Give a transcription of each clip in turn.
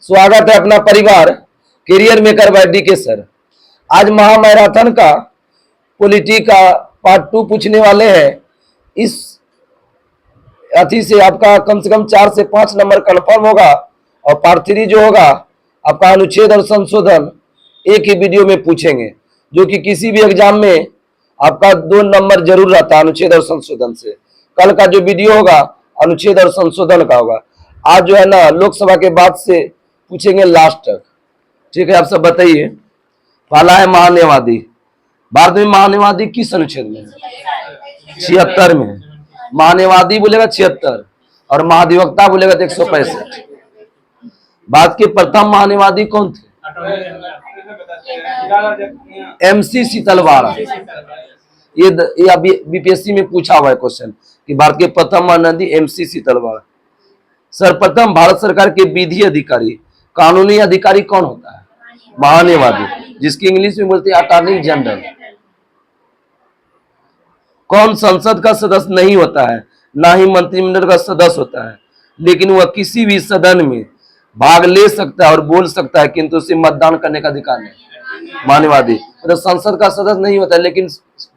स्वागत है अपना परिवार करियर मेकर बाय डी के सर। आज महामैराथन का पॉलिटी का पार्ट 2 पूछने वाले हैं। इस अथी से आपका कम से कम 4 से 5 नंबर कंफर्म होगा और पार्ट 3 जो होगा आपका अनुच्छेद और संशोधन एक ही वीडियो में पूछेंगे, जो कि किसी भी एग्जाम में आपका 2 नंबर जरूर रहता है अनुच्छेद और संशोधन से। कल का जो वीडियो होगा अनुच्छेद और संशोधन का होगा। आज जो है ना लोकसभा के बाद से पूछेंगे लास्ट तक। ठीक है, आप सब बताइए। पहला है महान्यायवादी। भारत में महान्यायवादी किस अनुच्छेद में है? 76 में है। महान्यायवादी बोलेगा 76 और महाधिवक्ता बोलेगा 165। भारत के प्रथम महान्यायवादी कौन थे? MC सीतलवाड़ा। ये बीपीएससी में पूछा हुआ है क्वेश्चन कि भारत के प्रथम महान्यायवादी MC सीतलवाड़ा। सर्वप्रथम भारत सरकार के विधि अधिकारी कानूनी अधिकारी कौन होता है? महान्यायवादी, जिसकी इंग्लिश में बोलते हैं अटॉर्नी जनरल। कौन संसद का सदस्य नहीं होता है, ना ही मंत्रिमंडल का सदस्य होता है, लेकिन वह किसी भी सदन में भाग ले सकता है और बोल सकता है, किंतु उसे मतदान करने का अधिकार नहीं? महान्यायवादी मतलब संसद का सदस्य नहीं होता है लेकिन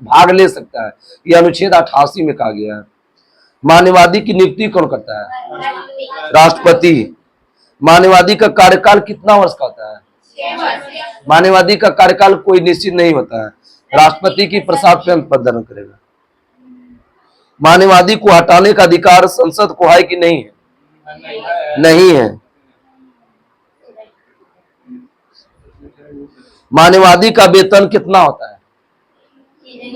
भाग ले सकता है। यह अनुच्छेद 88 में कहा गया है। महान्यायवादी की नियुक्ति कौन करता है? राष्ट्रपति। महान्यायवादी का कार्यकाल कितना वर्ष का होता है? महान्यायवादी का कार्यकाल कोई निश्चित नहीं होता है। राष्ट्रपति की प्रसाद पर्यंत पद धारण करेगा। महान्यायवादी को हटाने का अधिकार संसद को है कि नहीं है? नहीं है। महान्यायवादी का वेतन कितना होता है?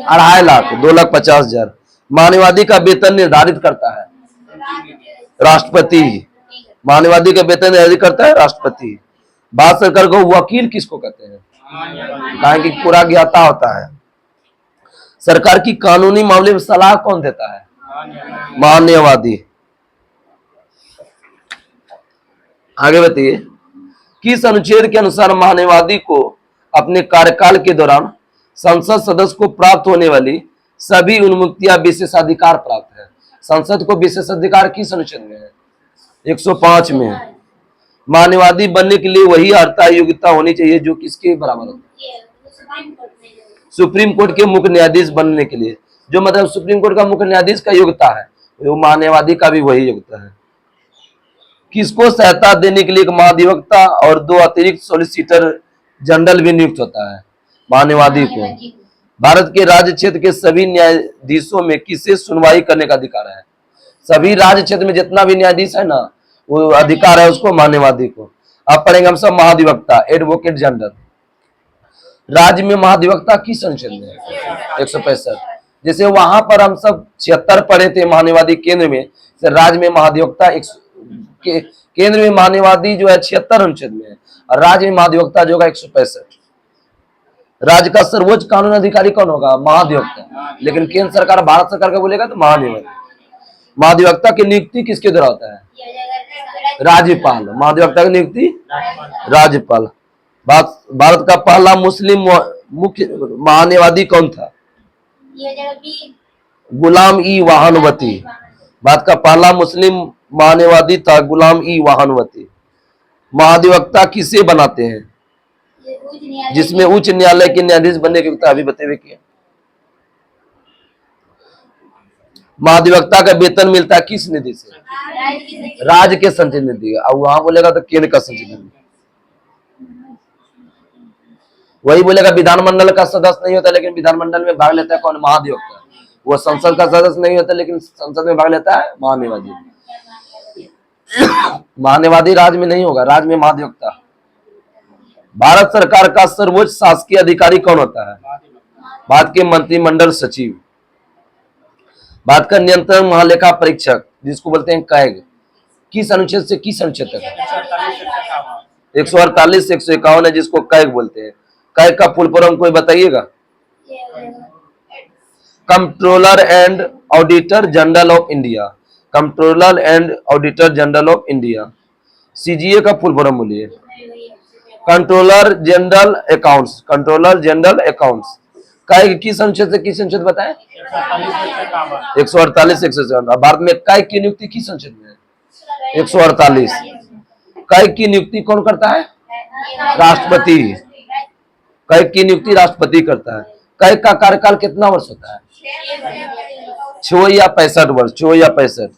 2.5 लाख, 2,50,000। महान्यायवादी का वेतन निर्धारित करता है राष्ट्रपति। महान्यायवादी का वेतन निर्धारित करता है राष्ट्रपति। भारत सरकार को वकील किसको कहते हैं? कहा कि पूरा ज्ञाता होता है। सरकार की कानूनी मामले में सलाह कौन देता है? महान्यायवादी। आगे बताइए। किस अनुच्छेद के अनुसार महान्यायवादी को अपने कार्यकाल के दौरान संसद सदस्य को प्राप्त होने वाली सभी उन्मुक्तियां विशेषाधिकार प्राप्त है? संसद को विशेषाधिकार किस अनुच्छेद में है? 105 में है। महान्यायवादी बनने के लिए वही अर्हता योग्यता होनी चाहिए जो किसके बराबर हो? सुप्रीम कोर्ट के मुख्य न्यायाधीश बनने के लिए जो मतलब सुप्रीम कोर्ट का मुख्य न्यायाधीश का योग्यता है, वो महान्यायवादी का भी वही योग्यता है। किसको सहायता देने के लिए एक महाधिवक्ता और 2 अतिरिक्त सॉलिसिटर जनरल भी नियुक्त होता है? महान्यायवादी को। भारत के राज्य क्षेत्र के सभी न्यायाधीशों में किसे सुनवाई करने का अधिकार है? सभी राज्य क्षेत्र में जितना भी न्यायाधीश है ना, वो अधिकार है उसको महान्यायवादी को। अब पढ़ेंगे हम सब महाधिवक्ता, एडवोकेट जनरल। राज्य में महाधिवक्ता किस अनुच्छेद में है? 165। जैसे वहां पर हम सब 76 पढ़े थे महान्यायवादी केंद्र में, राज्य में महाधिवक्ता केंद्र में महान्यायवादी जो है 76 अनुच्छेद में है और राज्य में महाधिवक्ता जो होगा 165। राज्य का सर्वोच्च कानून अधिकारी कौन होगा? महाधिवक्ता। लेकिन केंद्र सरकार भारत सरकार का बोलेगा तो महान्यायवादी। महाधिवक्ता की नियुक्ति किसके द्वारा होता है? राज्यपाल। महाधिवक्ता की नियुक्ति राज्यपाल। भारत का पहला मुस्लिम मुख्य महान्यायवादी कौन था? गुलाम ई वाहनवती। भारत का पहला मुस्लिम महान्यायवादी था गुलाम ई वाहनवती। महाधिवक्ता किसे बनाते हैं? जिसमें उच्च न्यायालय के न्यायाधीश बनने की योग्यता अभी बताए किया। महाधिवक्ता का वेतन मिलता है किस निधि से? राज्य के संचित निधि। अब वहां बोलेगा तो केंद्र का संचित निधि। वही बोलेगा विधानमंडल का सदस्य नहीं होता लेकिन विधानमंडल में भाग लेता है कौन? महाधिवक्ता। वो संसद का सदस्य नहीं होता लेकिन संसद में भाग लेता है महान्यायवादी। महान्यायवादी राज्य में नहीं होगा, राज्य में महाधिवक्ता। भारत सरकार का सर्वोच्च शासकीय अधिकारी कौन होता है? भारत के मंत्रिमंडल सचिव। भारत का नियंत्रण महालेखा परीक्षक जिसको बोलते हैं कैग, किस अनुच्छेद से किस अनुच्छेद तक? 148 से 151 है जिसको कैग बोलते हैं। कैग का फुल फॉर्म कोई बताइएगा? Controller and auditor general of India. Controller and auditor general of India. CGA का फुल फॉर्म बोलिए। Controller general accounts. Controller general accounts. CAG किस अनुच्छेद से किस अनुच्छेद बताएं? 148 से 151। भारत में कैग की नियुक्ति किस अनुच्छेद में है? 148। कै की नियुक्ति कौन करता है? राष्ट्रपति। कै की नियुक्ति राष्ट्रपति करता है। कै का कार्यकाल कितना वर्ष होता है? 6 या 65 वर्ष, 6 या 65।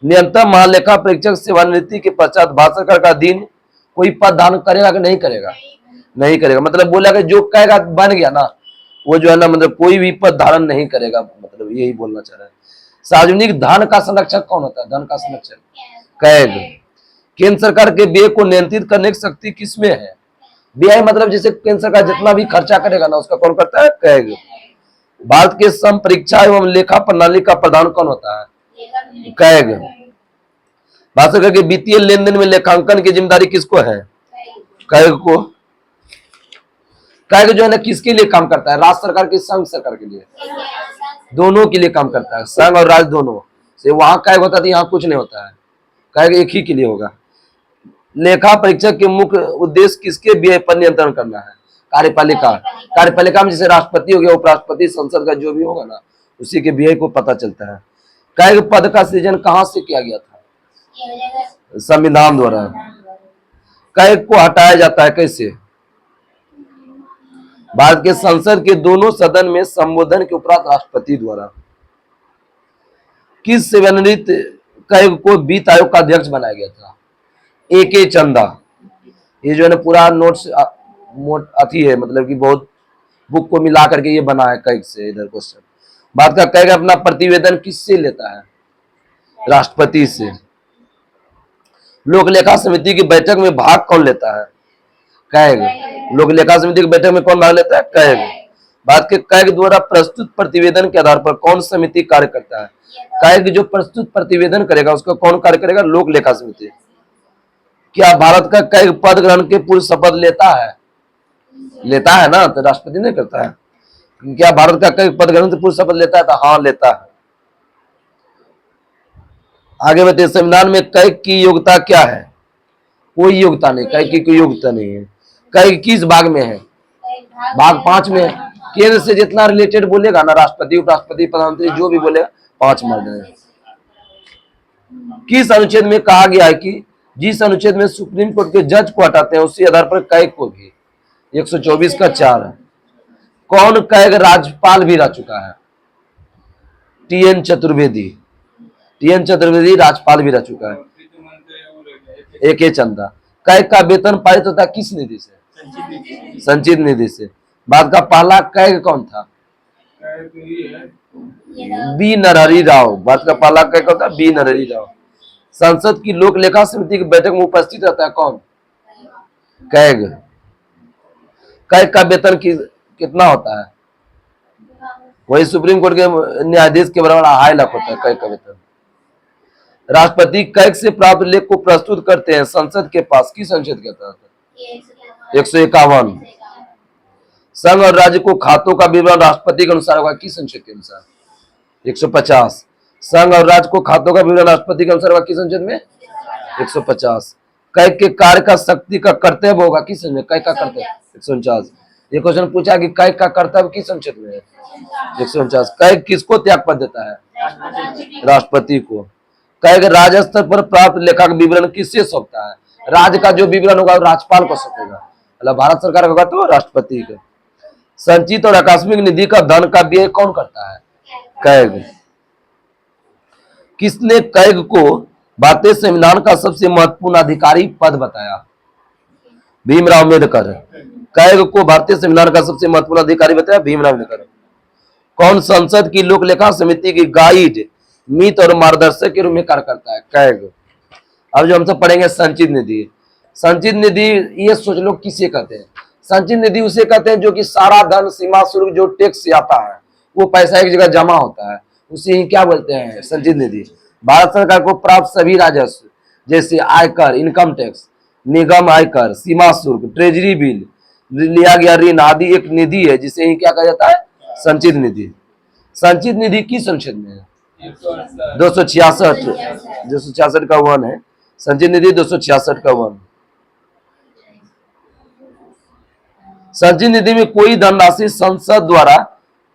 नियंत्रण महालेखा परीक्षक सेवानिवृत्ति के पश्चात भारत सरकार का अधीन कोई पद धारण करेगा कि नहीं करेगा? नहीं करेगा। मतलब बोला कि जो कहेगा बन गया ना, वो जो है ना, मतलब कोई भी पद धारण नहीं करेगा, मतलब यही बोलना चाह रहा है। सार्वजनिक धन का संरक्षक कौन होता है? धन का संरक्षक कैग। केंद्र सरकार के व्यय को नियंत्रित करने की शक्ति किसमें है? व्यय मतलब जैसे केंद्र सरकार जितना भी खर्चा करेगा ना, उसका कौन करता है? कैग। भारत के सम परीक्षा एवं लेखा प्रणाली का प्रधान कौन होता है? कैग। भारत सरकार के वित्तीय लेन देन में लेखांकन की जिम्मेदारी किसको है? कैग को। कैग जो है ना किसके लिए काम करता है? राज्य सरकार की संघ सरकार के लिए? दोनों के लिए काम करता है, संघ और राज्य दोनों से। वहां कैग होता है, यहाँ कुछ नहीं होता है, कैग एक ही के लिए होगा। लेखा परीक्षक के मुख्य उद्देश्य किसके व्यय पर नियंत्रण करना है? कार्यपालिका। कार्यपालिका में जैसे राष्ट्रपति हो गया, उपराष्ट्रपति, संसद का जो भी होगा ना, उसी के व्यय को पता चलता है। कैग पद का सृजन कहां से किया गया था? संविधान द्वारा। कैग को हटाया जाता है कैसे? भारत के संसद के दोनों सदन में संबोधन के उपरांत राष्ट्रपति द्वारा। किस सेवानिवृत्त कैग को वित्त आयोग का अध्यक्ष बनाया गया था? A.K. चंदा। ये जो है ना पूरा नोट्स अथी है, मतलब कि बहुत बुक को मिला करके ये बना है कैग से। इधर क्वेश्चन, भारत का कैग अपना प्रतिवेदन किससे लेता है? राष्ट्रपति से। लोक लेखा समिति की बैठक में भाग कौन लेता है? कैग। लोक लेखा समिति की बैठक में कौन भाग लेता है? कैग। भारत के कैग द्वारा प्रस्तुत प्रतिवेदन के आधार पर कौन समिति कार्य करता है? कैग जो प्रस्तुत प्रतिवेदन करेगा उसका कौन कार्य करेगा? लोक लेखा समिति। क्या भारत का कैग पद ग्रहण के पूर्व शपथ लेता है? लेता है ना, तो राष्ट्रपति नहीं करता है। क्या भारत का कैग पद ग्रहण से पूर्व शपथ लेता है? तो हाँ, लेता है। आगे बढ़ते, संविधान में कैग की योग्यता क्या है? कोई योग्यता नहीं, कैग की कोई योग्यता नहीं है। कैग किस भाग में है? भाग 5 में है। केंद्र से जितना रिलेटेड बोलेगा ना, राष्ट्रपति, उपराष्ट्रपति, प्रधानमंत्री जो भी बोलेगा, 5 मार्क है। किस अनुच्छेद में कहा गया है कि जिस अनुच्छेद में सुप्रीम कोर्ट के जज को हटाते हैं उसी आधार पर कैग को भी? 124 का 4 है। कौन कैग राज्यपाल भी रह चुका है? टी.एन. चतुर्वेदी। टी.एन. चतुर्वेदी राज्यपाल भी रह चुका है। A.K. चंदा। कैग का वेतन पारित होता है किस निधि से? संचित निधि से। भारत का पहला कैग कौन था? बी नरहरि राव। भारत का पहला कैग कौन था? बी नरहरि राव। संसद की लोक लेखा समिति की बैठक में उपस्थित रहता है कौन? कैग। कैग का वेतन कितना होता है? वही सुप्रीम कोर्ट के न्यायाधीश के बराबर 2.5 लाख होता है कैग का वेतन। राष्ट्रपति कैग से प्राप्त लेख को प्रस्तुत करते हैं संसद के पास किस अनुच्छेद के तहत? 151। संघ और राज्य को खातों का विवरण राष्ट्रपति के अनुसार होगा किस अनुच्छेद के अनुसार? 150। संघ और राज्य को खातों का विवरण राष्ट्रपति के अनुसार होगा किस अनुच्छेद में? 150। कैग के कार्य का शक्ति का कर्तव्य होगा किस अनुच्छेद में? कैग का कर्तव्य 149। ये क्वेश्चन पूछा कि कैग का कर्तव्य किस अनुच्छेद में है? 149। कैग किसको त्याग पत्र देता है? राष्ट्रपति को। कैग राज्य स्तर पर प्राप्त लेखा का विवरण किससे सौंपता है? राज्य का जो विवरण होगा राज्यपाल को सौंपेगा, मतलब भारत सरकार होगा तो राष्ट्रपति का। संचित और आकस्मिक निधि का धन का व्यय कौन करता है? कैग। किसने कैग को भारतीय संविधान का सबसे महत्वपूर्ण अधिकारी पद बताया? भीमराव अम्बेडकर। कैग को भारतीय संविधान का सबसे महत्वपूर्ण अधिकारी बताया भीमराव अम्बेडकर। कौन संसद की लोक लेखा समिति की गाइड, मित और मार्गदर्शक के रूप में कार्य करता है? कैग। अब जो हम सब पढ़ेंगे संचित निधि। संचित निधि ये सोच लो किसे कहते हैं? संचित निधि उसे कहते हैं जो कि सारा धन, सीमा शुल्क, जो टैक्स आता है वो पैसा एक जगह जमा होता है, उसे ही क्या बोलते हैं? संचित निधि। भारत सरकार को प्राप्त सभी राजस्व जैसे आयकर, इनकम टैक्स, निगम आयकर, सीमा शुल्क, ट्रेजरी बिल, लिया गया ऋण आदि एक निधि है जिसे ही क्या कहा जाता है? संचित निधि। संचित निधि किस अनुच्छेद में है? 266 का 1 है। संचित निधि 266 का 1। संचित निधि में कोई धनराशि संसद द्वारा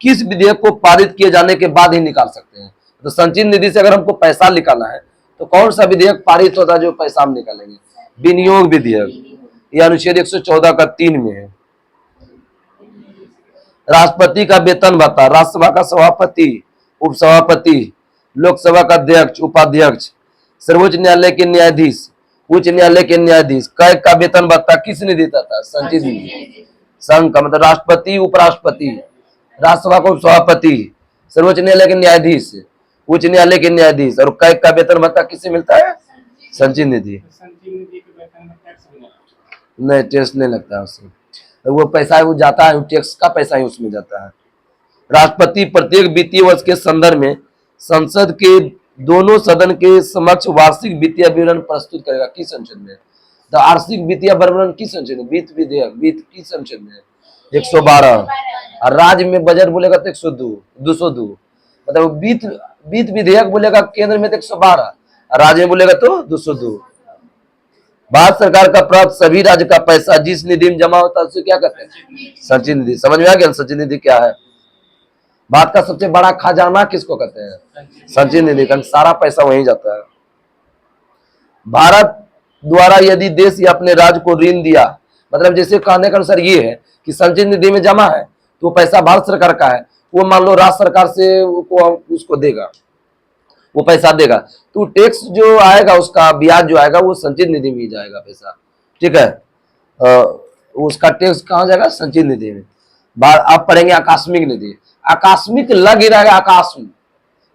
किस विधेयक को पारित किए जाने के बाद ही निकाल सकते हैं? तो संचित निधि से अगर हमको पैसा निकालना है तो कौन सा विधेयक पारित होता है जो पैसा हम निकालेंगे? विनियोग विधेयक, यह अनुच्छेद 114 का 3 में है। राष्ट्रपति का वेतन भत्ता, राज्यसभा का सभापति, उपसभापति, लोकसभा का अध्यक्ष, उपाध्यक्ष, सर्वोच्च न्यायालय के न्यायाधीश, उच्च न्यायालय के न्यायाधीश, कई का वेतन भत्ता किसने देता था? संचित निधि। संघ का मतलब राष्ट्रपति, उपराष्ट्रपति, राज्यसभा का उपसभापति, सर्वोच्च न्यायालय के न्यायाधीश, उच्च न्यायालय के न्यायाधीश, और कई का वेतन भत्ता किससे मिलता है? संचित निधि। नहीं, टैक्स नहीं लगता है उसमें, वो पैसा वो जाता है, टैक्स का पैसा ही उसमें जाता है। राष्ट्रपति प्रत्येक वित्तीय वर्ष के संदर्भ में संसद के दोनों सदन के समक्ष वार्षिक वित्तीय विवरण प्रस्तुत करेगा। किस संसद में? तो वार्षिक वित्तीय विवरण किस संसद में? वित्त विधेयक, वित्त किस संसद में? 112। और राज्य में बजट बोलेगा तो 202। मतलब वित्त विधेयक बोलेगा केंद्र में तो 112, और राज्य में बोलेगा तो 202। भारत सरकार का प्राप्त सभी राज्य का पैसा जिस निधि में जमा होता है उसे क्या कहते हैं? संचित निधि। समझ में आ गया संचित निधि क्या है? भारत का सबसे बड़ा खजाना किसको कहते हैं? संचित निधि, कारण सारा पैसा वहीं जाता है। भारत द्वारा यदि देश या अपने राज्य को ऋण दिया, मतलब जैसे कहने के अनुसार ये है कि संचित निधि में जमा है तो वो पैसा भारत सरकार का है, वो मान लो राज्य सरकार से उसको देगा, वो पैसा देगा, तो टैक्स जो आएगा उसका ब्याज जो आएगा वो संचित निधि में ही जाएगा पैसा। ठीक है, उसका टैक्स कहाँ जाएगा? संचित निधि में। आप पढ़ेंगे आकस्मिक निधि। आकस्मिक लग ही रहेगा, आकाश में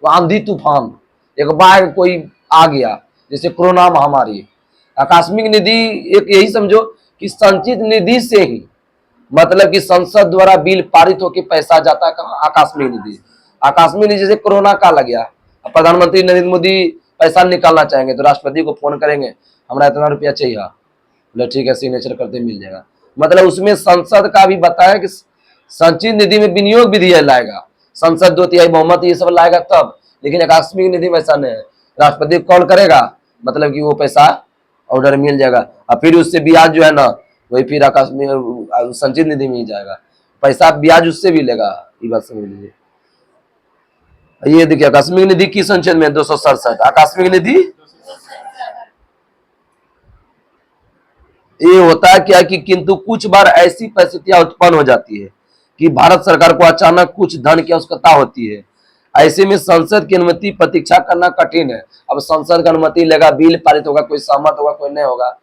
वो आंधी तूफान, एक बार कोई आ गया जैसे कोरोना महामारी। आकस्मिक निधि एक यही समझो कि संचित निधि से ही, मतलब कि संसद द्वारा बिल पारित होकर पैसा जाता है कहाँ? आकस्मिक निधि। आकस्मिक निधि जैसे कोरोना का लग गया, प्रधानमंत्री नरेंद्र मोदी पैसा निकालना चाहेंगे तो राष्ट्रपति को फोन करेंगे, हमारा इतना रुपया चाहिए, बोले ठीक है, सिग्नेचर करते मिल जाएगा। मतलब उसमें संसद का भी बताया कि संचित निधि में विनियोग विधेयक लाएगा, संसद 2/3 बहुमत ये सब लाएगा तब, लेकिन आकस्मिक निधि में ऐसा नहीं है। राष्ट्रपति कॉल करेगा, मतलब कि वो पैसा ऑर्डर मिल जाएगा, और फिर उससे ब्याज जो है ना वही फिर आकस्मिक संचित निधि में ही जाएगा, पैसा ब्याज उससे भी लेगा। ये बात समझ लीजिए। ये देखिए आकस्मिक निधि की संसद में 267 आकस्मिक निधि। ये होता है क्या कि किंतु कुछ बार ऐसी परिस्थितियां उत्पन्न हो जाती है कि भारत सरकार को अचानक कुछ धन की आवश्यकता होती है, ऐसे में संसद की अनुमति प्रतीक्षा करना कठिन है। अब संसद का अनुमति लेगा, बिल पारित होगा, कोई सहमत होगा, कोई नहीं होगा,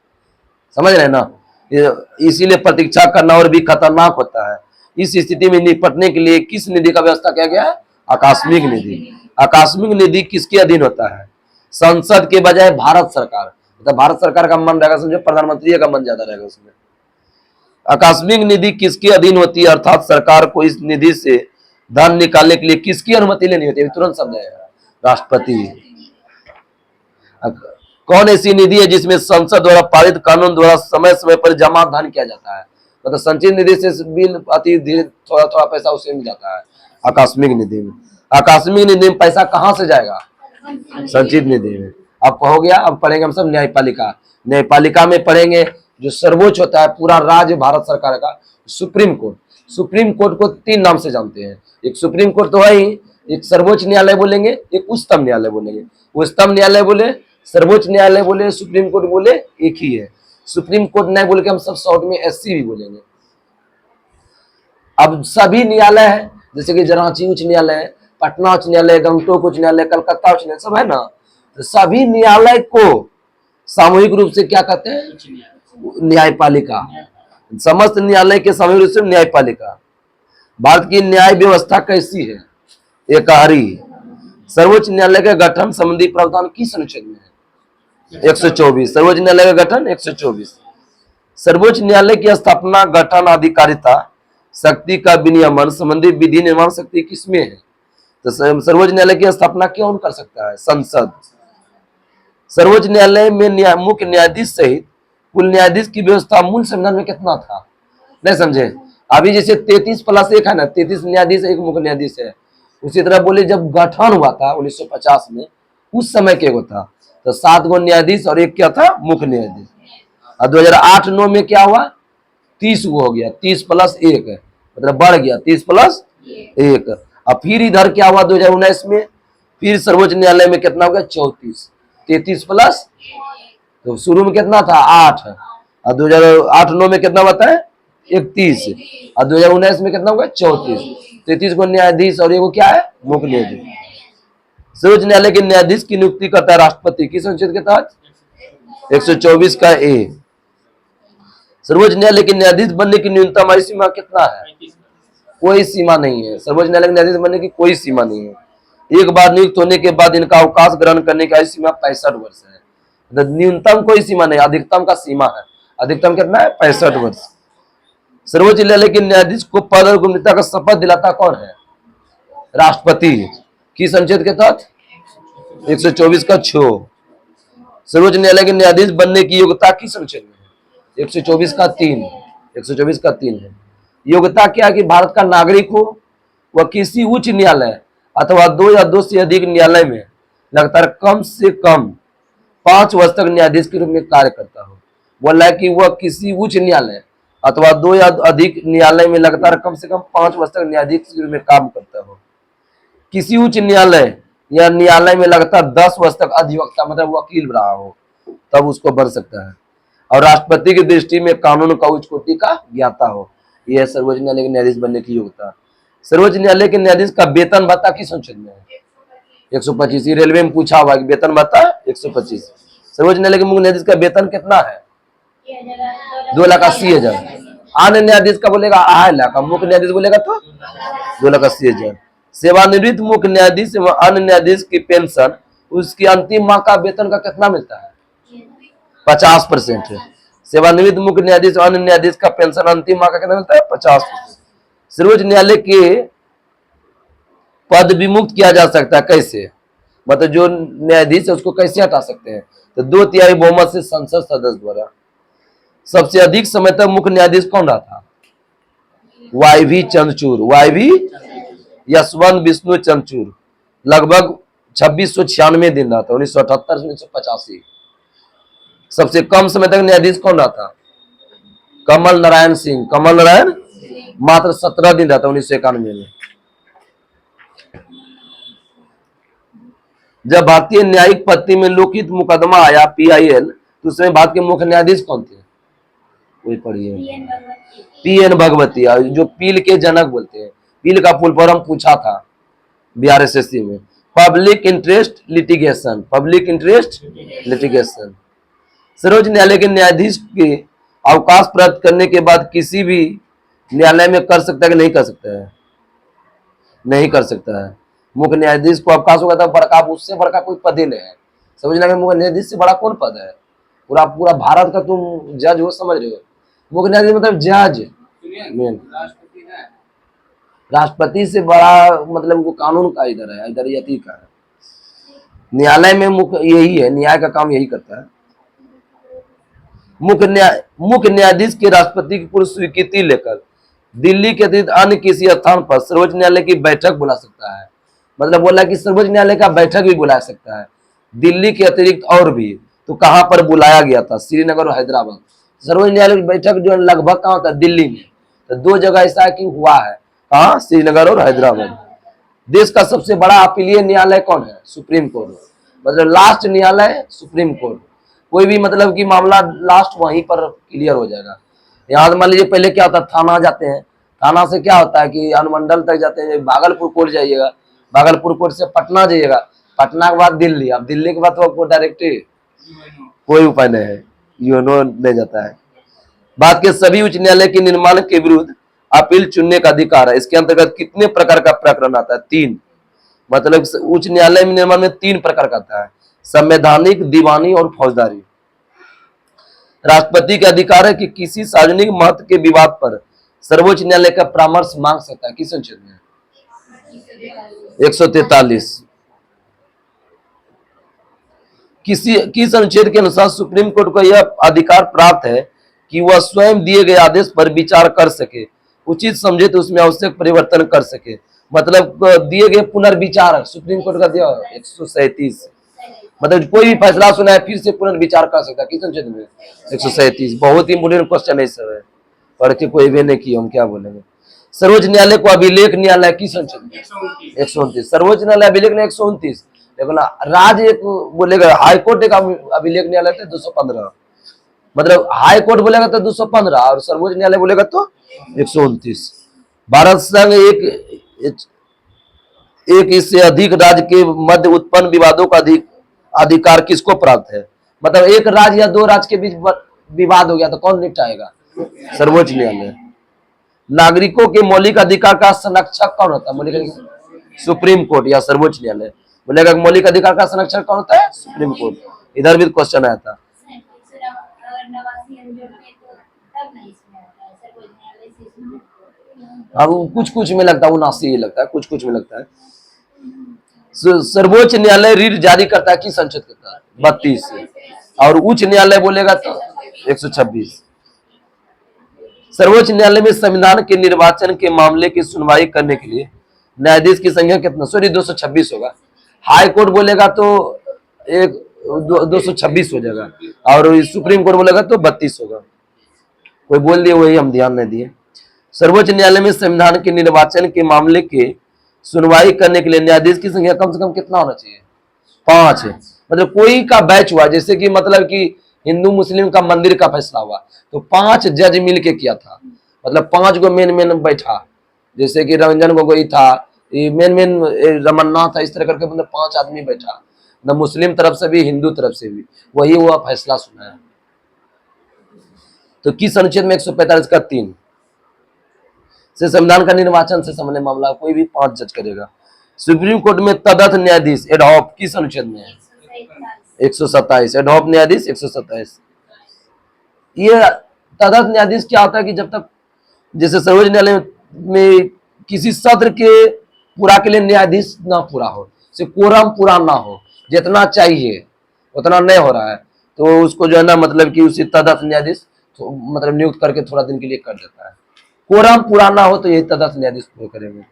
समझ रहे ना? इसीलिए प्रतीक्षा करना और भी खतरनाक होता है। इस स्थिति में निपटने के लिए किस निधि का व्यवस्था किया गया है? आकस्मिक निधि। आकस्मिक निधि किसके अधीन होता है? संसद के बजाय भारत सरकार, मतलब भारत सरकार का मन रहेगा, समझो प्रधानमंत्री का मन ज्यादा रहेगा उसमें। आकस्मिक निधि किसके अधीन होती है? अर्थात सरकार को इस निधि से धन निकालने के लिए किसकी अनुमति लेनी होती है? तुरंत समझाएगा, राष्ट्रपति। कौन ऐसी निधि है जिसमें संसद द्वारा पारित कानून द्वारा समय समय पर जमा धन किया जाता है? मतलब संचित निधि से बिल अति धीरे थोड़ा थोड़ा पैसा उसे मिल जाता है आकस्मिक निधि में। आकस्मिक निधि में पैसा कहां से जाएगा? संचित निधि में। अब हो गया, अब पढ़ेंगे हम सब न्यायपालिका। न्यायपालिका में पढ़ेंगे जो सर्वोच्च होता है पूरा राज्य भारत सरकार का, सुप्रीम कोर्ट। सुप्रीम कोर्ट को 3 नाम से जानते हैं, एक सुप्रीम कोर्ट तो है ही, एक सर्वोच्च न्यायालय बोलेंगे, एक उच्चतम न्यायालय बोलेंगे। उच्चतम न्यायालय बोले, सर्वोच्च न्यायालय बोले, सुप्रीम कोर्ट बोले, एक ही है। सुप्रीम कोर्ट नहीं बोल के हम सब शॉर्ट में SC भी बोलेंगे। अब सभी न्यायालय है, जैसे कि रांची उच्च न्यायालय है, पटना उच्च न्यायालय, गंगटोक उच्च न्यायालय, कलकत्ता उच्च न्यायालय, सब है ना। तो सभी न्यायालय को सामूहिक रूप से क्या कहते हैं? न्यायपालिका। समस्त न्यायालय के सामूहिक रूप से न्यायपालिका। भारत की न्याय व्यवस्था कैसी है? एकहरी। सर्वोच्च न्यायालय का गठन संबंधी प्रावधान किस अनुच्छेद में है? 124। सर्वोच्च न्यायालय का गठन 124। सर्वोच्च न्यायालय की स्थापना, गठन, अधिकारिता, शक्ति का विनियमन संबंधी विधि निर्माण शक्ति किसमें है? तो सर्वोच्च न्यायालय की स्थापना कौन कर सकता है? संसद। सर्वोच्च न्यायालय में मुख्य न्यायाधीश सहित कुल न्यायाधीश की व्यवस्था मूल संविधान में कितना था? नहीं समझे? अभी जैसे 33+1 है ना, 33 न्यायाधीश, एक मुख्य न्यायाधीश है। उसी तरह बोले जब गठन हुआ था 1950 में, उस समय क्या था? तो 7 गो न्यायाधीश और एक क्या था? मुख्य न्यायाधीश। और 2008-9 में क्या हुआ? 30 गो हो गया, 30+1 है, मतलब बढ़ गया 30+1। और फिर इधर क्या हुआ 2019 में? फिर सर्वोच्च न्यायालय में कितना हो गया? 34। 33+, तो शुरू में कितना था 8, और 2008-9 में कितना बताए 31, और 2019 में कितना होगा 34। 33 को न्यायाधीश और ये को क्या है मुख्य न्यायाधीश। सर्वोच्च न्यायालय के न्यायाधीश की नियुक्ति करता है राष्ट्रपति किस अनुच्छेद के तहत 124 का ए। सर्वोच्च न्यायालय के न्यायाधीश बनने की न्यूनतम आयु सीमा कितना है? कोई सीमा नहीं है। सर्वोच्च न्यायालय के न्यायाधीश बनने की कोई सीमा नहीं है। एक बार नियुक्त होने के बाद इनका अवकाश ग्रहण करने की आयु सीमा 65 वर्ष है। न्यूनतम कोई सीमा नहीं, अधिकतम का सीमा है। अधिकतम कितना है 65 वर्ष। सर्वोच्च न्यायालय के न्यायाधीश को पद और गोपनीयता का शपथ दिलाता कौन है? राष्ट्रपति किस अनुच्छेद के तहत 124 का 6। सर्वोच्च न्यायालय के न्यायाधीश बनने की योग्यता किस अनुच्छेद में है? 124 का 3। 124 का 3 है। योग्यता क्या है कि भारत का नागरिक हो, वह किसी उच्च न्यायालय अथवा 2 या 2 से अधिक न्यायालय में लगातार कम से कम 5 वर्ष तक न्यायाधीश के रूप में कार्य करता हो। बोला है कि वह किसी उच्च न्यायालय अथवा 2 या अधिक न्यायालय में लगातार कम से कम 5 वर्ष तक न्यायाधीश के रूप में काम करता हो। किसी उच्च न्यायालय या न्यायालय में लगातार 10 वर्ष तक अधिवक्ता मतलब वकील रहा हो तब उसको बन सकता है। और राष्ट्रपति की दृष्टि में कानून का उच्च कोटि का ज्ञाता हो। यह सर्वोच्च न्यायालय के न्यायाधीश बनने की योग्यता। सर्वोच्च न्यायालय के न्यायाधीश का वेतन भत्ता किस अनुच्छेद में है? 125। रेलवे में पूछा हुआ कि वेतन भत्ता 125। सर्वोच्च न्यायालय के मुख्य न्यायाधीश का वेतन कितना है? 2,80,000। अन्य न्यायाधीश का बोलेगा 2,50,000, मुख्य न्यायाधीश बोलेगा तो 2,80,000। सेवानिवृत्त मुख्य न्यायाधीश एवं अन्य न्यायाधीश की पेंशन उसकी अंतिम माह का वेतन का कितना मिलता है? 50% है। सेवानिवृत्त मुख्य न्यायाधीश और अन्य न्यायाधीश का पेंशन अंतिम माह का कितना मिलता है? 50%। सर्वोच्च न्यायालय के पद विमुक्त किया जा सकता है कैसे? मतलब जो न्यायाधीश है उसको कैसे हटा सकते हैं? तो 2/3 बहुमत से संसद सदस्य द्वारा। सबसे अधिक समय तक मुख्य न्यायाधीश कौन रहा था? वाईवी चंद्रचूड़। वाईवी यशवंत विष्णु चंद्रचूड़ लगभग 2696 दिन रहा था, 1978 से 1985। सबसे कम समय तक न्यायाधीश कौन रहा था? कमल नारायण सिंह। कमल नारायण मात्र 17 दिन रहा था, 1991 में। जब भारतीय न्यायिक पद्धति में लोकहित मुकदमा आया PIL तो उसमें भारत के मुख्य न्यायाधीश कौन थे? वही पढ़िए PN भगवती, जो पील के जनक बोलते हैं। पील का फुल फॉर्म पूछा था बिहार SSC में, public interest litigation. Public interest litigation. सर्वोच्च न्यायालय के न्यायाधीश के अवकाश प्राप्त करने के बाद किसी भी न्यायालय में कर सकता है कि नहीं कर सकता है? नहीं कर सकता है। मुख्य न्यायाधीश को अवकाश होगा तब बड़का, उससे बड़का कोई पद ही नहीं है। समझ लगे मुख्य न्यायाधीश से बड़ा कौन पद है? पूरा पूरा भारत का तुम जज हो, समझ रहे हो? मुख्य न्यायाधीश मतलब जज मेन। राष्ट्रपति से बड़ा मतलब वो कानून का इधर है, इधर यति का है। न्यायालय में मुख्य यही है, न्याय का काम यही करता है। मुख्य न्यायाधीश के राष्ट्रपति की पूर्व स्वीकृति लेकर दिल्ली के अतिरिक्त अन्य किसी स्थान पर सर्वोच्च न्यायालय की बैठक बुला सकता है। मतलब बोला कि सर्वोच्च न्यायालय का बैठक भी बुला सकता है दिल्ली के अतिरिक्त। और भी तो कहां पर बुलाया गया था? श्रीनगर और हैदराबाद। सर्वोच्च न्यायालय की बैठक जो लगभग कहां था? दिल्ली में। तो 2 जगह ऐसा कि हुआ है, कहां? श्रीनगर और हैदराबाद। देश का सबसे बड़ा अपीलीय न्यायालय कौन है? Supreme court. मतलब लास्ट न्यायालय सुप्रीम कोर्ट। कोई भी मतलब कि मामला लास्ट वहीं पर क्लियर हो जाएगा। यहाँ मान लीजिए पहले क्या होता है, थाना जाते हैं, थाना से क्या होता है कि अनुमंडल तक जाते हैं, भागलपुर कोर्ट जाइएगा, भागलपुर कोर्ट से पटना जाइएगा, पटना के बाद दिल्ली, अब दिल्ली के बाद तो आपको डायरेक्ट कोई उपाय नहीं है, यूनो ले जाता है। भारत के सभी उच्च न्यायालय के निर्माण के विरुद्ध अपील चुनने का अधिकार है। इसके अंतर्गत कितने प्रकार का प्रकरण आता है? 3। मतलब उच्च न्यायालय में निर्माण में 3 प्रकार का आता है, संवैधानिक, दीवानी और फौजदारी। राष्ट्रपति का अधिकार है कि किसी सार्वजनिक महत्व के विवाद पर सर्वोच्च न्यायालय का परामर्श मांग सकता है। किस अनुच्छेद में? 143। किस अनुच्छेद के अनुसार सुप्रीम कोर्ट को यह अधिकार प्राप्त है कि वह स्वयं दिए गए आदेश पर विचार कर सके, उचित समझे तो उसमें आवश्यक परिवर्तन कर सके। मतलब दिए गए पुनर्विचार सुप्रीम कोर्ट का दिया 137। मतलब कोई भी फैसला सुना है फिर से पुनर्विचार कर सकता है। किस अनुच्छेद में? 137। बहुत ही इंपोर्टेंट क्वेश्चन है, सब है, पढ़ के कोई भी नहीं किया, हम क्या बोलेंगे। सर्वोच्च न्यायालय को अभिलेख न्यायालय किस अनुच्छेद में? 129। सर्वोच्च न्यायालय अभिलेख ने 129। देखो ना, राज्य एक बोलेगा, हाई कोर्ट एक अभिलेख न्यायालय थे 215, मतलब हाई कोर्ट बोलेगा तो 215 और सर्वोच्च न्यायालय बोलेगा तो 129। भारत संघ एक इससे अधिक राज्य के मध्य उत्पन्न विवादों का अधिकार किसको प्राप्त है? मतलब एक राज्य या दो राज्य के बीच विवाद हो गया तो कौन निपटाएगा? सर्वोच्च न्यायालय। नागरिकों के मौलिक अधिकार का संरक्षक कौन होता है? मौलिक अधिकार सुप्रीम कोर्ट या सर्वोच्च न्यायालय। बोलेगा मौलिक अधिकार का संरक्षक कौन होता है? Supreme court. इधर भी क्वेश्चन आया था। अब कुछ कुछ में लगता है 79 लगता है, कुछ कुछ में लगता है। सर्वोच्च न्यायालय रीट जारी करता है किस अनुच्छेद के तहत? 32 से। और उच्च न्यायालय बोलेगा तो 126। सर्वोच्च न्यायालय में संविधान के निर्वाचन के मामले की सुनवाई करने के लिए न्यायाधीश की संख्या कितना? सॉरी 226 होगा। हाई कोर्ट बोलेगा तो 226 हो जाएगा और सुप्रीम कोर्ट बोलेगा तो 32 होगा। कोई बोल दिए वही हम ध्यान नहीं दिए। सर्वोच्च न्यायालय में संविधान के निर्वाचन के मामले के सुनवाई करने के लिए न्यायाधीश की संख्या कम से कम कितना होना चाहिए? 5 है। मतलब कोई का बैच हुआ, जैसे कि मतलब कि हिंदू मुस्लिम का मंदिर का फैसला हुआ तो 5 जज मिलके किया था, मतलब 5 को मेन बैठा, जैसे कि रंजन गोगोई था, मेन रमन्ना था, इस तरह करके मतलब 5 आदमी बैठा, न मुस्लिम तरफ से भी हिंदू तरफ से भी, वही हुआ फैसला सुनाया। तो किस अनुच्छेद में 145 का 3 से संविधान का निर्वाचन से संबंधित मामला कोई भी 5 जज करेगा। सुप्रीम कोर्ट में तदर्थ न्यायाधीश एडहॉक किस अनुच्छेद में है? 127। एडहॉक न्यायाधीश 127। ये तदर्थ न्यायाधीश क्या होता है कि जब तक जैसे सर्वोच्च न्यायालय में किसी सत्र के पूरा के लिए न्यायाधीश ना पूरा हो, से कोरम पूरा ना हो, जितना चाहिए उतना नहीं हो रहा है तो उसको जो है ना मतलब कि उसी तदर्थ न्यायाधीश तो मतलब नियुक्त करके थोड़ा दिन के लिए कर देता है। कोरम पूरा ना हो तो यही तदर्थ न्यायाधीश पूरा करेंगे।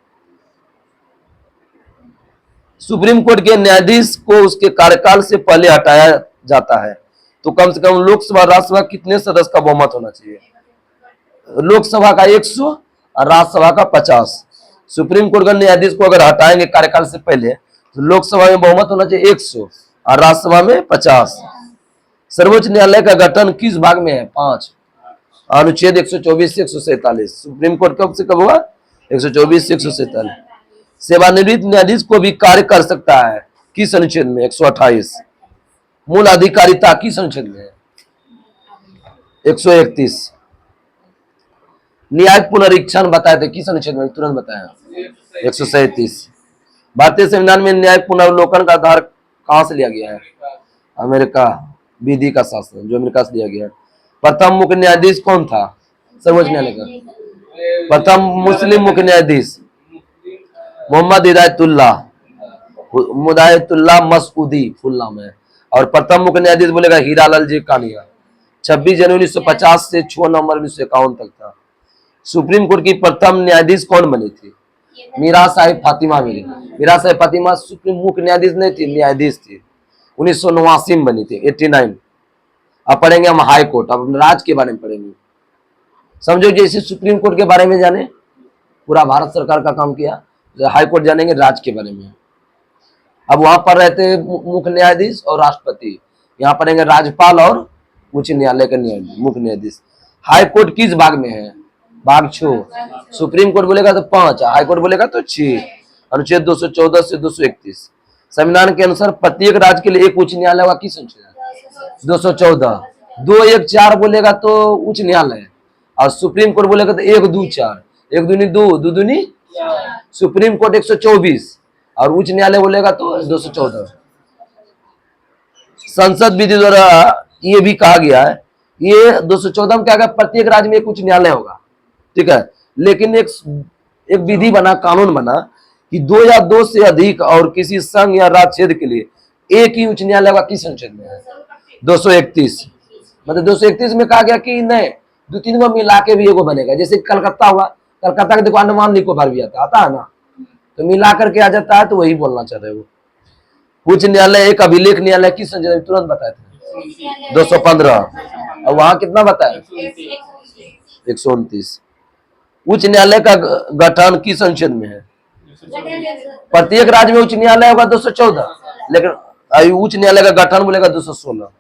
सुप्रीम कोर्ट के न्यायाधीश को उसके कार्यकाल से पहले हटाया जाता है तो कम से कम लोकसभा राज्यसभा कितने सदस्य का बहुमत होना चाहिए? लोकसभा का 100 और राज्यसभा का 50। सुप्रीम कोर्ट का न्यायाधीश को अगर हटाएंगे कार्यकाल से पहले तो लोकसभा में बहुमत होना चाहिए 100 और राज्यसभा में 50। सर्वोच्च न्यायालय का गठन किस भाग में है? 5 अनुच्छेद 124 से 147। सुप्रीम कोर्ट कब से कब हुआ? 124 से 147। सेवानिवृत्त न्यायाधीश को भी कार्य कर सकता है किस अनुच्छेद में? 128। मूल अधिकारिता किस अनुच्छेद में है? 131। न्याय पुनरीक्षण बताए थे किस अनुच्छेद में? तुरंत बताया 137। भारतीय संविधान में न्याय पुनर्वलोकन का आधार कहां से लिया गया है? अमेरिका विधि का शासन जो अमेरिका से लिया गया है। प्रथम मुख्य न्यायाधीश कौन था सर्वोच्च न्यायालय का? प्रथम मुस्लिम मुख्य न्यायाधीश मोहम्मद हिदायतुल्लाह मसूदी फुल नाम है। और प्रथम मुख्य न्यायाधीश बोलेगा हीरालाल जी कानिया। 26 जनवरी 1950 से 6 नवंबर 1951 तक था। सुप्रीम कोर्ट की प्रथम न्यायाधीश कौन बनी थी? मीरा साहिब फातिमा मिली। मीरा साहिब फातिमा सुप्रीम मुख्य न्यायाधीश नहीं थी, न्यायाधीश थी। 1989 में बनी थी, 89। अब पढ़ेंगे हम हाई कोर्ट, अब राज्य के बारे में पढ़ेंगे। समझो जैसे सुप्रीम कोर्ट के बारे में जाने, पूरा भारत सरकार का काम किया, हाई कोर्ट जानेंगे राज्य के बारे में। अब वहां पर रहते हैं मुख्य न्यायाधीश और राष्ट्रपति, यहाँ पढ़ेंगे राज्यपाल और उच्च न्यायालय का मुख्य न्यायाधीश। हाई कोर्ट किस भाग में है? भाग 6। सुप्रीम कोर्ट बोलेगा तो 5, हाई कोर्ट बोलेगा तो 6। अनुच्छेद 214 से 231। संविधान के अनुसार प्रत्येक राज्य के लिए एक उच्च न्यायालय होगा किस अनुच्छेद? 214। 2 1 4 बोलेगा तो उच्च न्यायालय और सुप्रीम कोर्ट बोलेगा तो 1 2 4, 1 दूनी 2, 2 दूनी। सुप्रीम कोर्ट 124 और उच्च न्यायालय बोलेगा तो 214। संसद विधि द्वारा ये भी कहा गया है, ये 214 में क्या कहा? प्रत्येक राज्य में एक उच्च न्यायालय होगा, ठीक है। लेकिन एक विधि बना, कानून बना कि 2 या 2 से अधिक और किसी संघ या राज्य क्षेत्र के लिए एक ही उच्च न्यायालय होगा किस अनुच्छेद में है? 231। मतलब 231 में कहा गया कि नहीं 2-3 को मिला के भी एगो बनेगा। जैसे कलकत्ता हुआ, कलकत्ता के देखो अंडमान निकोबार भी आता है ना, तो मिला करके आ जाता है, तो वही बोलना चाह रहे वो। उच्च न्यायालय एक अभिलेख न्यायालय किस संजय तुरंत बताए थे? 215। और वहां कितना बताया? 129। उच्च न्यायालय का गठन किस अनुच्छेद में है? प्रत्येक राज्य में उच्च न्यायालय होगा 214, लेकिन उच्च न्यायालय का गठन बोलेगा 216।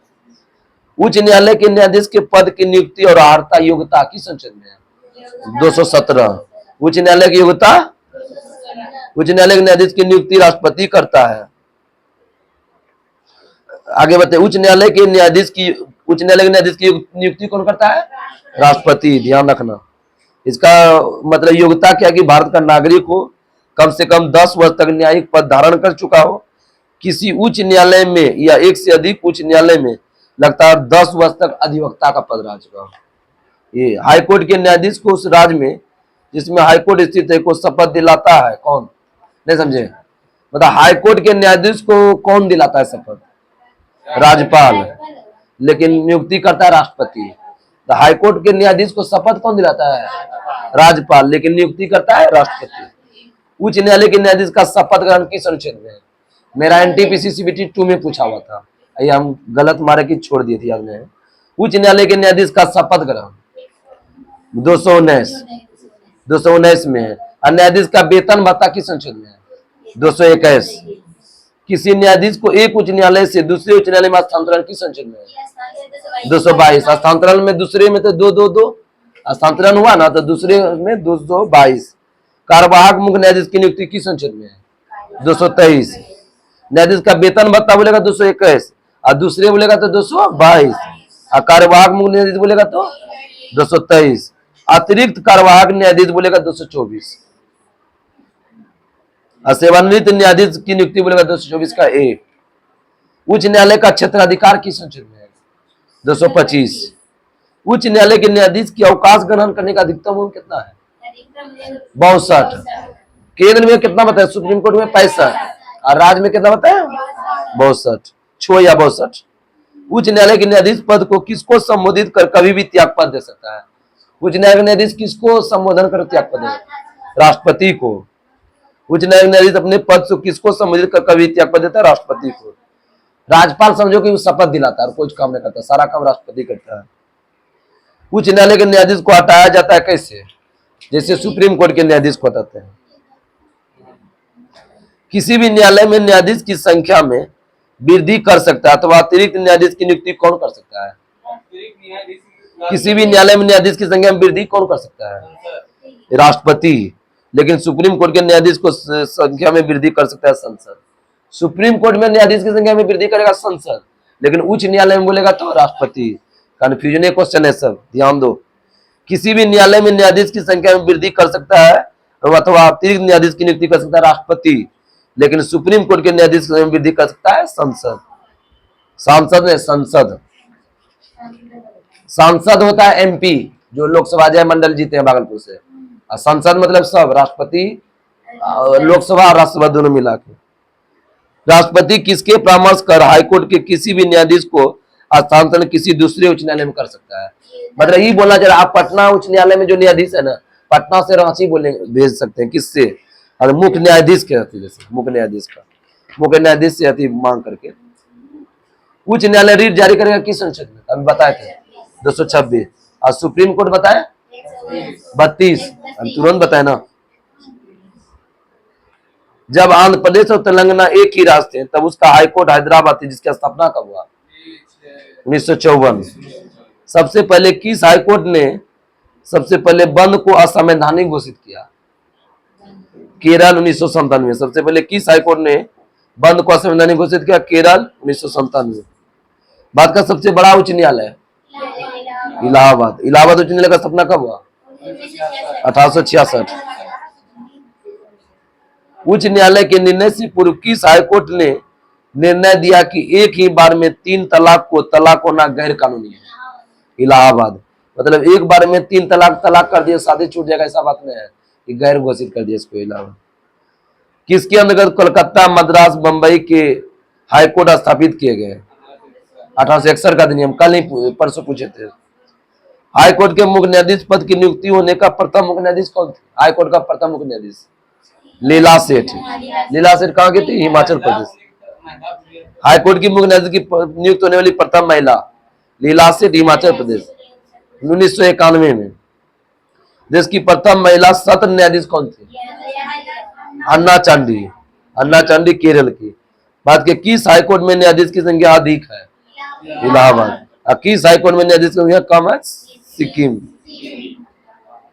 उच्च न्यायालय के न्यायाधीश के पद की नियुक्ति और अर्हता योग्यता किस अनुच्छेद में है? 217। उच्च न्यायालय की योग्यता, उच्च न्यायालय के न्यायाधीश की नियुक्ति राष्ट्रपति करता है। आगे बढ़ते, उच्च न्यायालय के न्यायाधीश की नियुक्ति कौन करता है? राष्ट्रपति। ध्यान रखना, इसका मतलब योग्यता क्या कि भारत का नागरिक हो, कम से कम 10 वर्ष तक न्यायिक पद धारण कर चुका हो, किसी उच्च न्यायालय में या एक से अधिक उच्च न्यायालय में लगातार 10 वर्ष तक अधिवक्ता का पद रह चुका हो। ये हाईकोर्ट के न्यायाधीश को उस राज्य में जिसमें हाईकोर्ट स्थित है को शपथ दिलाता है कौन? नहीं समझे? मतलब हाईकोर्ट के न्यायाधीश को कौन दिलाता है शपथ? राज्यपाल। लेकिन नियुक्ति करता है राष्ट्रपति। तो हाईकोर्ट के न्यायाधीश को शपथ कौन दिलाता है? राज्यपाल। लेकिन नियुक्ति करता है राष्ट्रपति। उच्च न्यायालय के न्यायाधीश का शपथ ग्रहण किस अनुच्छेद में है? मेरा एनटीपीसी सीबीटी 2 में पूछा हुआ था, ये हम गलत मारे की छोड़ दिए थे, याद नहीं। उच्च न्यायालय के न्यायाधीश का शपथ ग्रहण 219 में है। और न्यायाधीश का वेतन भत्ता किस अनुच्छेद में है? 221। किसी न्यायाधीश को एक उच्च न्यायालय से दूसरे उच्च न्यायालय में स्थानांतरण किस अनुच्छेद में है? 222। स्थानांतरण में दूसरे में तो 222 स्थानांतरण हुआ ना, तो दूसरे में 222। कार्यवाहक मुख्य न्यायाधीश की नियुक्ति किस अनुच्छेद में है? 223। न्यायाधीश का वेतन भत्ता बोलेगा 221 और दूसरे बोलेगा तो 222 और कार्यवाहक मुख्य न्यायाधीश बोलेगा तो 223। अतिरिक्त कार्यवाहक न्यायाधीश बोलेगा 224 और सेवानिवृत्त न्यायाधीश की नियुक्ति बोलेगा 224 का ए। उच्च न्यायालय का क्षेत्राधिकार किस अनुच्छेद में है? 225। उच्च न्यायालय के न्यायाधीश की अवकाश ग्रहण करने का अधिकतम उम्र कितना है? 62। केंद्र में कितना बताया? सुप्रीम कोर्ट में 65 और राज्य में कितना बताया? 62, 6 या 62। उच्च न्यायालय के न्यायाधीश पद को किसको संबोधित कर कभी भी त्याग पद दे सकता है? उच्च न्यायालय के न्यायाधीश किसको संबोधन कर त्याग पद दे? राष्ट्रपति को। उच्च न्यायालय के न्यायाधीश अपने पद से किसको संबोधित कर कभी त्याग पद देता है? राष्ट्रपति को। राज्यपाल समझो कि वो शपथ दिलाता है और कुछ काम नहीं करता, सारा काम राष्ट्रपति करता है। उच्च न्यायालय के न्यायाधीश को हटाया जाता है कैसे? जैसे सुप्रीम कोर्ट के न्यायाधीश को हटाते हैं। किसी भी न्यायालय में न्यायाधीश की संख्या में वृद्धि कर सकता है अथवा अतिरिक्त न्यायाधीश की नियुक्ति कौन कर सकता है? किसी भी न्यायालय में न्यायाधीश की संख्या में वृद्धि कौन कर सकता है? राष्ट्रपति। लेकिन सुप्रीम कोर्ट के न्यायाधीश को संख्या में वृद्धि कर सकता है संसद। सुप्रीम कोर्ट में न्यायाधीश की संख्या में वृद्धि करेगा संसद, लेकिन उच्च न्यायालय में बोलेगा तो राष्ट्रपति। कंफ्यूजन क्वेश्चन है सब, ध्यान दो। किसी भी न्यायालय में न्यायाधीश की संख्या में वृद्धि कर सकता है अथवा अतिरिक्त न्यायाधीश की नियुक्ति कर सकता है राष्ट्रपति, लेकिन सुप्रीम कोर्ट के न्यायाधीश की वृद्धि कर सकता है संसद। सांसद ने संसद, सांसद होता है एमपी जो लोकसभा जय मंडल जीते हैं भागलपुर से, और संसद मतलब सब, राष्ट्रपति, लोकसभा और राज्यसभा दोनों मिला के। राष्ट्रपति किसके परामर्श कर हाईकोर्ट के किसी भी न्यायाधीश को स्थानांतरण किसी दूसरे उच्च न्यायालय में कर सकता है? मतलब ये बोलना चाहिए आप पटना उच्च न्यायालय में जो न्यायाधीश है ना, पटना से रांची बोले भेज सकते हैं। किससे? और मुख्य न्यायाधीश के रहती, जैसे मुख्य न्यायाधीश से अति मांग करके। उच्च न्यायालय रीट जारी करेगा किस अनुच्छेद में? अभी बताए थे 226 और सुप्रीम कोर्ट बताया 32, तुरंत बताए ना। जब आंध्र प्रदेश और तेलंगाना एक ही राज्य थे तब उसका हाईकोर्ट हैदराबाद थी, जिसकी स्थापना कब हुआ? 1954। सबसे पहले किस हाईकोर्ट ने सबसे पहले बंद को असंवैधानिक घोषित किया? केरल 1997। सबसे पहले किस हाईकोर्ट ने बंद को असंवैधानिक घोषित किया? केरल 1997। भारत का सबसे बड़ा उच्च न्यायालय इलाहाबाद। इलाहाबाद उच्च न्यायालय का स्थापना कब हुआ? 1866। उच्च न्यायालय के निर्णय से पूर्व किस हाईकोर्ट ने निर्णय दिया कि एक ही बार में 3 तलाक होना गैर कानूनी है? इलाहाबाद। मतलब एक बार में 3 तलाक कर दिया शादी छूट जाएगा, ऐसा बात नहीं है कि गैर घोषित कर दिया इसको। इलाहाबाद किसके अंतर्गत कोलकाता, मद्रास, बंबई के हाईकोर्ट स्थापित किए गए? 1861 का अधिनियम, कल ही परसों पूछे थे। हाईकोर्ट के मुख्य न्यायाधीश पद की नियुक्ति होने का प्रथम मुख्य न्यायाधीश कौन थे? हाईकोर्ट का प्रथम मुख्य न्यायाधीश लीला सेठ। लीला सेठ कहाँ की थी? हिमाचल प्रदेश। हाईकोर्ट की मुख्य न्यायाधीश की नियुक्त होने वाली प्रथम महिला लीला सेठ, हिमाचल प्रदेश, 1991 में। देश की प्रथम महिला सत्र न्यायाधीश कौन थी? अन्ना चांडी। अन्ना चांडी केरल की। बात के किस हाईकोर्ट में न्यायाधीश की संख्या अधिक है? इलाहाबाद। और किस हाईकोर्ट में न्यायाधीश की संख्या कम है? सिक्किम।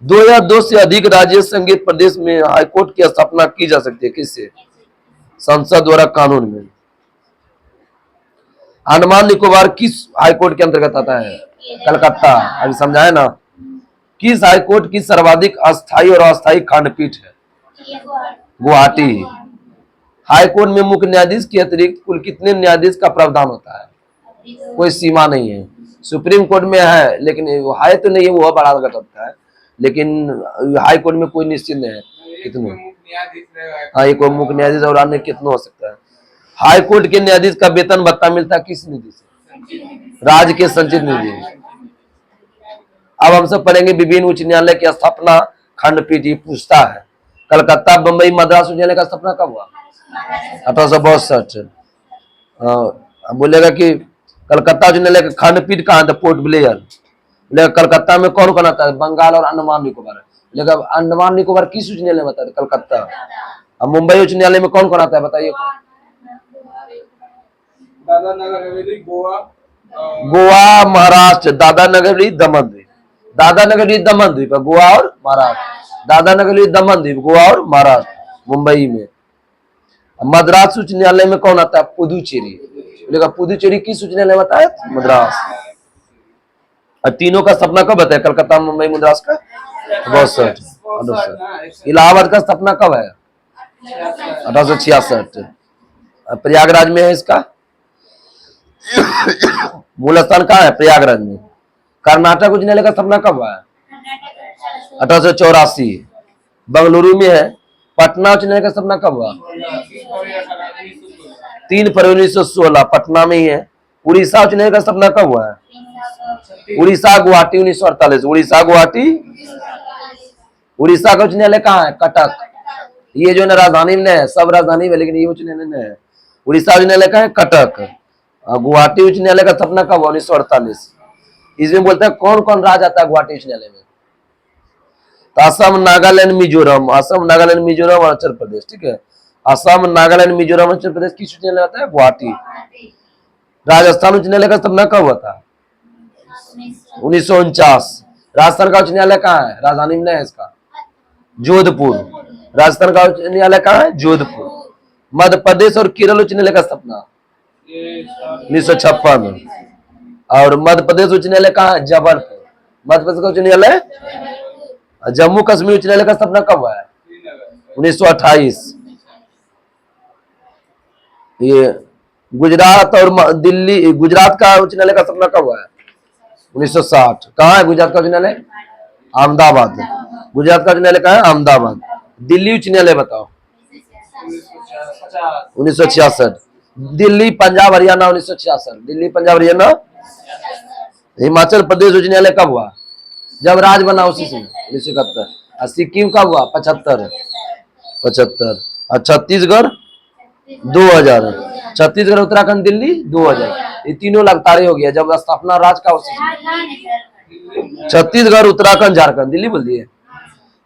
2 या 2 से अधिक राज्य संघीय प्रदेश में हाईकोर्ट की स्थापना की जा सकती है किससे? संसद द्वारा कानून में। अंडमान निकोबार किस हाईकोर्ट के अंतर्गत आता है? कलकत्ता। अभी समझाए ना। किस हाईकोर्ट की सर्वाधिक अस्थायी और अस्थायी खंडपीठ है? गुवाहाटी। हाईकोर्ट में मुख्य न्यायाधीश के अतिरिक्त कुल कितने न्यायाधीश का प्रावधान होता है? कोई सीमा नहीं है। सुप्रीम कोर्ट में है, लेकिन हाई तो नहीं है, वो बड़ा घटकता है, लेकिन हाई कोर्ट में कोई निश्चित नहीं है कितने। हाँ, एक मुख्य न्यायाधीश और अन्य कितने हो सकता है। हाई कोर्ट के न्यायाधीश का वेतन भत्ता मिलता है किस निधि से? राज्य के संचित निधि। अब हम सब पढ़ेंगे विभिन्न उच्च न्यायालय की स्थापना खंडपीठ पूछता है। कलकत्ता, बंबई, मद्रास उच्च न्यायालय का स्थापना कब हुआ? 1862। बोलेगा कि कलकत्ता उच्च न्यायालय का खंडपीठ कहाँ था? Port Blair. बोलेगा कलकत्ता में कौन कौन आता है? बंगाल और अंडमान निकोबार। बोलेगा अंडमान निकोबार किस उच्च न्यायालय में आता है? कलकत्ता। अब मुंबई उच्च न्यायालय में कौन कौन आता है बताइए? दादरा नगर हवेली, गोवा, महाराष्ट्र। दादरा नगर हवेली, दमन द्वीप। दादरा नगर हवेली, दमन द्वीप, गोवा और महाराष्ट्र। दादरा नगर हवेली, दमन द्वीप, गोवा और महाराष्ट्र, मुंबई में। मद्रास उच्च न्यायालय में कौन आता है? पुदुचेरी। बोलेगा पुदुचेरी किस उच्च न्यायालय में आता है? मद्रास। और तीनों का स्थापना कब बताया? कलकत्ता, मुंबई, मद्रास का 62। इलाहाबाद का स्थापना कब है? 1866। प्रयागराज में है इसका मूल स्थान कहाँ है? प्रयागराज में। कर्नाटक उच्च न्यायालय का स्थापना कब हुआ है? 1884। बंगलुरु में है। पटना उच्च न्यायालय का स्थापना कब हुआ? 3 फरवरी 1916, पटना में ही है। उड़ीसा उच्च न्यायालय का स्थापना कब हुआ है? उड़ीसा, गुवाहाटी, 1948। उड़ीसा, गुवाहाटी। उड़ीसा का उच्च न्यायालय कहाँ है? कटक। ये जो है राजधानी में है, सब राजधानी में, लेकिन ये उच्च न्यायालय में है। उड़ीसा उच्च न्यायालय का है कटक। गुवाहाटी उच्च न्यायालय का स्थापना कब हुआ? 1948। इसमें बोलते हैं कौन कौन राज्य आता है गुवाहाटी उच्च न्यायालय में? तो असम, नागालैंड, मिजोरम। असम, नागालैंड, मिजोरम, अरुणाचल प्रदेश। ठीक है। असम, नागालैंड, मिजोरम, अरुणाचल प्रदेश किस उच्च न्यायालय आता है? गुवाहाटी। राजस्थान उच्च न्यायालय का स्थापना कब हुआ था? 1949। राजस्थान का उच्च न्यायालय कहाँ है? राजधानी में है इसका जोधपुर। राजस्थान का उच्च न्यायालय कहाँ है? जोधपुर। मध्य प्रदेश और केरल उच्च न्यायालय का स्थापना 1956। और मध्य प्रदेश उच्च न्यायालय कहाँ है? जबलपुर। मध्य प्रदेश का उच्च न्यायालय। जम्मू कश्मीर उच्च न्यायालय का स्थापना कब हुआ है? 1928। ये गुजरात और दिल्ली, गुजरात का उच्च न्यायालय का स्थापना कब हुआ है? 1960। कहाँ है गुजरात का उच्च न्यायालय? अहमदाबाद। गुजरात का उच्च न्यायालय कहाँ है? अहमदाबाद। दिल्ली उच्च न्यायालय बताओ? 1966। दिल्ली, पंजाब, हरियाणा 1966। दिल्ली, पंजाब, हरियाणा। हिमाचल प्रदेश उच्च न्यायालय कब हुआ? जब राज बना उसी से 1971। और सिक्किम कब हुआ? 75। और छत्तीसगढ़ 2000। छत्तीसगढ़, उत्तराखंड, दिल्ली 2000। ये तीनों लगातार हो गया जब स्थापना राज का उसी। छत्तीसगढ़, उत्तराखंड, झारखंड। दिल्ली बोल दिए।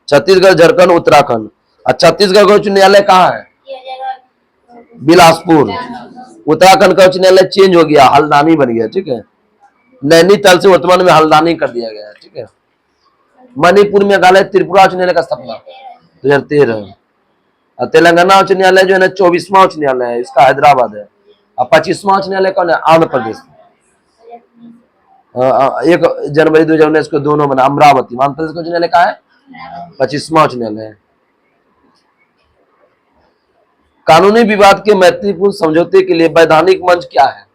छत्तीसगढ़, झारखंड, उत्तराखंड। और छत्तीसगढ़ का उच्च न्यायालय कहाँ है? बिलासपुर। उत्तराखंड का उच्च न्यायालय चेंज हो गया, हल्द्वानी बन गया। ठीक है। नैनीताल से वर्तमान में हल्द्वानी कर दिया गया है। ठीक है। मणिपुर, मेघालय, त्रिपुरा उच्च न्यायालय का स्थापना 2013। और तेलंगाना उच्च न्यायालय जो है ना 24वां उच्च न्यायालय है, इसका हैदराबाद है। और 25वां उच्च न्यायालय कौन है? आंध्र प्रदेश। 1 जनवरी 2019 को दोनों बना। अमरावती। आंध्र प्रदेश का उच्च न्यायालय कहाँ है? 25वां उच्च न्यायालय है। कानूनी विवाद के मैत्रीपूर्ण समझौते के लिए वैधानिक मंच क्या है?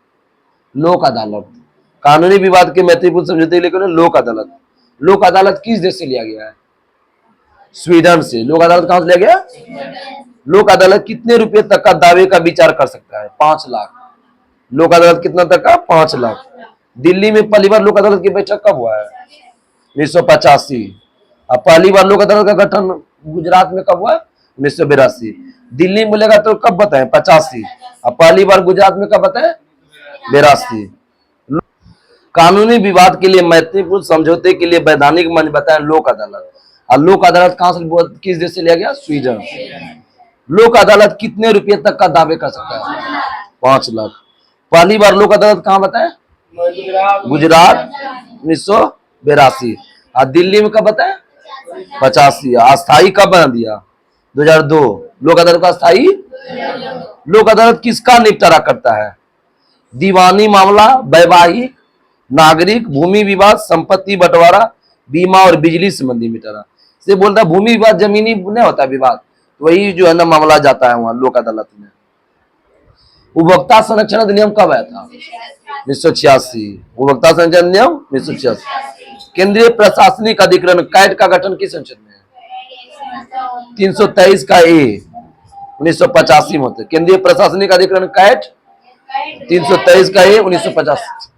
लोक अदालत। कानूनी विवाद के मैत्रीपूर्ण समझौते के लिए लोक अदालत। लोक अदालत किस देश से लिया गया है? स्वीडन से। लोक अदालत कहां से लिया गया? लोक अदालत कितने रुपए तक का दावे का विचार कर सकता है? 5 लाख। लोक अदालत कितना तक का? 5 लाख। दिल्ली में पहली बार लोक अदालत की बैठक कब हुआ है? 1985। और पहली बार लोक अदालत का गठन गुजरात में कब हुआ? 1982। दिल्ली में बोलेगा तो कब बताएं? 85। और पहली बार गुजरात में कब बताएं? 82। कानूनी विवाद के लिए मैत्रीपूर्ण समझौते के लिए वैधानिक मंच बताएं लोक अदालत। और लोक अदालत कहां से, किस देश से लिया गया? स्वीडन। लोक अदालत कितने रुपए तक का दावे कर सकता है? 5 लाख। पहली बार लोक अदालत कहाँ बताए? गुजरात 1982। और दिल्ली में कब बताए? 85। अस्थाई कब बना दिया? 2002। लोक अदालत का अस्थाई। लोक अदालत किसका निपटारा करता है? दीवानी मामला, वैवाहिक, नागरिक, भूमि विवाद, संपत्ति बंटवारा, बीमा और बिजली संबंधी निपटारा। से बोलता है भूमि विवाद, जमीनी नहीं होता विवाद, तो वही जो है ना मामला जाता है वहां लोक अदालत में। उपभोक्ता संरक्षण अधिनियम कब आया था? 1986। उपभोक्ता संरक्षण अधिनियम 1986। केंद्रीय प्रशासनिक अधिकरण कैट का गठन किस संसद में है? 323 का ए 1985 में होता है। केंद्रीय प्रशासनिक अधिकरण कैट 323 का ए 1985।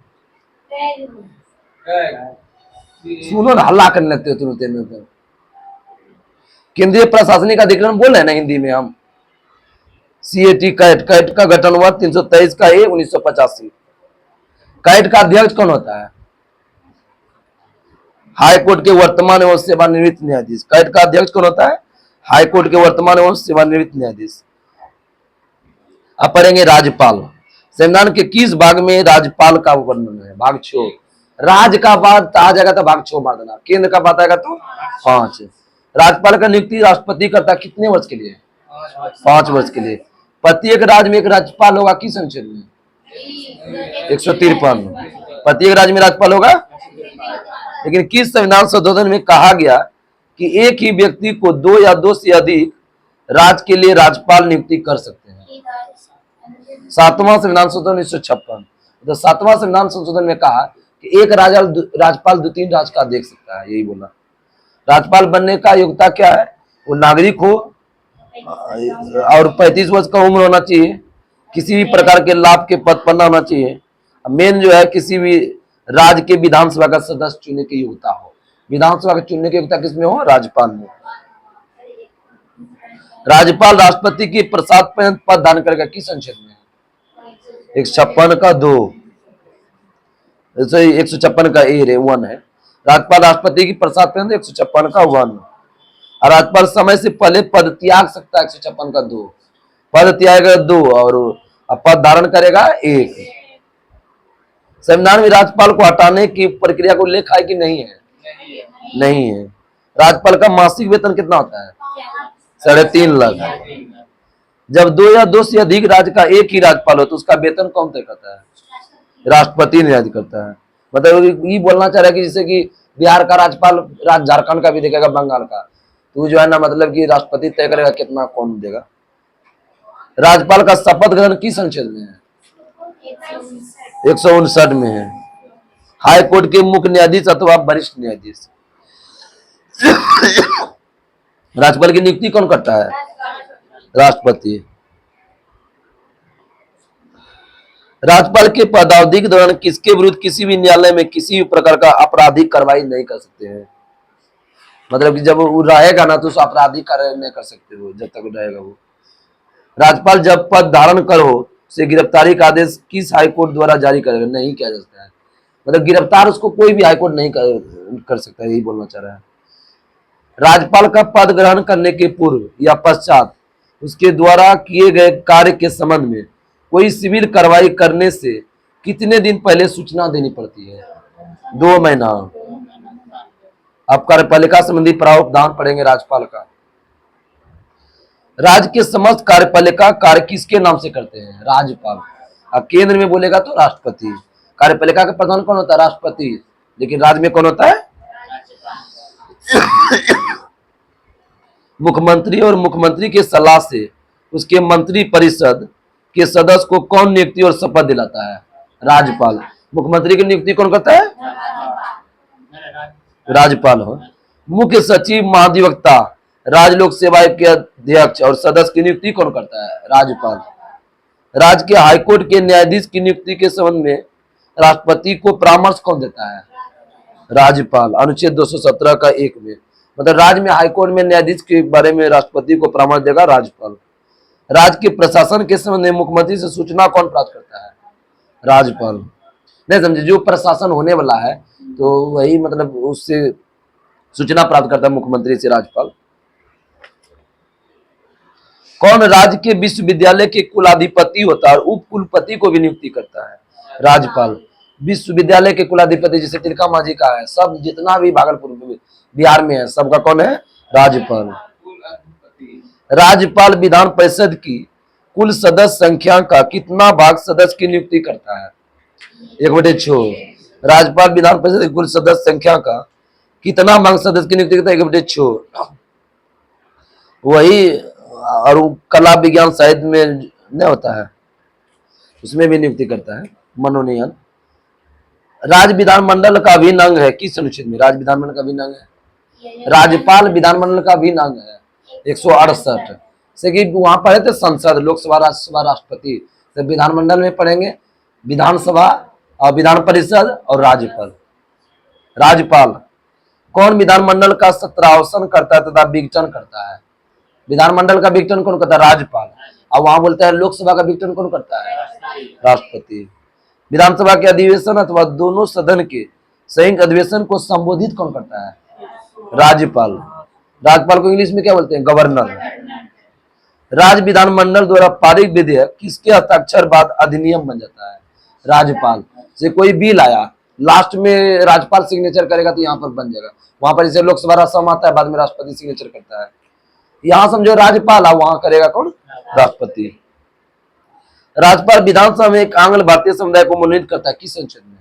सुनो ना, हल्ला करने लगते हो तुरंत में। तो केंद्रीय प्रशासनिक अधिकरण बोल रहे हैं ना हिंदी में हम, सीएटी कैट। कैट का गठन हुआ 323 का ए 1985। कैट का अध्यक्ष कौन होता है? हाई कोर्ट के वर्तमान एवं सेवानिवृत्त न्यायाधीश। कैट का अध्यक्ष कौन होता है? हाई कोर्ट के वर्तमान एवं सेवानिवृत्त न्यायाधीश। अब पढ़ेंगे राज्यपाल। संविधान के किस भाग में राज्यपाल का वर्णन है? भाग 6। राज्य का बात आ जाएगा तो भाग 6 मार देना, केंद्र का बात आएगा तो 5। राज्यपाल का नियुक्ति राष्ट्रपति करता कितने वर्ष के लिए? 5 वर्ष के लिए। प्रत्येक राज्य में एक राज्यपाल होगा किस अनुच्छेद में? 153। प्रत्येक राज्य में राज्यपाल होगा। लेकिन किस संविधान संशोधन में कहा गया कि एक ही व्यक्ति को 2 या 2 से अधिक राज्य के लिए राज्यपाल नियुक्ति कर सकते हैं? 7वां संविधान संशोधन 1956। तो 7वां संविधान संशोधन में कहा कि एक राज्यपाल 2-3 राज्य का देख सकता है, यही बोला। राज्यपाल बनने का योग्यता क्या है? वो नागरिक हो और 35 वर्ष का उम्र होना चाहिए, किसी भी प्रकार के लाभ के पद पर न होना चाहिए। मेन जो है किसी भी राज्य के विधानसभा का सदस्य चुनने की योग्यता हो। विधानसभा के चुनने की योग्यता किसमें हो? राज्यपाल में। राज्यपाल राष्ट्रपति की प्रसाद पर्यंत पद धारण करेगा किस अनुच्छेद में? 156 का 2। 156 का ए 1 है। राज्यपाल राष्ट्रपति की प्रसाद पर्यंत 156 का 1। और राज्यपाल समय से पहले पद त्याग सकता है 156 का 2। पद त्यागेगा 2 और पद धारण करेगा 1। संविधान में राज्यपाल को हटाने की प्रक्रिया को उल्लेख है कि नहीं है? नहीं है। राज्यपाल का मासिक वेतन कितना होता है? 3.5 लाख। जब 2 या 2 से अधिक राज्य का एक ही राज्यपाल हो तो उसका वेतन कौन तय करता है? राष्ट्रपति निर्धारित करता है। मतलब ये बोलना चाह रहा है कि जैसे कि बिहार का राज्यपाल झारखंड का भी देखेगा, बंगाल का, तो जो है ना मतलब कि राष्ट्रपति तय करेगा कितना कौन देगा। राज्यपाल का शपथ ग्रहण किस अनुच्छेद में है? 159 में है। हाई कोर्ट के मुख्य न्यायाधीश अथवा वरिष्ठ न्यायाधीश। राज्यपाल की नियुक्ति कौन करता है? राष्ट्रपति। राज्यपाल के पदावधि के दौरान किसके विरुद्ध किसी भी न्यायालय में किसी भी प्रकार का आपराधिक कार्रवाई नहीं कर सकते हैं। मतलब कि जब वो रहेगा ना तो उस आपराधिक कार्रवाई नहीं कर सकते हो जब तक रहेगा वो। राज्यपाल जब पद धारण करो से गिरफ्तारी का आदेश किस हाईकोर्ट द्वारा जारी करेगा? नहीं किया जा सकता है। मतलब गिरफ्तार उसको कोई भी हाईकोर्ट नहीं कर सकता है, यही बोलना चाह रहा है। राज्यपाल का पद ग्रहण करने के पूर्व या पश्चात उसके द्वारा किए गए कार्य के संबंध में कोई सिविल कार्रवाई करने से कितने दिन पहले सूचना देनी पड़ती है? 2 महीना। अब कार्यपालिका संबंधी प्रावधान पढ़ेंगे राज्यपाल का। राज्य के समस्त कार्यपालिका कार्य किसके नाम से करते हैं? राज्यपाल। अब केंद्र में बोलेगा तो राष्ट्रपति। कार्यपालिका का प्रधान कौन होता है? राष्ट्रपति। लेकिन राज्य में कौन होता है? मुख्यमंत्री। और मुख्यमंत्री के सलाह से उसके मंत्री परिषद के सदस्य को कौन नियुक्ति और शपथ दिलाता है? राज्यपाल। मुख्यमंत्री की नियुक्ति कौन करता है? राज्यपाल हो। मुख्य सचिव, महाधिवक्ता, राज्य लोक सेवा आयोग के अध्यक्ष और सदस्य की नियुक्ति कौन करता है? राज्यपाल। राज्य के हाईकोर्ट के न्यायाधीश की नियुक्ति के संबंध में राष्ट्रपति को परामर्श कौन देता है? राज्यपाल। अनुच्छेद 217 का 1 में। मतलब राज्य में हाईकोर्ट में न्यायाधीश के बारे में राष्ट्रपति को परामर्श देगा राज्यपाल। राज्य के प्रशासन के संबंध में मुख्यमंत्री से सूचना कौन प्राप्त करता है? राज्यपाल। नहीं समझे? जो प्रशासन होने वाला है तो वही मतलब उससे सूचना प्राप्त करता है मुख्यमंत्री से राज्यपाल। कौन राज्य के विश्वविद्यालय के कुलाधिपति होता है और उप कुलपति को भी नियुक्ति करता है? राज्यपाल। विश्वविद्यालय के कुलाधिपति जैसे तिलका मांझी का है, सब जितना भी भागलपुर बिहार में है सबका कौन है? राज्यपाल। राज्यपाल विधान परिषद की कुल सदस्य संख्या का कितना भाग सदस्य की नियुक्ति करता है? 1/6। राज्यपाल विधान परिषद की कुल सदस्य संख्या का कितना भाग सदस्य की नियुक्ति करता है? 1/6। वही और कला विज्ञान साहित्य में नहीं होता है, उसमें भी नियुक्ति करता है मनोनयन। राज्य विधानमंडल का अभिन्न अंग है किस अनुच्छेद में? राज्य विधानमंडल का अभिन्न अंग है, राज्यपाल विधानमंडल का अभिन्न अंग है 168 से कि वहां पढ़े थे संसद, लोकसभा, राज्यसभा, राष्ट्रपति, तो विधानमंडल में पढ़ेंगे विधानसभा और विधान परिषद और राज्यपाल। राज्यपाल कौन विधानमंडल का सत्रावसान करता है तथा विघटन करता है? विधानमंडल का विघटन कौन करता है? राज्यपाल। और वहां बोलते हैं लोकसभा का विघटन कौन करता है? राष्ट्रपति। विधानसभा के अधिवेशन अथवा दोनों सदन के संयुक्त अधिवेशन को संबोधित कौन करता है? राज्यपाल। राज्यपाल को इंग्लिश में क्या बोलते हैं? गवर्नर। राज्य विधानमंडल द्वारा पारित विधेयक किसके हस्ताक्षर बाद अधिनियम बन जाता है? राज्यपाल से। कोई बिल आया लास्ट में राज्यपाल सिग्नेचर करेगा तो यहाँ पर बन जाएगा, वहां पर जैसे लोकसभा राज्यसभा आता है बाद में राष्ट्रपति सिग्नेचर करता है, यहां समझो राज्यपाल वहां करेगा कौन? राष्ट्रपति। राज्यपाल विधानसभा में एक आंग्ल भारतीय समुदाय को मनोनीत करता है किस संसद में?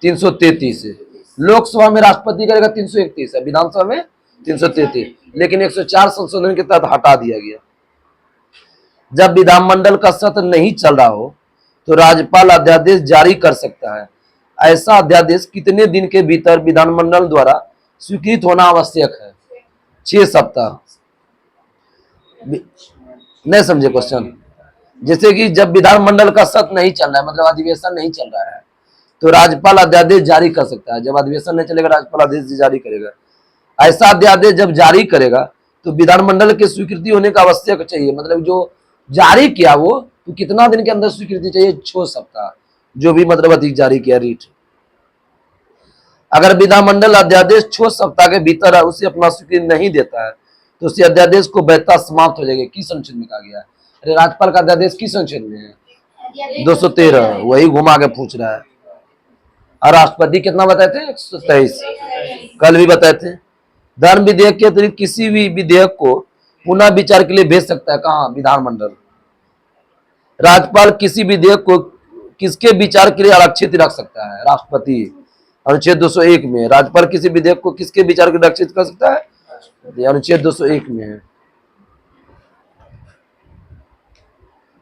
333 से। लोकसभा में राष्ट्रपति करेगा 331 है, विधानसभा में 333, लेकिन 104 संशोधन के तहत हटा दिया गया। जब विधानमंडल का सत्र नहीं चल रहा हो तो राज्यपाल अध्यादेश जारी कर सकता है। ऐसा अध्यादेश कितने दिन के भीतर विधानमंडल द्वारा स्वीकृत होना आवश्यक है? 6 सप्ताह। नहीं समझे क्वेश्चन? जैसे कि जब विधानमंडल का सत्र नहीं चल रहा है, मतलब अधिवेशन नहीं चल रहा है, तो राज्यपाल अध्यादेश जारी कर सकता है। जब अधिवेशन नहीं चलेगा राज्यपाल आदेश जारी करेगा। ऐसा अध्यादेश जब जारी करेगा तो विधानमंडल की स्वीकृति होने का आवश्यक चाहिए, मतलब जो जारी किया वो तो कितना दिन के अंदर स्वीकृति चाहिए? 6 सप्ताह, जो भी मतलब अधिक जारी किया रीट। अगर विधानमंडल अध्यादेश 6 सप्ताह के भीतर उसे अपना स्वीकृति नहीं देता है तो उसी अध्यादेश को वैधता समाप्त हो जाएगी। किस अनुच्छेद में कहा गया है? अरे राज्यपाल का अध्यादेश किस अनुच्छेद में है? 213। वही घुमा के पूछ रहा है। और राष्ट्रपति कितना बताए थे? 123। कल भी बताए थे। धर्म विधेयक के अतिरिक्त किसी भी विधेयक को पुनः विचार के लिए भेज सकता है कहाँ? विधानमंडल। राज्यपाल किसी विधेयक को किसके विचार के लिए आरक्षित रख सकता है? राष्ट्रपति। अनुच्छेद 201 में राज्यपाल किसी विधेयक को किसके विचार के लिए आरक्षित कर सकता है? अनुच्छेद 201 में है।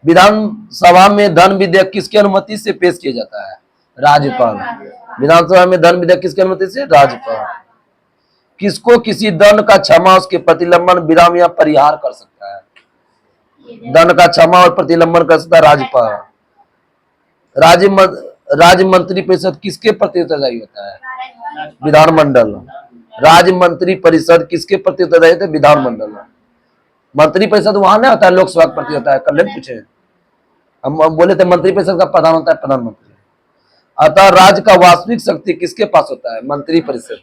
विधानसभा में धन विधेयक किसकी अनुमति से पेश किया जाता है? राज्यपाल। विधानसभा में धन विधेयक किसकी अनुमति से? राज्यपाल। किसको किसी दंड का क्षमा, उसके प्रतिलंबन, विराम या परिहार कर सकता है? दंड का क्षमा और प्रतिलंबन कर सकता है राज्यपाल। राज्य मंत्री परिषद किसके प्रति उत्तरदायी होता है? विधानमंडल। राज्य मंत्री परिषद किसके प्रति उत्तरदायी होता है? विधानमंडल। मंत्री परिषद वहां नहीं होता है, लोकसभा के प्रति होता है। कल पूछे हम बोले थे मंत्री परिषद का प्रधान होता है प्रधानमंत्री। अतः राज्य का वास्तविक शक्ति किसके पास होता है? मंत्री परिषद।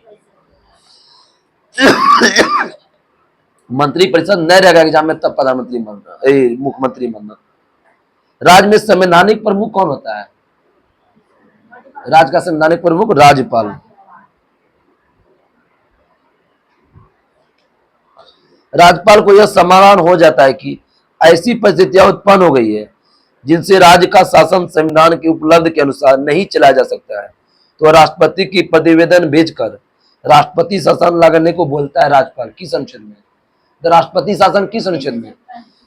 मंत्री परिषद नहीं रहेगा एग्जाम में तब प्रधानमंत्री बनना, मुख्यमंत्री बनना। राज्य में संवैधानिक प्रमुख कौन होता है? राज्य का संवैधानिक प्रमुख राज्यपाल। राज्यपाल को यह समाधान हो जाता है कि ऐसी परिस्थितियां उत्पन्न हो गई है जिनसे राज्य का शासन संविधान के उपलब्ध के अनुसार नहीं चलाया जा सकता है, तो राष्ट्रपति की प्रतिवेदन भेजकर राष्ट्रपति शासन लगाने को बोलता है राज्यपाल। किस अनुच्छेद में? तो राष्ट्रपति शासन किस अनुच्छेद में?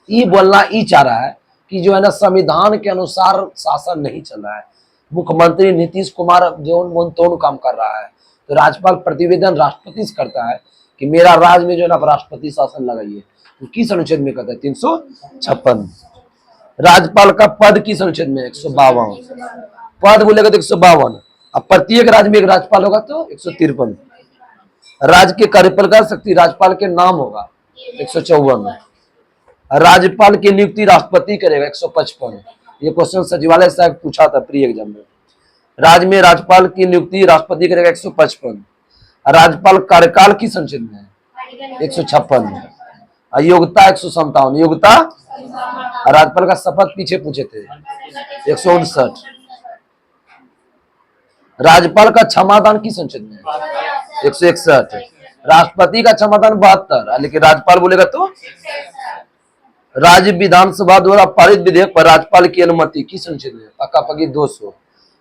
ये बोलना ये चाह रहा है कि जो है ना संविधान के अनुसार शासन नहीं चल रहा है, मुख्यमंत्री नीतीश कुमार जो मन तो काम कर रहा है, तो राज्यपाल प्रतिवेदन राष्ट्रपति से करता है कि मेरा राज्य में जो है ना राष्ट्रपति शासन लगाइए। तो किस अनुच्छेद में कहता है? 356। राज्यपाल का पद किस अनुच्छेद में? 152। पद बोलेगा तो 152। अब प्रत्येक राज्य में एक राज्यपाल होगा तो 153। राज्य के कार्यपालिका शक्ति राज्यपाल के नाम होगा 154। राज्यपाल की नियुक्ति राष्ट्रपति करेगा 155। ये क्वेश्चन सचिवालय से पूछा था प्री एग्जाम में। राज्य में राज्यपाल की नियुक्ति राष्ट्रपति करेगा 155। राज्यपाल कार्यकाल किस अनुच्छेद में है? 156 में। योग्यता 157, योग्यता। और राज्यपाल का शपथ पीछे पूछे थे 159। राज्यपाल का क्षमादान किस अनुच्छेद में है 161। राष्ट्रपति का क्षमादान 72, लेकिन राज्यपाल बोलेगा तो। राज्य विधानसभा द्वारा पारित विधेयक पर राज्यपाल की अनुमति किस अनुच्छेद में, पक्का पक्की 200।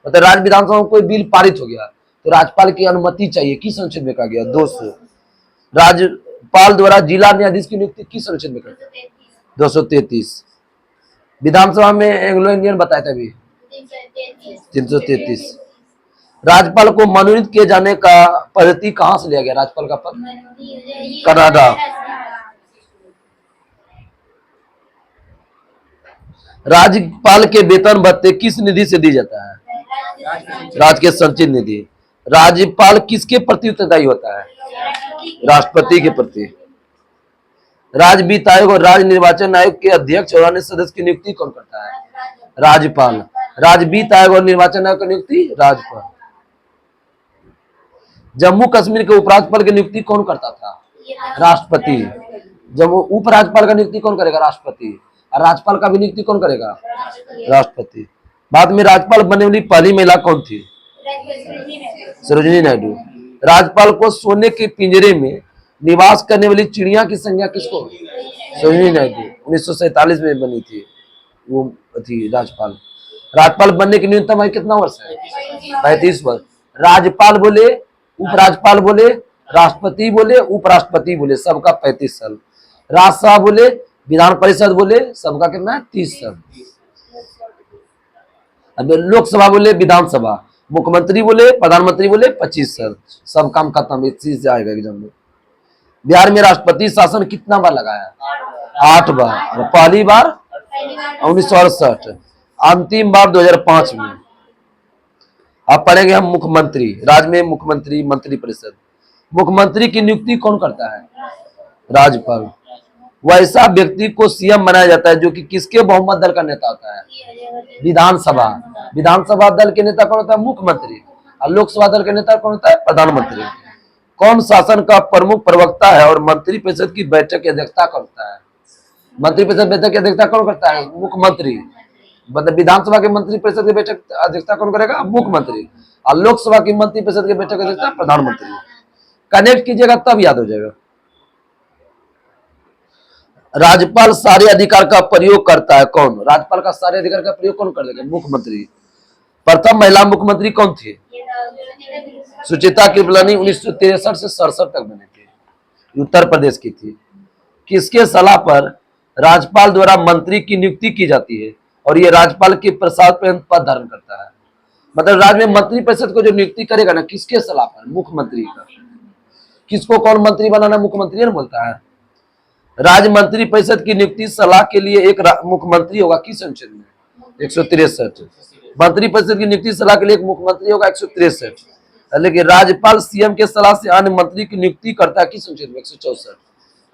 मतलब राज्य विधानसभा में कोई बिल पारित हो गया तो राज्यपाल की अनुमति चाहिए, किस अनुच्छेद में कहा गया 200। राज्यपाल द्वारा जिला न्यायाधीश की नियुक्ति किस अनुच्छेद में करते हैं 233। विधानसभा में एंग्लो इंडियन बताया था अभी 333। राज्यपाल को मनोनीत किए जाने का पद्धति कहां से लिया गया, राज्यपाल का पद कनाडा। राज्यपाल के वेतन भत्ते किस निधि से दी जाता है, राज्य संचित निधि। राज्यपाल किसके प्रति उत्तरदायी होता है, राष्ट्रपति के प्रति। राज्य वित्त आयोग और राज्य निर्वाचन आयोग के अध्यक्ष और अन्य सदस्य की नियुक्ति कौन करता है, राज्यपाल। राज्य वित्त आयोग और निर्वाचन आयोग की नियुक्ति राज्यपाल। जम्मू कश्मीर के उपराज्यपाल की नियुक्ति कौन करता था, राष्ट्रपति। जम्मू उपराज्यपाल का नियुक्ति कौन करेगा, राष्ट्रपति। और राज्यपाल का भी नियुक्ति कौन करेगा, राष्ट्रपति। बाद में राज्यपाल बनने वाली पहली महिला कौन थी, सरोजिनी नायडू। राज्यपाल को सोने के पिंजरे में निवास करने वाली चिड़िया की संज्ञा किसको, सरोजिनी नायडू। 1947 में बनी थी वो थी राज्यपाल। राज्यपाल बनने की न्यूनतम आयु कितना वर्ष है, 35 वर्ष। राज्यपाल बोले, उपराज्यपाल बोले, राष्ट्रपति बोले, उपराष्ट्रपति बोले, सबका 35 साल। राज्यसभा बोले, विधान परिषद बोले, सबका कितना है 30 साल। अब लोकसभा बोले, विधानसभा, मुख्यमंत्री बोले, प्रधानमंत्री बोले 25 साल। सब काम खत्म, इस चीज से आएगा एग्जाम में। बिहार में राष्ट्रपति शासन कितना बार लगाया, 8 बार। और पहली बार 1968, अंतिम बार 2005 में। अब पढ़ेंगे हम मुख्यमंत्री। राज्य में मुख्यमंत्री, मंत्री परिषद। मुख्यमंत्री की नियुक्ति कौन करता है, राज्यपाल। वैसा व्यक्ति को सीएम बनाया जाता है जो कि किसके बहुमत दल का नेता होता है, विधानसभा। विधानसभा दल के नेता कौन होता है, मुख्यमंत्री। और लोकसभा दल के नेता कौन होता है, प्रधानमंत्री। कौन शासन का प्रमुख प्रवक्ता है और मंत्री परिषद की बैठक की अध्यक्षता करता है, मंत्री परिषद बैठक की अध्यक्षता कौन करता है, मुख्यमंत्री। मतलब विधानसभा के मंत्री परिषद की बैठक अध्यक्षता कौन करेगा, मुख्यमंत्री। और लोकसभा की मंत्री परिषद की बैठक अध्यक्षता प्रधानमंत्री। कनेक्ट कीजिएगा तब याद हो जाएगा। राज्यपाल सारे अधिकार का प्रयोग करता है कौन, राज्यपाल का सारे अधिकार का प्रयोग कौन करेगा, मुख्यमंत्री। प्रथम महिला मुख्यमंत्री कौन थी, सुचित्रा कृपलानी। 1963 से 67 तक बने थे, उत्तर प्रदेश की थी। किसके सलाह पर राज्यपाल द्वारा मंत्री की नियुक्ति की जाती है और ये राज्यपाल के प्रसाद पर्यंत पद धारण करता है। मतलब राज्य में मंत्री परिषद को जो नियुक्ति करेगा ना, किसके सलाह पर, मुख्यमंत्री का। किसको कौन मंत्री बनाना, मुख्यमंत्री ने बोलता है। राज्य मंत्री परिषद की नियुक्ति सलाह के लिए एक मुख्यमंत्री होगा, किस अनुच्छेद में, 163। मंत्री परिषद की नियुक्ति सलाह के लिए एक मुख्यमंत्री होगा, 163। लेकिन राज्यपाल सीएम के सलाह से अन्य मंत्री की नियुक्ति करता है, किस अनुच्छेद में, 164।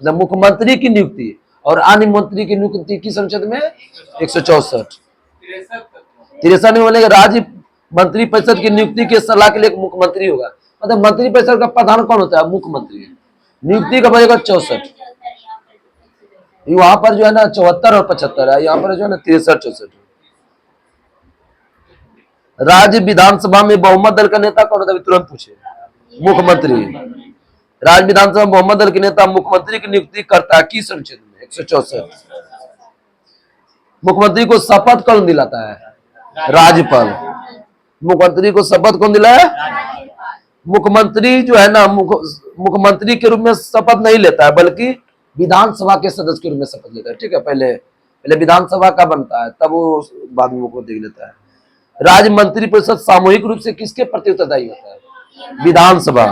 मतलब मुख्यमंत्री की नियुक्ति और अन्य मंत्री की नियुक्ति किस अनुच्छेद में, 164। 63 में बोलेगा राज्य मंत्री परिषद की नियुक्ति के सलाह के लिए एक मुख्यमंत्री होगा। मतलब मंत्री परिषद का प्रधान कौन होता है, मुख्यमंत्री। नियुक्ति का बनेगा 64। वहां पर जो है ना 74 और 75 है, यहाँ पर जो है ना 63 64। राज्य विधानसभा में बहुमत दल का नेता कौन होता है, तुरंत पूछे, मुख्यमंत्री। राज्य विधानसभा बहुमत दल के नेता मुख्यमंत्री की नियुक्ति करता है, किस अनुच्छेद में, 164। मुख्यमंत्री को शपथ कौन दिलाता है, राज्यपाल। मुख्यमंत्री को शपथ कौन दिलाया, मुख्यमंत्री जो है ना मुख्यमंत्री के रूप में शपथ नहीं लेता है, बल्कि विधानसभा के सदस्य के रूप में शपथ लेता है। ठीक है, पहले विधानसभा का बनता है, तब वो बाद में मुख्यमंत्री लेता है। राज्य मंत्री परिषद सामूहिक रूप से किसके प्रति उत्तरदायी होता है, विधानसभा।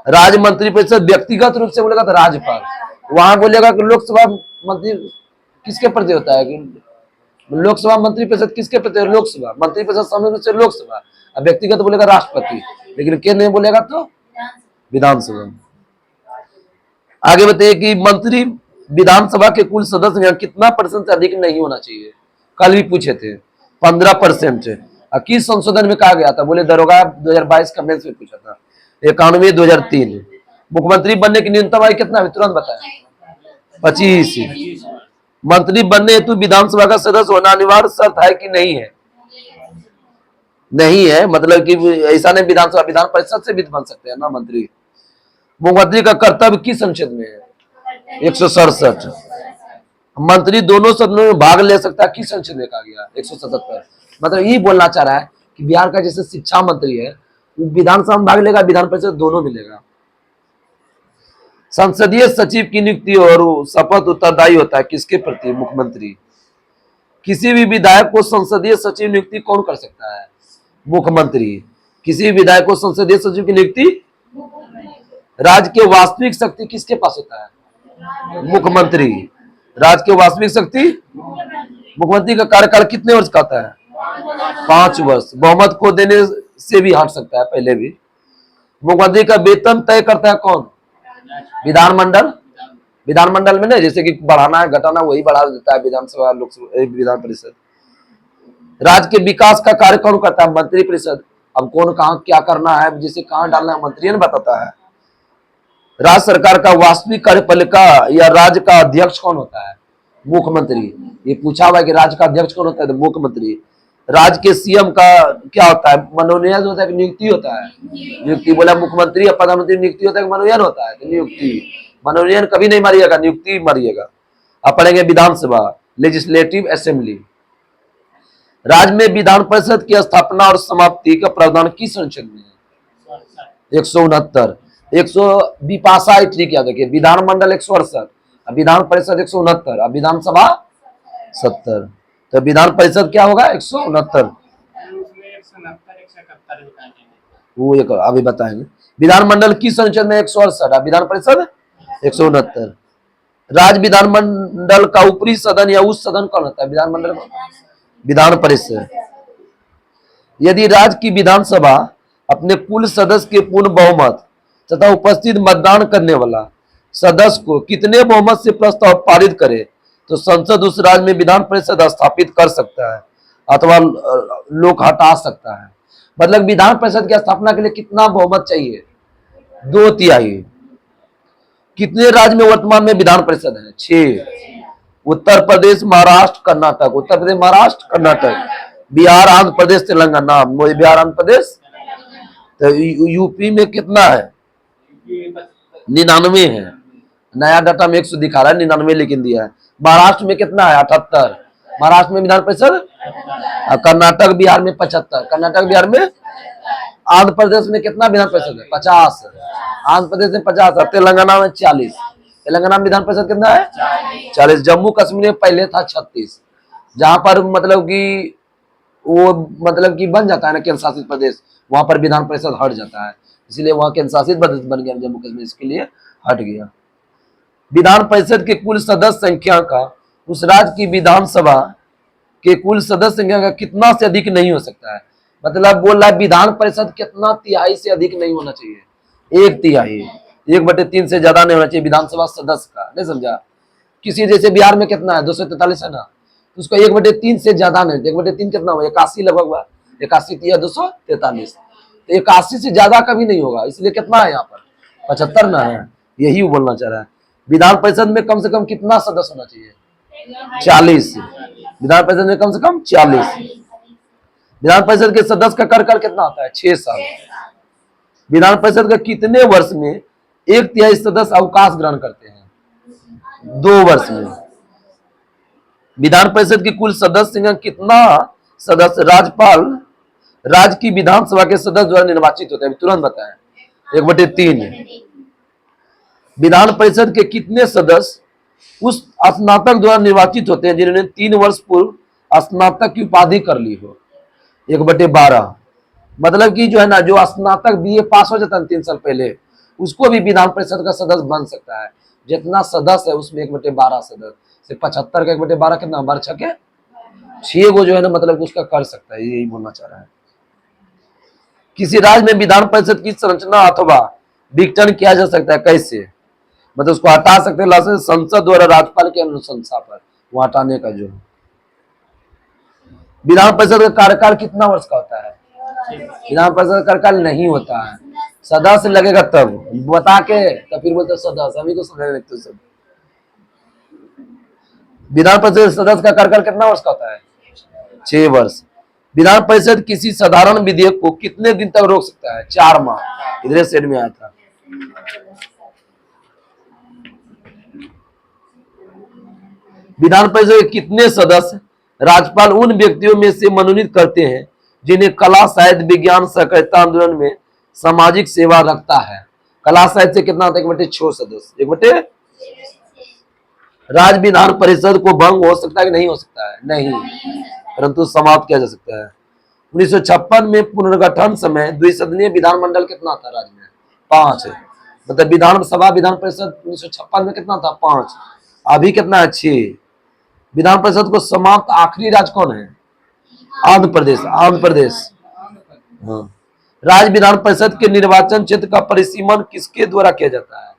राज्य मंत्री परिषद व्यक्तिगत रूप से बोलेगा तो राज्यपाल। वहां बोलेगा कि लोकसभा मंत्री किसके प्रति होता है, कि लोकसभा मंत्री परिषद किसके प्रति, लोकसभा। मंत्री परिषद सामूहिक रूप से लोकसभा, और व्यक्तिगत बोलेगा राष्ट्रपति। लेकिन केंद्र में बोलेगा तो विधानसभा। आगे बताइए कि मंत्री विधानसभा के कुल सदस्य में कितना % से अधिक नहीं होना चाहिए, कल भी पूछे थे, 15%। किस संशोधन में कहा गया था, बोले दरोगा 2022 का मेंस में पूछा था, 91 2003। मुख्यमंत्री बनने की न्यूनतम आयु कितना है, तुरंत बताया, 25। मंत्री बनने हेतु विधानसभा का सदस्य होना अनिवार्य शर्त है कि नहीं है? नहीं है, मतलब कि ऐसा नहीं विधानसभा, विधान परिषद से भी बन सकते हैं ना मंत्री। मुख्यमंत्री का कर्तव्य किस अनुच्छेद में है? 167। मंत्री दोनों सदनों में भाग ले सकता है, किस अनुच्छेद में कहा गया? 177। मतलब ये बोलना चाह रहा है कि बिहार का जैसे शिक्षा मंत्री है, वो विधानसभा में भाग लेगा, विधान परिषद दोनों मिलेगा। संसदीय सचिव की नियुक्ति और शपथ उत्तरदायी होता है किसके प्रति? मुख्यमंत्री। किसी भी विधायक को संसदीय सचिव नियुक्ति कौन कर सकता है? मुख्यमंत्री। किसी भी विधायक को संसदीय सचिव की नियुक्ति? राज्य की वास्तविक शक्ति किसके पास होता है? मुख्यमंत्री। राज्य की वास्तविक शक्ति? मुख्यमंत्री का कार्यकाल कितने वर्ष का होता है? 5 वर्ष। बहुमत को देने से भी हट सकता है पहले भी। मुख्यमंत्री का वेतन तय करता है कौन? विधानमंडल। विधानमंडल में ना, जैसे कि बढ़ाना है घटाना वही बढ़ा देता है विधानसभा, लोकसभा, विधान परिषद। राज्य के विकास का कार्य कौन करता है? मंत्री परिषद। अब कौन कहाँ क्या करना है, जिसे कहाँ डालना है, मंत्री ने बताता है। राज्य सरकार का वास्तविक कार्यपालिका या राज्य का अध्यक्ष कौन होता है? मुख्यमंत्री। ये पूछा हुआ है कि राज्य का अध्यक्ष कौन होता है, तो मुख्यमंत्री। राज्य के सीएम का क्या होता है? मनोनयन होता है कि नियुक्ति होता है? नियुक्ति। बोला मुख्यमंत्री या प्रधानमंत्री नियुक्ति होता है कि मनोनयन होता है? तो नियुक्ति। मनोनयन कभी नहीं मारिएगा, नियुक्ति मारिएगा। अब पढ़ेंगे विधानसभा, लेजिस्लेटिव असेंबली। राज्य में विधान परिषद की स्थापना और समाप्ति का प्रावधान किस अनुच्छेद में है? 169। 100 विपाशा ट्री क्या देखिए, विधानमंडल 168, विधान परिषद 169, अब विधानसभा 70। तो विधान परिषद क्या होगा? 169। वो एक अभी बताएंगे। विधानमंडल किस अनुच्छेद में? 168। विधान परिषद 169। राज्य विधानमंडल का ऊपरी सदन या उच्च सदन कौन होता है? विधानमंडल का विधान परिषद। यदि राज्य की विधानसभा अपने कुल सदस्य के पूर्ण बहुमत तथा उपस्थित मतदान करने वाला सदस्य को कितने बहुमत से प्रस्ताव पारित करे तो संसद उस राज्य में विधान परिषद स्थापित कर सकता है अथवा लोक हटा सकता है। मतलब विधान परिषद की स्थापना के लिए कितना बहुमत चाहिए? 2/3। कितने राज्य में वर्तमान में विधान परिषद है? 6। उत्तर प्रदेश, महाराष्ट्र, कर्नाटक। उत्तर प्रदेश, महाराष्ट्र, कर्नाटक। बिहार, आंध्र प्रदेश, तेलंगाना। बिहार, आंध्र प्रदेश। तो यूपी में कितना है? 99 है। नया डाटा में 100 दिखा रहा है, 99 लेकिन दिया है। महाराष्ट्र में कितना है? 78। महाराष्ट्र में विधान परिषद। कर्नाटक बिहार में 75। कर्नाटक बिहार में। आंध्र प्रदेश में कितना विधान परिषद है? 50। आंध्र प्रदेश में 50। तेलंगाना में 40। तेलंगाना में विधान परिषद कितना है? 40। जम्मू कश्मीर में पहले था 36, जहां पर मतलब कि वो मतलब कि बन जाता है ना केंद्र शासित प्रदेश, वहां पर विधान परिषद हट जाता है, इसलिए वहां केंद्र शासित प्रदेश बन गया जम्मू कश्मीर, इसके लिए हट गया। विधान परिषद के कुल सदस्य संख्या का उस राज्य की विधानसभा के कुल सदस्य संख्या का कितना से अधिक नहीं हो सकता है। मतलब बोल रहा है विधान परिषद कितना तिहाई से अधिक नहीं होना चाहिए? 1/3। 1/3 से ज्यादा नहीं होना चाहिए विधानसभा सदस्य का। नहीं समझा? किसी जैसे बिहार में कितना है? 243 है ना, तो उसका 1/3 से ज्यादा नहीं। 1/3 कितना हुआ? 81 लगभग हुआ। 81 तिया 243, तो 81 से ज्यादा कभी नहीं होगा, इसलिए कितना है यहाँ पर? 75 ना है। यही वो बोलना चाह रहा है। विधान परिषद में कम से कम कितना सदस्य होना चाहिए? 40। विधान परिषद में कम से कम 40। विधान परिषद के सदस्य का कार्यकाल कितना होता है? 6 साल। विधान परिषद का कितने वर्ष में 1/3 सदस्य अवकाश ग्रहण करते हैं? 2 वर्ष में। विधान परिषद की कुल सदस्य संख्या कितना सदस्य राज्यपाल राज्य की विधानसभा के सदस्य द्वारा निर्वाचित होते हैं? तुरंत बताएं। 1/3। विधान परिषद के कितने सदस्य उस स्नातक द्वारा निर्वाचित होते हैं जिन्होंने 3 वर्ष पूर्व स्नातक की उपाधि कर ली हो? 1/12। मतलब कि जो है ना, जो स्नातक बीए पास हो जाता है 3 साल पहले, उसको भी विधान परिषद का सदस्य बन सकता है। जितना सदस्य है उसमें 1/12 सदस्य से 75 का 1/12 कितना? 12 के 6 गो जो है ना, मतलब उसका कर सकता है, यही बोलना चाह रहा है। किसी राज्य में विधान परिषद की संरचना अथवा विघटन किया जा सकता है कैसे? मतलब उसको हटा सकते हैं संसद द्वारा राज्यपाल की अनुशंसा पर, वो हटाने का जो विधान परिषद का कार्यकाल कितना वर्ष का होता है? विधान परिषद का कार्यकाल नहीं होता है। सदस्य लगेगा तब बता के, तो फिर बोलते सदस्य, अभी को समझ लगते सब। विधान परिषद सदस्य का कार्यकाल कितना वर्ष का होता है? 6 वर्ष। विधान परिषद किसी साधारण विधेयक को कितने दिन तक रोक सकता है? 4 माह। इधर सेट में आया था। विधान परिषद के कितने सदस्य राज्यपाल उन व्यक्तियों में से मनोनीत करते हैं जिन्हें कला, साहित्य, विज्ञान, सहकारिता आंदोलन में सामाजिक सेवा रखता है? कला साहित्य से कितना होता है? 1/6 सदस्य। 1/6। राज्य विधान परिषद को भंग हो सकता है कि नहीं हो सकता है? नहीं, परंतु समाप्त किया जा सकता है। 1956 में पुनर्गठन समय द्विसदनीय विधानमंडल कितना था राज्य में? 5। मतलब विधानसभा विधान परिषद 1956 में कितना था? 5। अभी कितना है? 6। विधान परिषद को समाप्त आखिरी राज्य कौन है? आंध्र प्रदेश। आंध्र प्रदेश। हाँ। राज्य विधान परिषद के निर्वाचन क्षेत्र का परिसीमन किसके द्वारा किया जाता है?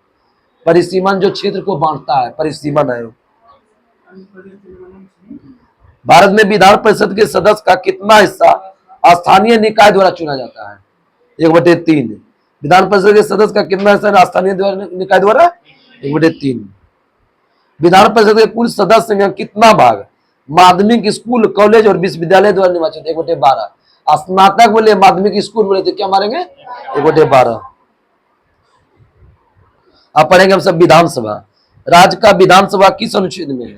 परिसीमन जो क्षेत्र को बांटता है, परिसीमन है। भारत में विधान परिषद के सदस्य का कितना हिस्सा स्थानीय निकाय द्वारा चुना जाता है? 1/3। विधान परिषद के सदस्य का कितना हिस्सा स्थानीय निकाय द्वारा? 1/3। विधान परिषद के कुल सदस्य में कितना भाग माध्यमिक स्कूल, कॉलेज और विश्वविद्यालय द्वारा निर्वाचित? 1/12। स्नातक बोले, माध्यमिक स्कूल बोले तो क्या मारेंगे? 1/12। अब पढ़ेंगे हम सब विधानसभा। राज्य का विधानसभा किस अनुच्छेद में है?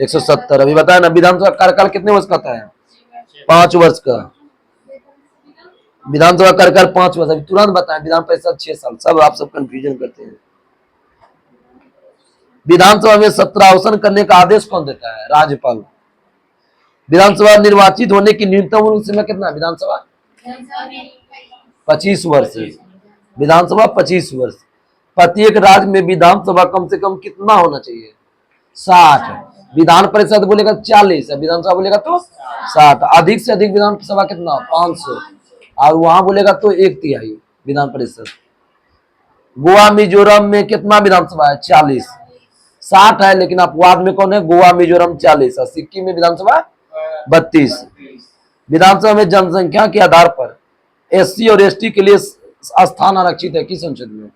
170। अभी बताया ना, विधानसभा कार्यकाल कितने वर्ष का होता है? 5 वर्ष का। विधानसभा कार्यकाल 5 वर्ष। अभी तुरंत बताएं। विधान परिषद 6 साल। सब आप सब कंफ्यूजन करते हैं। विधानसभा में सत्रावसान करने का आदेश कौन देता है? राज्यपाल। विधानसभा निर्वाचित होने की न्यूनतम उम्र समय कितना? विधानसभा 25 वर्ष। विधानसभा 25 वर्ष। प्रत्येक राज्य में विधानसभा कम से कम कितना होना चाहिए? 60। विधान परिषद बोलेगा 40, विधानसभा बोलेगा तो 60। अधिक से अधिक विधानसभा कितना? 500। और वहां बोलेगा तो 1/3 विधान परिषद। गोवा मिजोरम में कितना विधानसभा है? 40। 60 है, लेकिन अपवाद में कौन है? गोवा मिजोरम 40 और सिक्किम में विधानसभा 32। विधानसभा में जनसंख्या के आधार पर SC और ST के लिए स्थान आरक्षित है किस अनुच्छेद में?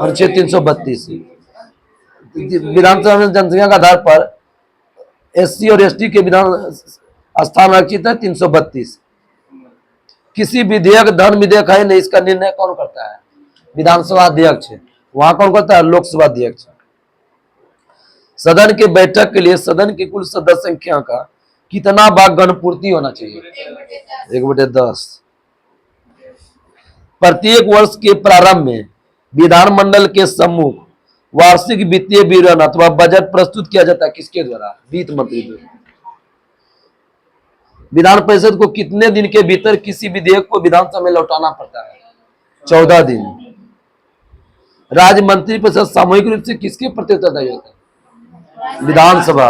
अनुच्छेद 332। विधानसभा में जनसंख्या के आधार पर SC और ST के विधान स्थान आरक्षित है 332। किसी विधेयक धन विधेयक है नहीं, इसका निर्णय कौन करता है? विधानसभा अध्यक्ष। वहां कौन करता है? लोकसभा अध्यक्ष। सदन के बैठक के लिए सदन की कुल सदस्य संख्या का कितना भाग गणपूर्ति होना चाहिए? 1/10। प्रत्येक वर्ष के प्रारंभ में विधानमंडल के सम्मुख वार्षिक वित्तीय विवरण अथवा बजट प्रस्तुत किया जाता है किसके द्वारा? वित्त मंत्री द्वारा। विधान परिषद को कितने दिन के भीतर किसी विधेयक को विधानसभा में लौटाना पड़ता है? 14 दिन। राज्य मंत्री परिषद सामूहिक रूप से किसके प्रति उत्तरदायी होता है? विधानसभा।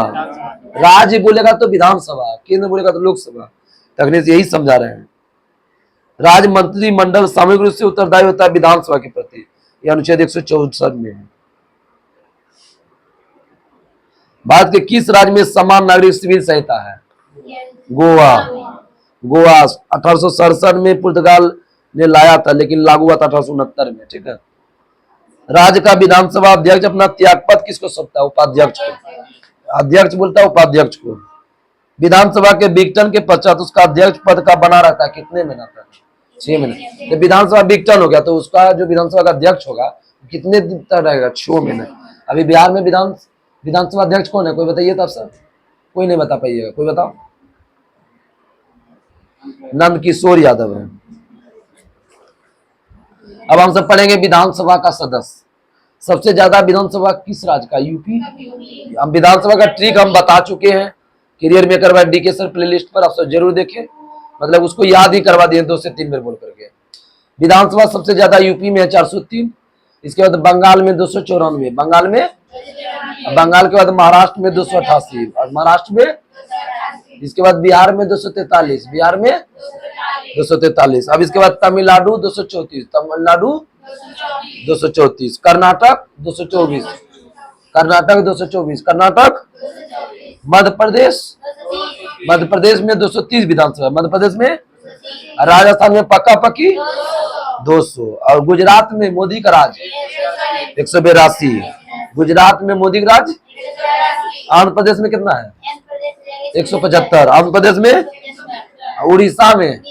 राज्य बोलेगा तो विधानसभा, केंद्र बोलेगा तो लोकसभा। तकनीक यही समझा रहे हैं। राज्य मंत्रिमंडल सामूहिक रूप से उत्तरदायी होता है विधानसभा के प्रति। यह अनुच्छेद 164 में है। भारत के किस राज्य में समान नागरिक सिविल संहिता है? गोवा। गोवा 1867 में पुर्तगाल ने लाया था, लेकिन लागू हुआ था 1869 में। ठीक है। राज्य का विधानसभा अध्यक्ष अपना त्यागपत्र किसको सौंपता है? उपाध्यक्ष को। अध्यक्ष बोलता है उपाध्यक्ष को। विधानसभा के विघटन के पश्चात उसका अध्यक्ष पद का बना रहता है कितने महीना तक? 6 महीने। जब विधानसभा विघटन हो गया तो उसका जो विधानसभा का अध्यक्ष होगा कितने दिन तक रहेगा? 6 महीने। अभी बिहार में विधानसभा अध्यक्ष कौन है? कोई बताइए तो। अफसर कोई नहीं बता पाइएगा। कोई बताओ। नंद किशोर यादव है। अब हम सब पढ़ेंगे विधानसभा का सदस्य। सबसे ज्यादा विधानसभा किस राज्य का? यूपी। हम विधानसभा का ट्रिक हम बता चुके हैं career maker by DK sir playlist पर, आप सब जरूर देखें। मतलब उसको याद ही करवा दिए 2 से 3 बार बोल करके। विधानसभा सबसे ज्यादा यूपी में है 403। इसके बाद बंगाल में 294। बंगाल के बाद महाराष्ट्र में 288 और महाराष्ट्र में। इसके बाद बिहार में 243। बिहार में 243। अब इसके बाद तमिलनाडु 234। तमिलनाडु 234। कर्नाटक 224। कर्नाटक 224। कर्नाटक। मध्य प्रदेश में 230 विधानसभा। मध्य प्रदेश में। राजस्थान में पक्का पक्की 200। और गुजरात में मोदी का राज 182। गुजरात में मोदी का राज आंध्र प्रदेश में कितना है? 175। आंध्र प्रदेश में, उड़ीसा में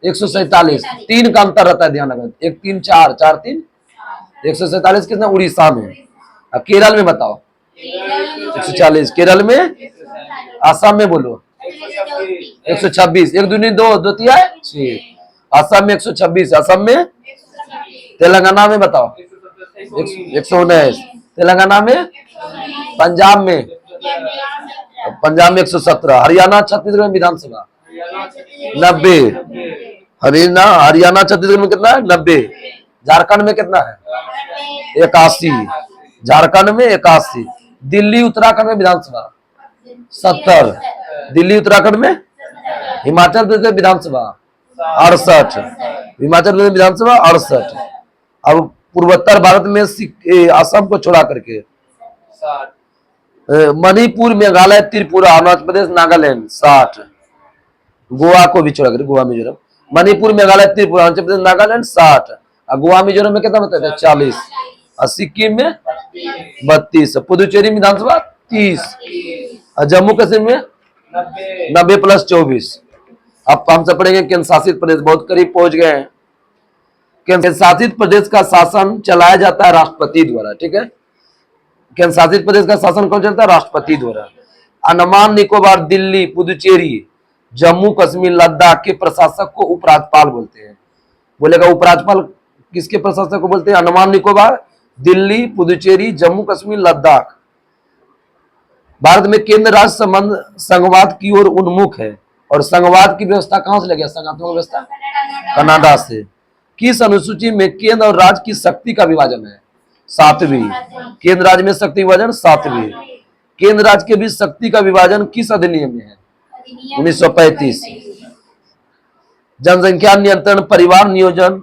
147। 3 का अंतर रहता है, ध्यान रखना। 1 3 4 4 3 147 कितना उड़ीसा में। अब केरल में बताओ 140। केरल में, असम में बोलो 126। 1 दूनी 2, 2 तिया 6। असम में 126। असम में, तेलंगाना में बताओ 119। तेलंगाना में, पंजाब में, पंजाब में 117। हरियाणा छत्तीसगढ़ में विधानसभा 90। हरियाणा छत्तीसगढ़ में कितना है? 90। झारखंड में कितना है? 81। झारखंड में 81। दिल्ली उत्तराखंड में विधानसभा 70। दिल्ली उत्तराखंड में, हिमाचल प्रदेश में विधानसभा 68। हिमाचल प्रदेश विधानसभा 68। अब पूर्वोत्तर भारत में असम को छोड़ा करके मणिपुर, मेघालय, त्रिपुरा, अरुणाचल प्रदेश, नागालैंड 60। गोवा को भी छोड़ा करके, गोवा मिजोरम, मणिपुर, मेघालय, त्रिपुरा, अरुणाचल प्रदेश, नागालैंड 60। और गोवा मिजोरम में कितना बताते हैं? 40। और सिक्किम में 32। पुदुचेरी विधानसभा 30। और जम्मू कश्मीर में 90 + 24। अब हम सब पढ़ेंगे केंद्र शासित प्रदेश। बहुत करीब पहुंच गए हैं। केंद्र शासित प्रदेश का शासन चलाया जाता है राष्ट्रपति द्वारा, ठीक है। केंद्र शासित प्रदेश का शासन कौन चलता है? राष्ट्रपति द्वारा। अंडमान निकोबार, दिल्ली, पुदुचेरी, जम्मू कश्मीर, लद्दाख के प्रशासक को उपराज्यपाल बोलते हैं। बोलेगा उपराज्यपाल किसके प्रशासक को बोलते हैं? अंडमान निकोबार, दिल्ली, पुदुचेरी, जम्मू कश्मीर, लद्दाख। भारत में केंद्र राज्य संबंध संघवाद की ओर उन्मुख है। और संघवाद की व्यवस्था कहां से लगी? संघात्मक व्यवस्था कनाडा से। किस अनुसूची में केंद्र और राज्य की शक्ति का विभाजन है? 7वीं। केंद्र राज्य में शक्ति विभाजन 7वीं। केंद्र राज्य के बीच शक्ति का विभाजन किस अधिनियम में है? 1935। जनसंख्या नियंत्रण, परिवार नियोजन,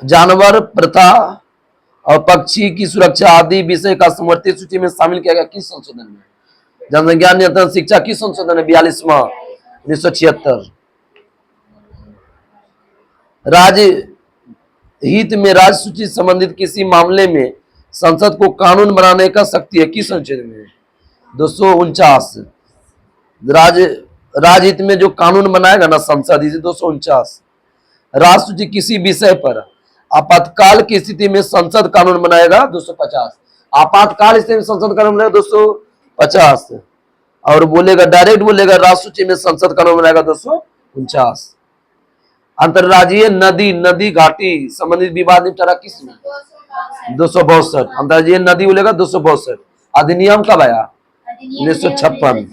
जानवर प्रथा और पक्षी की सुरक्षा आदि विषय का समवर्ती सूची में शामिल किया गया किस संशोधन में? जनसंख्या नियंत्रण शिक्षा किस संशोधन है? 42वां, 1976। राज्य हित में राज्य सूची संबंधित किसी मामले में संसद को कानून बनाने का शक्ति है किस अनुच्छेद में? 249। राज्य हित में जो कानून बनाएगा ना संसद, इसे 249। राज्य सूची किसी विषय पर आपातकाल की स्थिति में संसद कानून बनाएगा 250। आपातकाल स्थिति में संसद कानून बनाएगा 250। और बोलेगा डायरेक्ट बोलेगा राज्य सूची में संसद कानून बनाएगा 249। अंतरराज्यीय नदी घाटी संबंधित विवाद निपटारा किस में? 262। अंतरराज्यीय नदी बोलेगा 262। अधिनियम कब आया? 1956।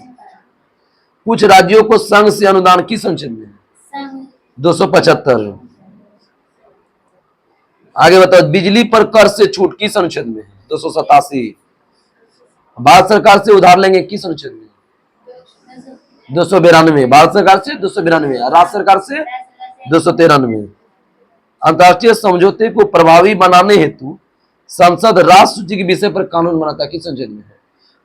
कुछ राज्यों को संघ से अनुदान किस अनुच्छेद में? 275। आगे बताओ बिजली पर कर से छूट किस अनुच्छेद में? 287। भारत सरकार से उधार लेंगे किस अनुच्छेद में? 292। भारत सरकार से 292। राज्य सरकार से 293। अंतर्राष्ट्रीय समझौते को प्रभावी बनाने हेतु संसद राज्य सूची के विषय पर कानून बनाता है किस अनुच्छेद में है?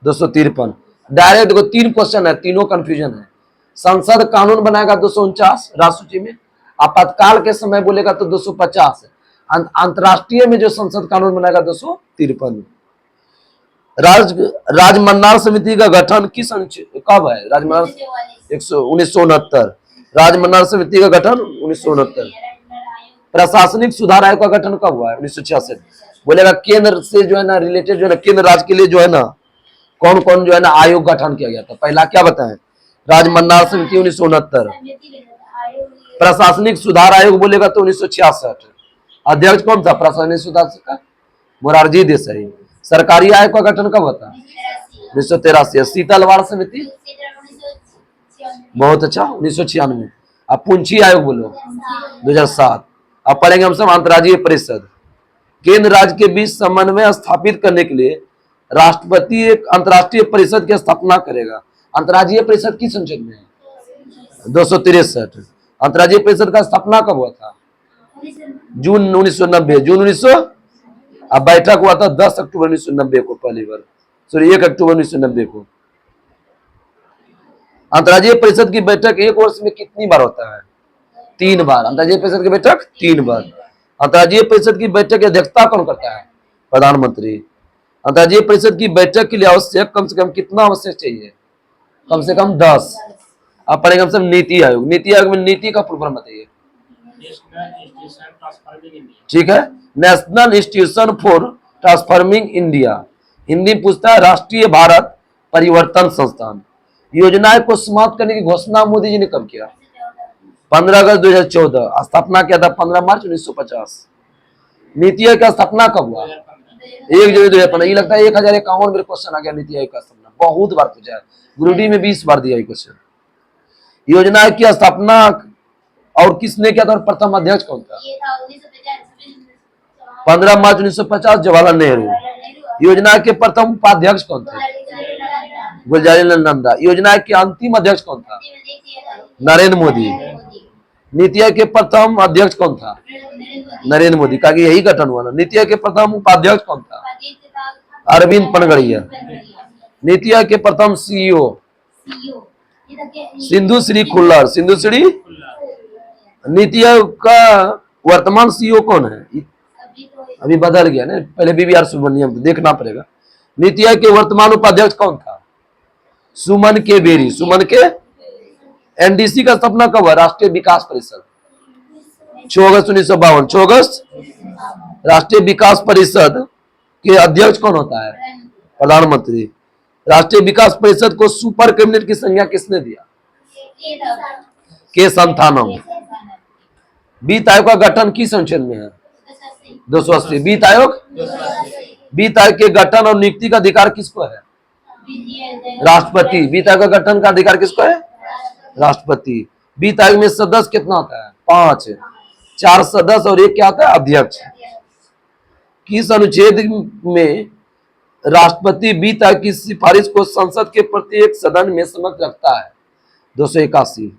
253। डायरेक्ट देखो 3 क्वेश्चन है, तीनों कंफ्यूजन है। संसद कानून बनाएगा 249 राज्य सूची में, आपातकाल के समय बोलेगा तो 250। अंतरराष्ट्रीय में जो संसद कानून बनाएगा 253। राजमन्नार समिति का गठन किस कब है? राजमन्नार 1969। राजमन्नार समिति का गठन 1969। प्रशासनिक सुधार आयोग का गठन कब हुआ है? 1966। बोलेगा केंद्र से जो है ना रिलेटेड जो है ना केंद्र राज्य के लिए जो है ना कौन कौन जो है ना आयोग गठन किया गया था? पहला क्या बताएं? राजमन्नार समिति 1969। प्रशासनिक सुधार आयोग बोलेगा तो 1966। अध्यक्ष कौन था प्रशासनिक सुधार का? मोरारजी देसाई। सरकारी आयोग का गठन कब होता? 1983। शीतलवाड़ समिति बहुत अच्छा 1996। अब पुंछी आयोग बोलो 2007। अब पढ़ेंगे हम सब अंतर्राज्यीय परिषद। केंद्र राज्य के बीच समन्वय स्थापित करने के लिए राष्ट्रपति एक अंतर्राष्ट्रीय परिषद की स्थापना करेगा। अंतर्राज्यीय परिषद किस अनुच्छेद में है? 263। अंतर्राज्यीय परिषद का स्थापना कब हुआ था? जून 1990। जून 1900। अब बैठक हुआ था 10 अक्टूबर 1990 को पहली बार, सॉरी 1 अक्टूबर 1990 को। अंतर्राज्यीय परिषद की बैठक एक वर्ष में कितनी बार होता है? 3 बार। अंतर्राज्यीय परिषद की बैठक 3 बार। अंतर्राज्यीय परिषद की बैठक की अध्यक्षता कौन करता है? प्रधानमंत्री। अंतर्राज्यीय परिषद की बैठक के लिए आवश्यक कम से कम कितना आवश्यक चाहिए? कम से कम 10। अब पढ़ेंगे हम सब नीति आयोग। नीति आयोग में नीति का फुल फॉर्म बताइए। ठीक है, national institution for transforming India. Hindi में पूछता है राष्ट्रीय भारत परिवर्तन संस्थान। योजना को समाप्त करने की घोषणा मोदी जी ने कब किया? 15 अगस्त 2014। स्थापना किया था 15 मार्च 1950। नीति आयोग का स्थापना कब हुआ? 1 जनवरी 2015। ये लगता है 1051 मेरे क्वेश्चन आ गया नीति आयोग का स्थापना, बहुत बार पूछा है, ग्रुप डी में 20 बार दिया क्वेश्चन। योजना की स्थापना और किसने किया था और प्रथम अध्यक्ष कौन था? 15 मार्च 1950 जवाहरलाल नेहरू। योजना के प्रथम उपाध्यक्ष कौन थे? गुलजारीलाल नंदा। योजना के अंतिम अध्यक्ष कौन था? नरेंद्र मोदी। नीति आयोग के प्रथम अध्यक्ष कौन था? नरेंद्र मोदी का यही गठन हुआ ना। नीति आयोग के प्रथम उपाध्यक्ष कौन था? अरविंद पनगड़िया। नीति आयोग के प्रथम सीईओ सिंधु श्री खुल्लर। सिंधु श्री। नीति आयोग का वर्तमान सीईओ कौन है? अभी बदल गया ना, पहले बीवीआर सुब्रमण्यम, देखना पड़ेगा। नीति आयोग के वर्तमान उपाध्यक्ष कौन था? सुमन के बेरी। सुमन के। एनडीसी का स्थापना कब हुआ? राष्ट्रीय विकास परिषद 6 अगस्त 1952। 6 अगस्त। राष्ट्रीय विकास परिषद के अध्यक्ष कौन होता है? प्रधानमंत्री। राष्ट्रीय विकास परिषद को सुपर कैबिनेट की संज्ञा किसने दिया? के संथानम। वित्त आयोग का गठन किस अनुच्छेद में है? 280। वित्त आयोग। वित्त आयोग के गठन और नियुक्ति का अधिकार किसको है? राष्ट्रपति। वित्त आयोग का गठन का अधिकार किसको है? राष्ट्रपति। वित्त आयोग में सदस्य कितना होता है? 5। 4 सदस्य और 1 क्या होता है? अध्यक्ष। किस अनुच्छेद में राष्ट्रपति वित्त आयोग की सिफारिश को संसद के प्रत्येक सदन में समक्ष रखता है? 281।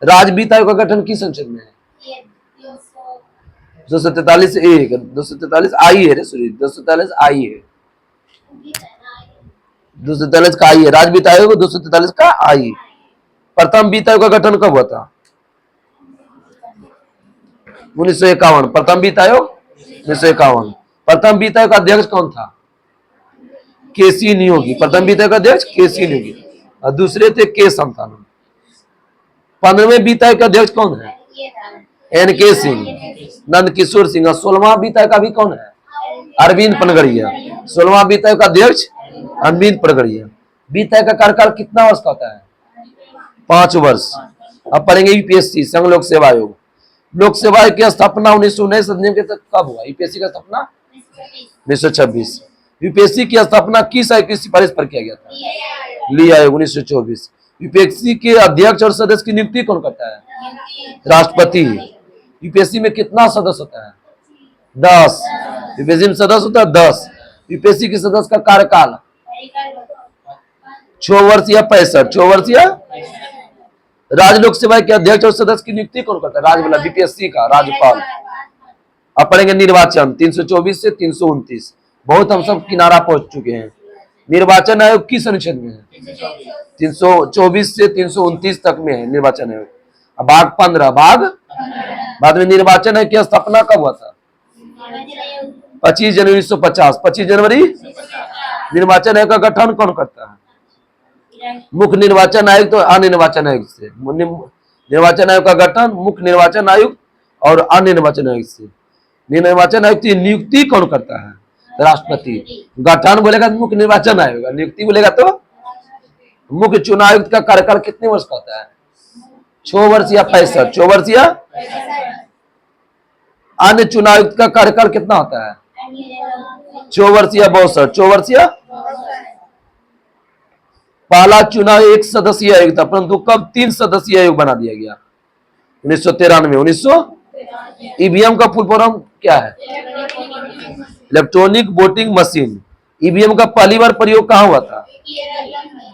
राज्य वित्त आयोग का गठन किस अनुच्छेद में है? 243(1). 243 आई है रे, सॉरी 243 आई है। 243 का आई है। राज्य वित्त आयोग 243 का आई। प्रथम वित्त आयोग का गठन कब हुआ था? 1951। प्रथम वित्त आयोग 1951। प्रथम वित्त आयोग का अध्यक्ष कौन था? केसी नियोगी। प्रथम वित्त आयोग का अध्यक्ष केसी नियोगी और दूसरे थे के संथानम। 15वें वित्त आयोग का अध्यक्ष कौन है? एन.के. सिंह। नंद किशोर सिंह। 16वां वित्त आयोग का भी कौन है? अरविंद पनगड़िया। 16वां वित्त आयोग का अध्यक्ष अरविंद पनगड़िया। वित्त आयोग का कार्यकाल कितना वर्ष का होता है? 5 वर्ष। अब पढ़ेंगे यूपीएससी, संघ लोक सेवा आयोग। लोक सेवा आयोग की स्थापना 1919 अधिनियम के तहत कब हुआ? यूपीएससी का स्थापना 1926। यूपीएससी की स्थापना किस आयोग की सिफारिश पर किया गया था? ली आयोग 1924। यूपीएससी के अध्यक्ष और सदस्य की नियुक्ति कौन करता है? राष्ट्रपति। यूपीएससी में कितना सदस्य होता है? 10। यूपीएससी में सदस्य होता है 10। यूपीएससी के सदस्य का कार्यकाल 6 वर्ष या 65। 6 वर्ष या। राज्य लोक सेवा के अध्यक्ष और सदस्य की नियुक्ति कौन करता है? राज्य वाला बीपीएससी का राज्यपाल। अब पढ़ेंगे निर्वाचन 324 से 329। बहुत हम सब किनारा पहुंच चुके हैं। निर्वाचन आयोग किस अनुच्छेद में है? 324 से 329 तक में है निर्वाचन आयोग। अब भाग 15 बाद में निर्वाचन आयोग की स्थापना कब हुआ था? 25 जनवरी 1950। 25 जनवरी। निर्वाचन आयोग का गठन कौन करता है? मुख्य निर्वाचन आयुक्त तो अन्य निर्वाचन आयुक्त से। निर्वाचन आयोग का गठन मुख्य निर्वाचन आयुक्त और अन्य निर्वाचन आयुक्त से। निर्वाचन आयुक्त की नियुक्ति कौन करता है? राष्ट्रपति। गठन बोलेगा तो मुख्य निर्वाचन आयोग, नियुक्ति बोलेगा तो मुख्य चुनाव आयुक्त का कार्यकाल कितने वर्ष का होता है? 6 वर्ष या 65। 6 वर्ष या। अन्य चुनाव आयुक्त का कार्यकाल कितना होता है? 6 वर्ष या 62। 6 वर्ष या। पहला चुनाव 1 सदस्यीय आयोग था, परंतु कब 3 सदस्यीय आयोग बना दिया गया? 1993। ईवीएम का फुल फॉर्म क्या है? Electronic voting machine. ईवीएम का पहली बार प्रयोग कहां हुआ था?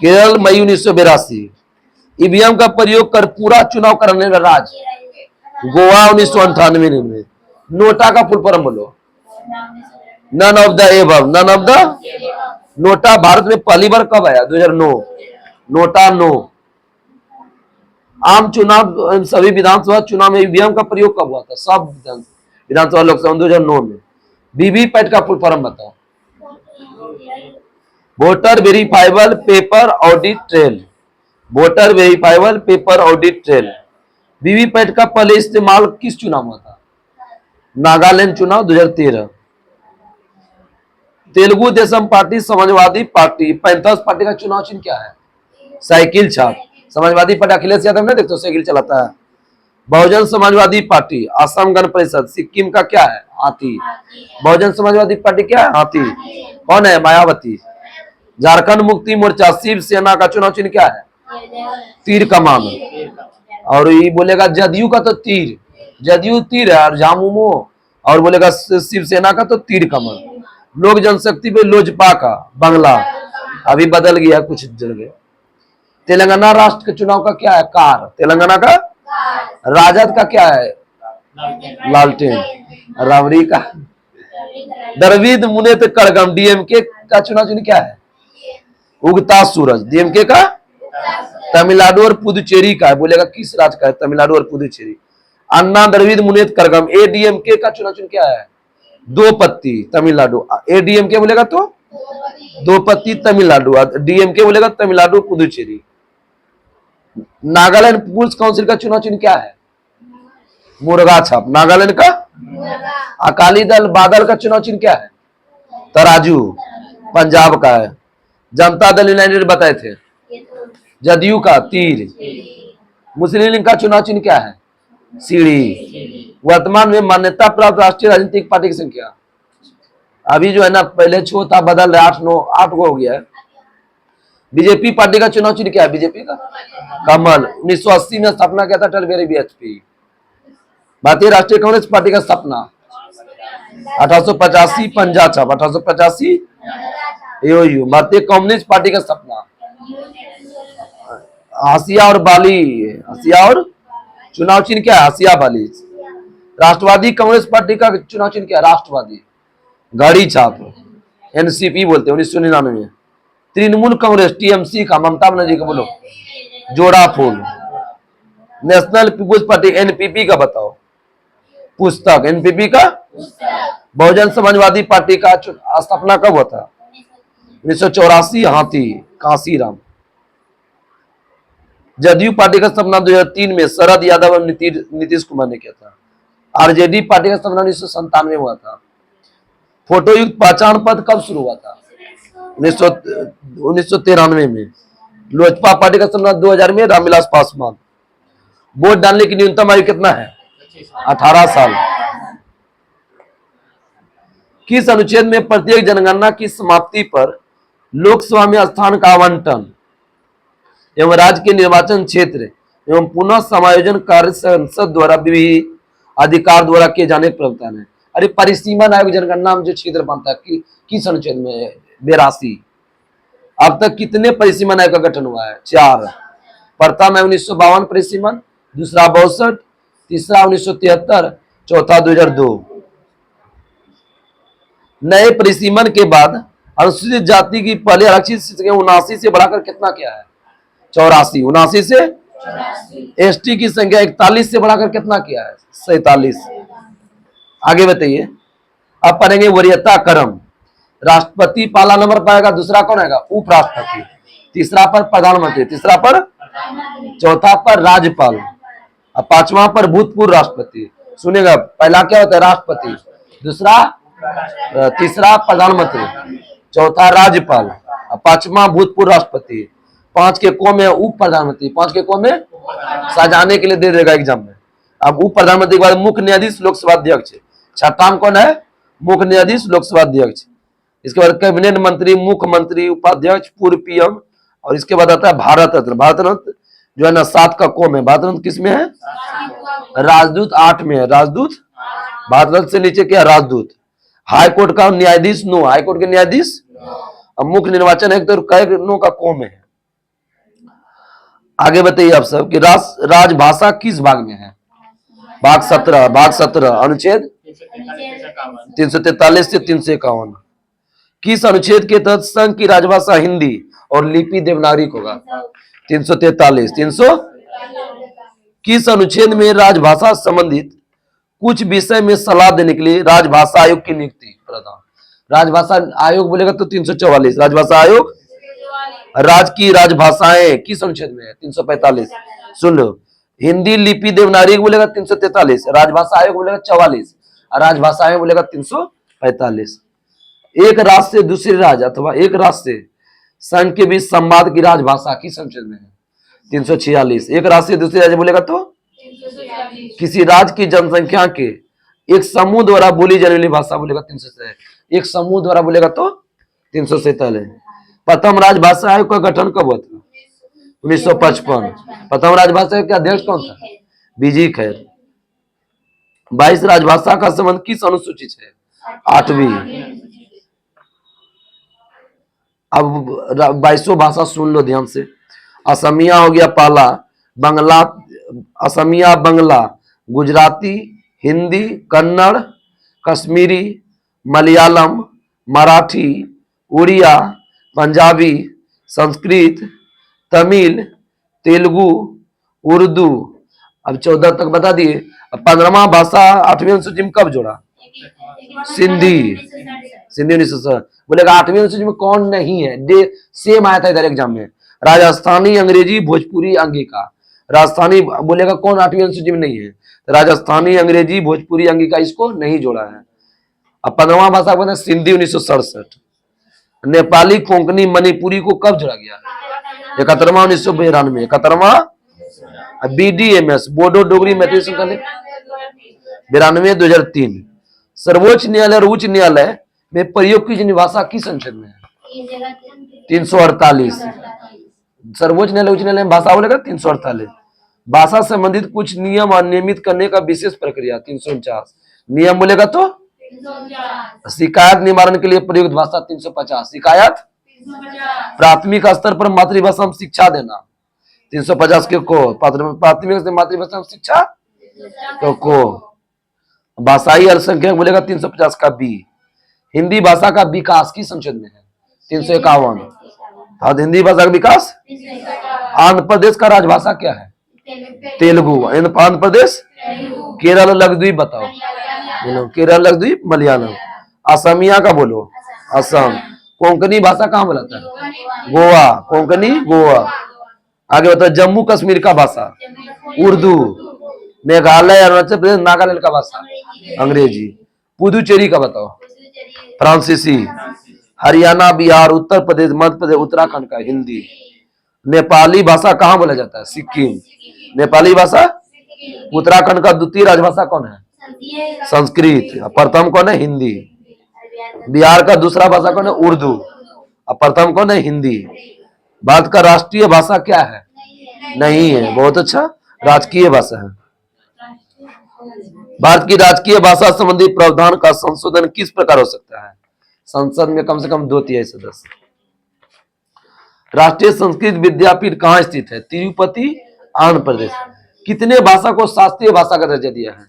केरल, मई 1982। ईवीएम का प्रयोग कर पूरा चुनाव कराने वाला राज्य? गोवा 1998 में। नोटा का फुल फॉर्म बोलो। None of the above. None of the. NOTA Bharat में पहली बार कब आया? 2009। NOTA no. आम चुनाव सभी विधानसभा चुनाव में ईवीएम का प्रयोग कब हुआ था? सब विधानसभा लोकसभा 2009 में। वीवीपैट का फुल फॉर्म बताओ। Voter verifiable paper audit trail, voter verifiable paper audit trail. VVPAT का पहले इस्तेमाल किस चुनाव में था? नागालैंड चुनाव 2013। Telugu Desam party, Samajwadi party, panthers party का चुनाव चिन्ह क्या है? साइकिल छाप। समाजवादी पार्टी अखिलेश यादव ने देखते हो साइकिल चलाता है। बहुजन समाजवादी पार्टी, असम गण परिषद, सिक्किम का क्या है? हाथी। बहुजन समाजवादी पार्टी क्या है? हाथी। कौन है? मायावती। झारखंड मुक्ति मोर्चा, शिवसेना का चुनाव चिन्ह क्या है? तीर कमान। और ये बोलेगा जदयू का तो तीर, जदयू तीर है, और झामुमो और बोलेगा शिवसेना का तो तीर कमान। लोक जनशक्ति पे लोजपा का बांग्ला, अभी बदल गया कुछ जगह। तेलंगाना राष्ट्र के चुनाव का क्या है? कार। तेलंगाना का राजद का क्या है? लालटेन। रावरी का द्रविड़ मुनेत्र कड़गम, डीएमके का चुनाव चिन्ह क्या है? उगता सूरज। डीएमके का तमिलनाडु और पुदुचेरी का है, बोलेगा किस राज्य का है? तमिलनाडु और पुदुचेरी। अन्ना द्रविड़ मुनेत्र कड़गम, एडीएमके का चुनाव चिन्ह क्या है? दो पत्ती, तमिलनाडु। एडीएमके बोलेगा तो दो पत्ती तमिलनाडु, डीएमके बोलेगा तमिलनाडु पुदुचेरी। नागालैंड पीपुल्स काउंसिल का चुनाव चिन्ह क्या है? मुर्गा छाप। नागालैंड का अकाली दल बादल का चुनाव चिन्ह क्या है? तराजू, पंजाब का है। जनता दल यूनाइटेड बताए थे, जदयू का तीर। मुस्लिम लीग का चुनाव चिन्ह क्या है? सीढ़ी। वर्तमान में मान्यता प्राप्त राष्ट्रीय राजनीतिक पार्टी की संख्या, अभी जो है ना, पहले 6 था, बदल रहा 8 को हो गया है। बीजेपी पार्टी का चुनाव चिन्ह क्या है? बीजेपी का कमल। 1980 में स्थापना किया था अटल बिहारी वाजपेयी। भारतीय राष्ट्रीय कांग्रेस पार्टी का स्थापना 1885 पंजा छाप, 1885 एओयू। भारतीय कम्युनिस्ट पार्टी का स्थापना हसिया और बाली, हसिया और चुनाव चिन्ह क्या है? हसिया बाली। राष्ट्रवादी कांग्रेस पार्टी का चुनाव चिन्ह क्या है? राष्ट्रवादी। घड़ी छाप, एनसीपी बोलते हैं, 1999। तृणमूल कांग्रेस, टीएमसी का, ममता बनर्जी का बोलो, जोड़ा फूल। नेशनल पीपुल्स पार्टी, एनपीपी का बताओ, पुस्तक। एनपीपी का बहुजन समाजवादी पार्टी का स्थापना कब हुआ था? 1984, हाथी, कांसीराम। जदयू पार्टी का स्थापना 2003 में शरद यादव और नीतीश कुमार ने किया था। आरजेडी पार्टी का स्थापना 1997 में हुआ था। फोटोयुक्त पहचान पत्र कब शुरू हुआ था? 1993 में। लोजपा पार्टी का स्थापना 2000 में, रामविलास पासवान। वोट डालने की न्यूनतम आयु कितना है? 18 साल। किस अनुच्छेद में प्रत्येक जनगणना की समाप्ति पर लोकसभा में स्थान का आवंटन एवं राज्य के निर्वाचन क्षेत्र एवं पुनः समायोजन कार्य संसद द्वारा विविध अधिकार द्वारा किए जाने प्रावधान है? अरे परिसीमन आयोग जनगणना में जो क्षेत्र बनता है किस अनुच्छेद में? 82। अब तक कितने परिसीमन आयोग का गठन हुआ है? 4। प्रथम है 1952 परिसीमन, दूसरा 62, तीसरा 1973, चौथा 2002। नए परिसीमन के बाद अनुसूचित जाति की पहले आरक्षित 79 से बढ़ाकर कितना किया है? 84। 79 से। एसटी की संख्या 41 से बढ़ाकर कितना किया है? 47। आगे बताइए। अब पढ़ेंगे वरीयता क्रम। राष्ट्रपति पहला नंबर पाएगा, दूसरा कौन आएगा? उपराष्ट्रपति, तीसरा पर प्रधानमंत्री, तीसरा पर, चौथा पर राज्यपाल, और पांचवा पर भूतपूर्व राष्ट्रपति। सुनेगा, पहला क्या होता है? राष्ट्रपति, दूसरा, तीसरा प्रधानमंत्री, चौथा राज्यपाल, और पांचवा भूतपूर्व राष्ट्रपति। 5 के को में उप प्रधानमंत्री, 5 के को में सजाने के लिए दे देगा एग्जाम में। अब उप प्रधानमंत्री के बाद मुख्य न्यायाधीश, लोकसभा अध्यक्ष। छठा कौन है? मुख्य न्यायाधीश, लोकसभा अध्यक्ष। इसके बाद कैबिनेट मंत्री, मुख्यमंत्री, उपाध्यक्ष, पूर्व पीएम, और इसके बाद आता है भारत रत्न। भारत रत्न जो है ना 7 का को में। भारत रत्न किस में है? राजदूत 8 में है। राजदूत, भारत रत्न से नीचे क्या? राजदूत। हाई कोर्ट का न्यायाधीश 9, हाई कोर्ट के न्यायाधीश। अब मुख्य निर्वाचन आयुक्त तो कई 9 का को में है। आगे बताइए आप सब कि राजभाषा किस भाग में है? भाग 17, भाग 17 अनुच्छेद 343 से 351। किस अनुच्छेद के तहत संघ की राजभाषा हिंदी और लिपि देवनागरिक होगा? 343। 300। किस अनुच्छेद में राजभाषा संबंधित कुछ विषय में सलाह देने के लिए राजभाषा आयोग की नियुक्ति? प्रधान। राजभाषा आयोग बोलेगा तो 344। राजभाषा आयोग राज्य की राजभाषाएं किस अनुच्छेद में है? 345। सुन लो, हिंदी लिपि देवनागरी बोलेगा 343, राजभाषा आयोग बोलेगा 44 और राजभाषाएं बोलेगा 345। एक राज्य से दूसरे राज्य अथवा एक राज्य से संघ के बीच संवाद की राजभाषा किस अनुच्छेद में है? 346। एक राज्य से दूसरे राज्य बोलेगा तो किसी राज्य की जनसंख्या के एक समूह द्वारा बोली जाने वाली भाषा बोलेगा 347। एक समूह द्वारा बोलेगा तो 347। प्रथम राजभाषा आयोग का गठन कब हुआ था? 1955। प्रथम राजभाषा आयोग के अध्यक्ष कौन था? बीजी खैर। 22 राजभाषा का संबंध किस अनुसूची से? 8वीं। अब 22 भाषा सुन लो ध्यान से। असमिया हो गया पहला, बंगला, असमिया, बंगला, गुजराती, हिंदी, कन्नड़, कश्मीरी, मलयालम, मराठी, उड़िया, पंजाबी, संस्कृत, तमिल, तेलुगु, उर्दू। अब 14 तक बता दिए। अब 15वां भाषा 8वीं अनुसूची में कब जोड़ा? सिंधी। सिंधी 1960। बोलेगा 8वीं अनुसूची में कौन नहीं है? डे सेम आया था इधर एग्जाम में। राजस्थानी, अंग्रेजी, भोजपुरी, अंगिका। राजस्थानी बोलेगा कौन 8वीं अनुसूची में नहीं है? राजस्थानी, अंग्रेजी, भोजपुरी, अंगिका इसको नहीं जोड़ा है। अब 15वां भाषा बोला सिंधी 1967। नेपाली, कोंकणी, मणिपुरी को कब जोड़ा गया? 71वां 1992। 71वां BDMS बोडो डोगरी मैथिली संकलन 92 2003। सर्वोच्च न्यायालय और उच्च न्यायालय में प्रयोग की जाने भाषा किस अनुच्छेद में है? 348। सर्वोच्च न्यायालय उच्च न्यायालय में भाषा बोलेगा 348। भाषा संबंधित कुछ नियम और नियमित करने का विशेष प्रक्रिया 349। नियम बोलेगा तो शिकायत निवारण के लिए प्रयुक्त भाषा 350। शिकायत प्राथमिक स्तर पर मातृभाषा में शिक्षा देना 350 के को। प्राथमिक मातृभाषा में शिक्षा तो को। भाषाई अल्पसंख्यक बोलेगा 350 का बी। हिंदी भाषा का विकास किस अनुच्छेद में है? 351। हाँ, हिंदी भाषा का विकास। आंध्र प्रदेश का राजभाषा क्या है? तेलुगु। आंध्र प्रदेश। केरल लक्षद्वीप बताओ। बोलो केरल लक्षद्वीप मलयालम। असमिया का बोलो असम। कोंकणी भाषा कहाँ बोलाता है? गोवा। कोंकणी गोवा। आगे बताओ जम्मू कश्मीर का भाषा उर्दू। मेघालय, अरुणाचल प्रदेश, नागालैंड का भाषा अंग्रेजी। पुदुचेरी का बताओ फ्रांसीसी। हरियाणा, बिहार, उत्तर प्रदेश, मध्य प्रदेश, उत्तराखंड का हिंदी। नेपाली भाषा कहाँ बोला जाता है? सिक्किम। नेपाली भाषा। उत्तराखंड का द्वितीय राजभाषा कौन है? संस्कृत। प्रथम कौन है? हिंदी। बिहार का दूसरा भाषा कौन है? उर्दू। और प्रथम कौन है? हिंदी। भारत का राष्ट्रीय भाषा क्या है? नहीं है। बहुत अच्छा, राजकीय भाषा है। भारत की राजकीय भाषा संबंधी प्रावधान का संशोधन किस प्रकार हो सकता है? संसद में कम से कम 2/3 सदस्य। राष्ट्रीय संस्कृत विद्यापीठ कहाँ स्थित है? तिरुपति, आंध्र प्रदेश। कितने भाषा को शास्त्रीय भाषा का दर्जा दिया है?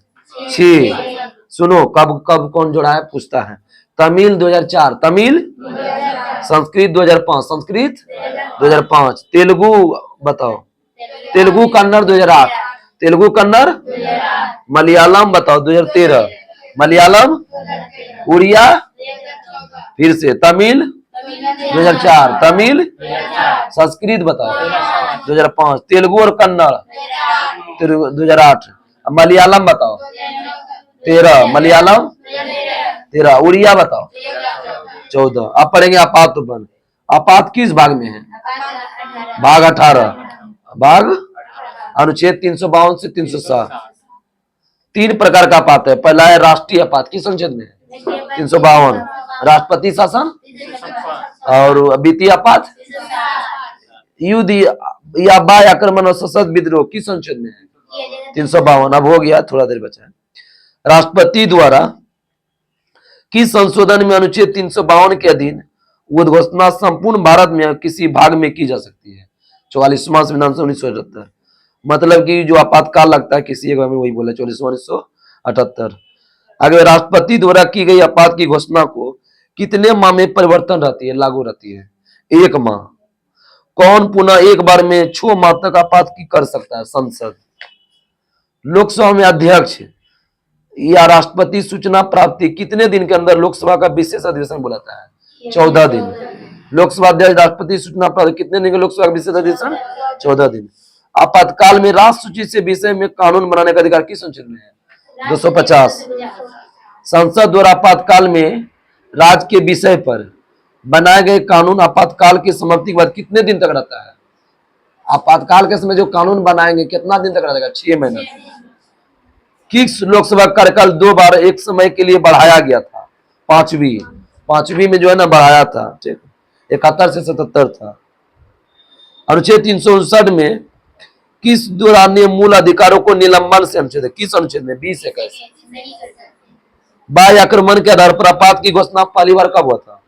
6। सुनो कब कब कौन जोड़ा है पूछता है। तमिल 2004, तमिल। संस्कृत 2005, संस्कृत 2005। तेलुगु बताओ, तेलुगु कन्नड़ 2008, तेलुगु कन्नड़। मलयालम बताओ 2013, मलयालम। उड़िया फिर से तमिल 2004, तमिल। संस्कृत बताओ 2005, तेलुगु और कन्नड़ 2008। मलयालम बताओ 13, मलयालम 13। उड़िया बताओ 14। अब पढ़ेंगे आपात उपबंध। आपात किस भाग में है? भाग 18। भाग अनुच्छेद 352 से 307। 3 प्रकार का आपात है। पहला है राष्ट्रीय आपात, किस अनुच्छेद में है? 352। राष्ट्रपति शासन और वित्तीय आपात, युद्ध या बाह्य आक्रमण और सशस्त्र विद्रोह किस अनुच्छेद में है? 352। अब हो गया, थोड़ा देर बचा है। राष्ट्रपति द्वारा किस संशोधन में अनुच्छेद 352 के अधीन उद्घोषणा संपूर्ण भारत में किसी भाग में की जा सकती है? 44वां संविधान से 1978। मतलब कि जो आपातकाल लगता है किसी एक भाग में, वही बोला 44वां 1978। आगे राष्ट्रपति द्वारा की गई आपात की घोषणा को कितने माह में परिवर्तन रहती है, लागू रहती है? 1 माह। कौन पुनः एक बार में 6 माह तक आपात की कर सकता है? संसद। लोकसभा में अध्यक्ष या राष्ट्रपति सूचना प्राप्ति कितने दिन के अंदर लोकसभा का विशेष अधिवेशन बुलाता है? 14 दिन। लोकसभा अध्यक्ष राष्ट्रपति सूचना प्राप्ति कितने दिन के लोकसभा का विशेष अधिवेशन? 14 दिन। आपातकाल में राष्ट्र सूची से विषय में कानून बनाने का अधिकार किस अनुच्छेद में है? 250। संसद द्वारा आपातकाल में राज्य के विषय पर बनाए गए कानून आपातकाल की समाप्ति के बाद कितने दिन तक रहता है? आपातकाल के समय जो कानून बनाएंगे कितना दिन तक रहेगा? 6 महीना। किस लोकसभा कार्यकाल 2 बार एक समय के लिए बढ़ाया गया था? पांचवी में जो है ना बढ़ाया था, 71 से 77 था। अनुच्छेद 359 में किस दौरान मूल अधिकारों को निलंबन से अनुच्छेद है? किस अनुच्छेद में? 20-21। बाह्य आक्रमण के आधार पर आपात की घोषणा पहली बार कब हुआ था?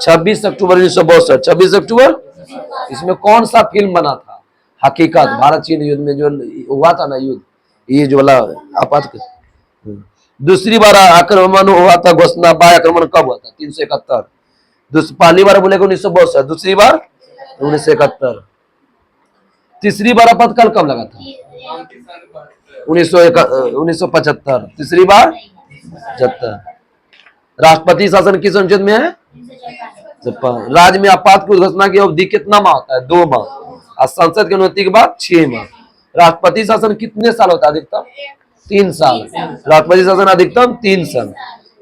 26 अक्टूबर 1962। 26 अक्टूबर। इसमें कौन सा फिल्म बना था? हकीकत। भारत चीन युद्ध में जो हुआ था ना युद्ध, ये जो वाला आपात। दूसरी बार आक्रमण हुआ था घोषणा बाह्य आक्रमण कब हुआ था? 371। पहली बार बोलेगा 1962, दूसरी बार 1971। तीसरी बार आपातकाल कब लगा था? 1975। तीसरी बार 75। राष्ट्रपति शासन किस अनुच्छेद में है? राज्य में आपात की घोषणा की अवधि कितना माह होता है? 2 माह। और संसद की अनुमति के बाद 6 माह। राष्ट्रपति शासन कितने साल होता है अधिकतम? 3 साल। राष्ट्रपति शासन अधिकतम 3 साल।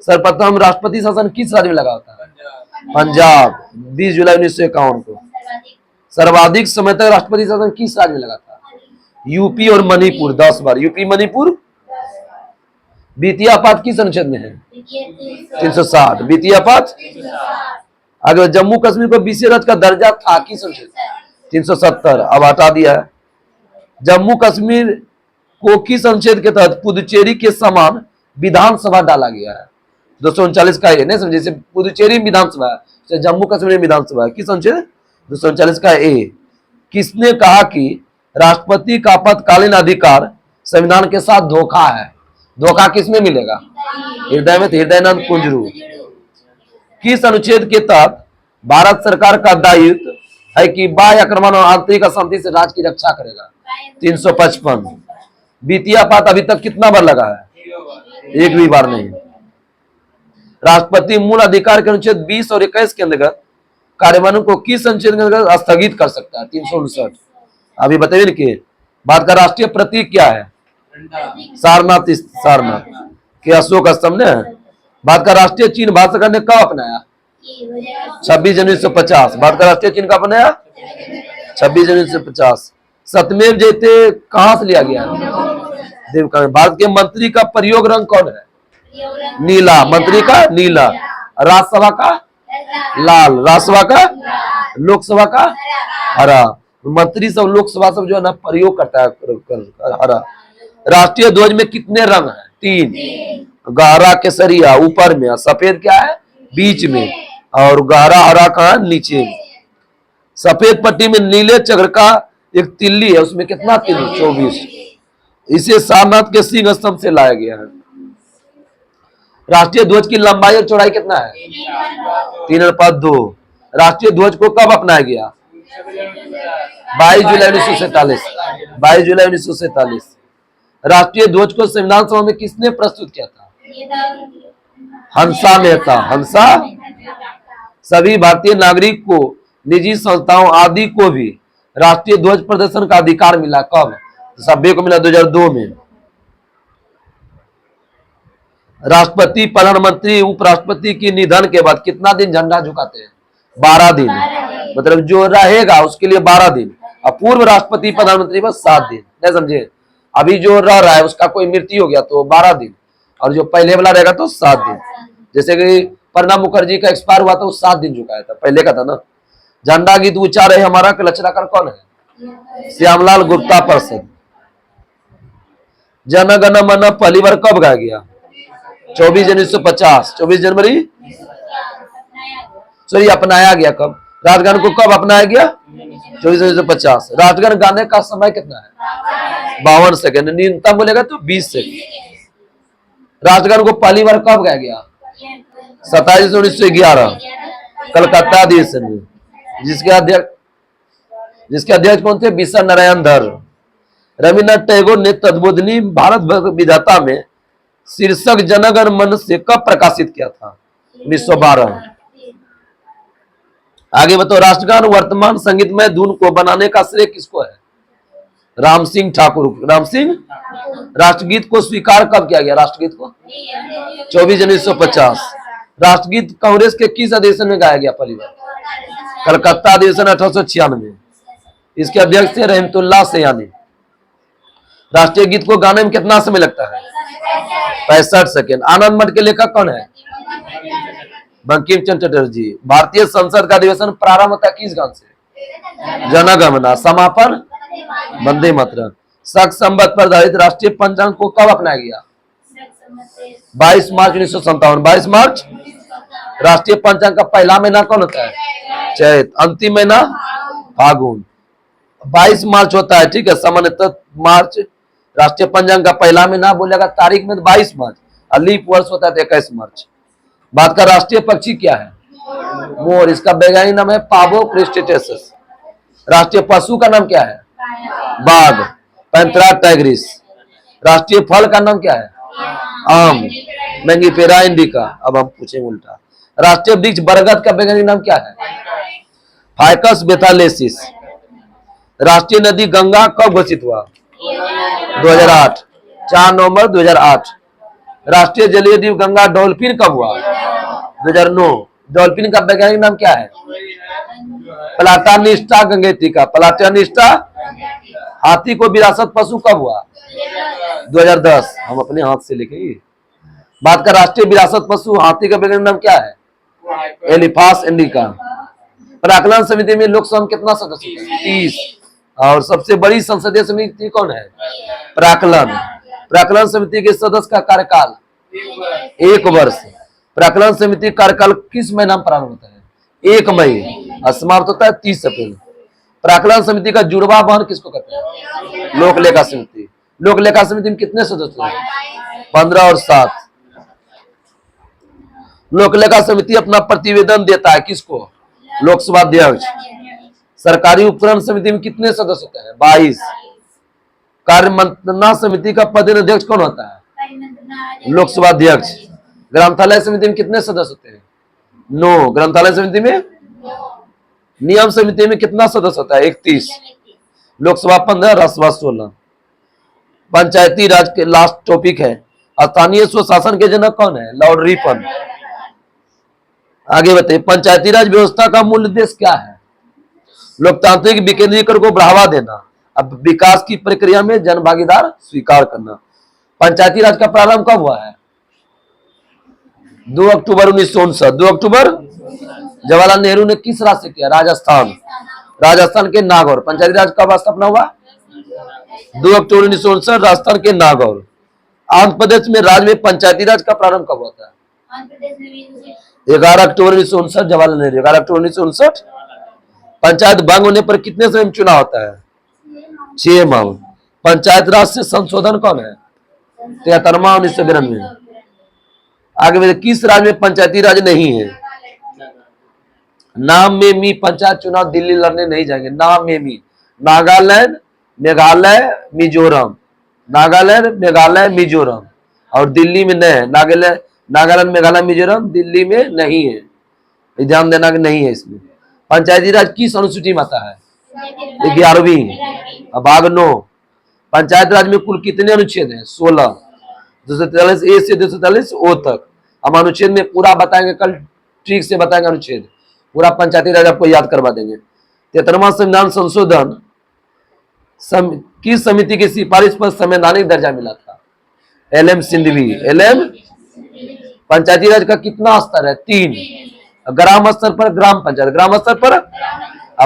सर्वप्रथम राष्ट्रपति शासन किस राज्य में लगा होता है? पंजाब, 20 जुलाई 1951 को। सर्वाधिक समय तक राष्ट्रपति शासन किस राज्य में लगा था? यूपी और मणिपुर, 10 बार। यूपी मणिपुर। वित्तीय आपात किस अनुच्छेद में है? 360। वित्तीय आपात। अगर जम्मू कश्मीर को विशेष राज्य का दर्जा था किस अनुच्छेद? 370। अब हटा दिया है। जम्मू कश्मीर को किस अनुच्छेद के तहत पुदुचेरी के समान विधानसभा डाला गया है? 239 का ए। नहीं समझे? जैसे पुदुचेरी विधानसभा है, जम्मू कश्मीर विधानसभा है। किस अनुच्छेद? 239 का ए। किसने कहा कि राष्ट्रपति का आपातकालीन अधिकार संविधान के साथ धोखा है? धोखा किसमें मिलेगा? हृदय में। हृदयानंद कुंजरू। किस अनुच्छेद के तहत भारत सरकार का दायित्व है कि बाह्य आक्रमण और आंतरिक अशांति से राज्य की रक्षा करेगा? 355। वित्तीय आपात अभी तक कितना बार लगा है? एक भी बार नहीं। राष्ट्रपति मूल अधिकार के अनुच्छेद 20 और 21 के अंतर्गत कार्यवाही को किस अनुच्छेद के अंतर्गत स्थगित कर सकता है? 359। अभी बताइए कि भारत का राष्ट्रीय प्रतीक क्या है? सारनाथ। सारनाथ के अशोक स्तंभ ने। भारत का राष्ट्रीय चिन्ह भारत सरकार ने कब अपनाया? 26 जनवरी 1950। भारत का राष्ट्रीय चिन्ह कब अपनाया? 26 जनवरी 1950। सत्यमेव जयते कहां से लिया गया? देवकान। भारत के मंत्री का प्रयोग रंग कौन है? नीला। मंत्री का नीला। राज्यसभा का लाल। राज्यसभा का, लोकसभा का हरा। मंत्री सब लोकसभा सब जो है ना प्रयोग करता है हरा। राष्ट्रीय ध्वज में कितने रंग हैं? 3। गहरा केसरिया ऊपर में, सफेद क्या है? बीच में, और गहरा हरा कहां? नीचे। सफेद पट्टी में नीले चक्र का एक तिल्ली है, उसमें कितना तिल्ली? 24। इसे सारनाथ के सिंह स्तंभ से लाया गया है। राष्ट्रीय ध्वज की लंबाई और चौड़ाई कितना है? 3.2। राष्ट्रीय ध्वज को कब अपनाया गया? 22 जुलाई 1947। 22 जुलाई 1947। राष्ट्रीय ध्वज को संविधान सभा में किसने प्रस्तुत किया था? हंसा मेहता। हंसा। सभी भारतीय नागरिक को, निजी संस्थाओं आदि को भी राष्ट्रीय ध्वज प्रदर्शन का अधिकार मिला कब? सभी को मिला 2002 में। राष्ट्रपति, प्रधानमंत्री, उपराष्ट्रपति की निधन के बाद कितना दिन झंडा झुकाते हैं? 12 दिन। मतलब जो रहेगा उसके लिए 12 दिन, और पूर्व राष्ट्रपति प्रधानमंत्री बस 7 दिन। नहीं समझे? अभी जो रह रहा है उसका कोई मृत्यु हो गया तो 12 दिन, और जो पहले वाला रहेगा तो 7 दिन। जैसे कि प्रणब मुखर्जी का एक्सपायर हुआ था, वो 7 दिन झुकाया था, पहले का था ना। झंडा गीत उच्चार है हमारा का रचनाकार कौन है? श्यामलाल गुप्ता प्रसाद। जन गण मन पहली बार कब गाया गया? 24 जनवरी 1950। 24 जनवरी सॉरी अपनाया गया कब? राष्ट्रगान को कब अपनाया गया? 24 जनवरी 1950। राष्ट्रगान गाने का समय कितना है? 52 सेकंड। न्यूनतम बोलेगा तो 20 सेकंड। राष्ट्रगान को पहली बार कब गाया गया? 27 जनवरी 1911 कलकत्ता अधिवेशन में। जिसके अध्यक्ष कौन थे? विश्व नारायण धर। रविन्द्रनाथ टैगोर ने तद्बोधनी भारत विधाता में शीर्षक जनगण मन से कब प्रकाशित किया था? 1912। आगे बताओ, राष्ट्रगान वर्तमान संगीतमय धुन को बनाने का श्रेय किसको है? राम सिंह ठाकुर। राम सिंह। राष्ट्रगीत को स्वीकार कब किया गया? राष्ट्रगीत को 24 जनवरी 1950। राष्ट्रगीत कांग्रेस के किस अधिवेशन में गाया गया पहली बार? कलकत्ता अधिवेशन 1896। इसके अध्यक्ष थे रहमतुल्लाह सयानी। राष्ट्रीय गीत को गाने में कितना समय लगता है? 65 सेकेंड। आनंद मठ के लेखक कौन है? बंकिम चंद्र चटर्जी। भारतीय संसद का अधिवेशन प्रारंभ होता है किस गान से? जनगणना। समापन वंदे मातरम। शक संवत पर आधारित राष्ट्रीय पंचांग को कब अपनाया गया? 22 मार्च 1957। 22 मार्च। राष्ट्रीय पंचांग का पहला महीना कौन होता है? चैत। अंतिम महीना फागुन। 22 मार्च होता है, ठीक है। सामान्यतः मार्च राष्ट्रीय पंचांग का पहला महीना बोलेगा, तारीख में 22 मार्च। लीप वर्ष होता है 21 मार्च। बात का राष्ट्रीय पक्षी क्या है? मोर। इसका वैज्ञानिक नाम है पावो क्रिस्टेटेसस। राष्ट्रीय पशु का नाम क्या है? बाघ। Panthera Tigris. राष्ट्रीय फल का नाम क्या है? आम। Mangifera indica. अब हम पूछेंगे उल्टा। राष्ट्रीय वृक्ष बरगद का वैज्ञानिक नाम क्या है? फाइकस बेथालेसिस। राष्ट्रीय नदी गंगा कब घोषित हुआ? 2008। 4 नवंबर 2008। राष्ट्रीय जलीय द्वीप गंगा डॉल्फिन कब हुआ? 2009। डॉल्फिन का वैज्ञानिक नाम क्या है? प्लाटानिस्टा गंगेटिका। प्लाटानिस्टा। हाथी को विरासत पशु कब हुआ? 2010। हम अपने हाथ से लिखे। बात का राष्ट्रीय विरासत पशु हाथी का वैज्ञानिक नाम क्या है? एलिफास इंडिका। प्राक्कलन समिति में लोकसभा में कितना सदस्य होते हैं? 30। और सबसे बड़ी संसदीय समिति कौन है? प्राक्कलन। प्राक्कलन समिति के सदस्य का कार्यकाल 1 वर्ष। प्राक्कलन समिति कार्यकाल किस महीना में प्रारंभ होता है? 1 मई और समाप्त होता है 30 अप्रैल। प्राक्कलन समिति का जुड़वा बहन किसको कहते हैं? लोक लेखा समिति। लोक लेखा समिति में कितने सदस्य हैं? 15 और 7। लोक लेखा समिति अपना प्रतिवेदन देता है किसको? लोकसभा अध्यक्ष। सरकारी उपकरण समिति में कितने सदस्य होते हैं? 22। कार्य मंत्रणा समिति का पदेन अध्यक्ष कौन होता है? लोकसभा अध्यक्ष। ग्रंथालय समिति में कितने सदस्य होते हैं? 9। ग्रंथालय समिति में। नियम समिति में कितना सदस्य होता है? 31। लोकसभा 15, राज्यसभा 16। पंचायती राज के लास्ट टॉपिक है। स्थानीय स्वशासन के जनक कौन है? Lord Ripon. आगे बताइए, पंचायती राज व्यवस्था का मूल उद्देश्य क्या है? लोकतांत्रिक विकेंद्रीकरण को बढ़ावा देना। अब विकास की प्रक्रिया में जन भागीदार स्वीकार करना। पंचायती राज का प्रारंभ कब हुआ है? 2 अक्टूबर 1959। 2 अक्टूबर। जवाहरलाल नेहरू ने किस राज्य से किया? राजस्थान। राजस्थान के नागौर। पंचायती राज कब स्थापना हुआ? 2 अक्टूबर 1959, राजस्थान के नागौर। आंध्र प्रदेश में राज्य में पंचायती राज का प्रारंभ कब हुआ था? 11 अक्टूबर 1959। जवाहरलाल नेहरू। 11 अक्टूबर 1959। पंचायत भंग होने पर कितने समय में चुनाव होता है? 6 माह। पंचायत राज से संशोधन कौन है? 73वां 1992। आगे किस राज्य में पंचायती राज नहीं है? नाम में मी पंचायत चुनाव दिल्ली लड़ने नहीं जाएंगे। नाम में मी। नागालैंड, मेघालय, मिजोरम। नागालैंड, मेघालय, मिजोरम। और दिल्ली में नहीं है। नागालैंड, मेघालय, मिजोरम दिल्ली में नहीं है। ध्यान देना कि नहीं है इसमें। पंचायती राज किस अनुसूची में आता है? 11वीं। भाग 9। पंचायत राज में कुल कितने अनुच्छेद हैं? 16। 243 ए से 243 ओ तक। हम अनुच्छेद में पूरा बताएंगे, कल ठीक से बताएंगे अनुच्छेद पूरा। पंचायती राज आपको याद करवा देंगे। 73वां संविधान संशोधन किस समिति की सिफारिश पर संवैधानिक दर्जा मिला था? LM सिंघवी। LM। पंचायती राज का कितना स्तर है? 3। ग्राम स्तर पर ग्राम पंचायत, ग्राम स्तर पर,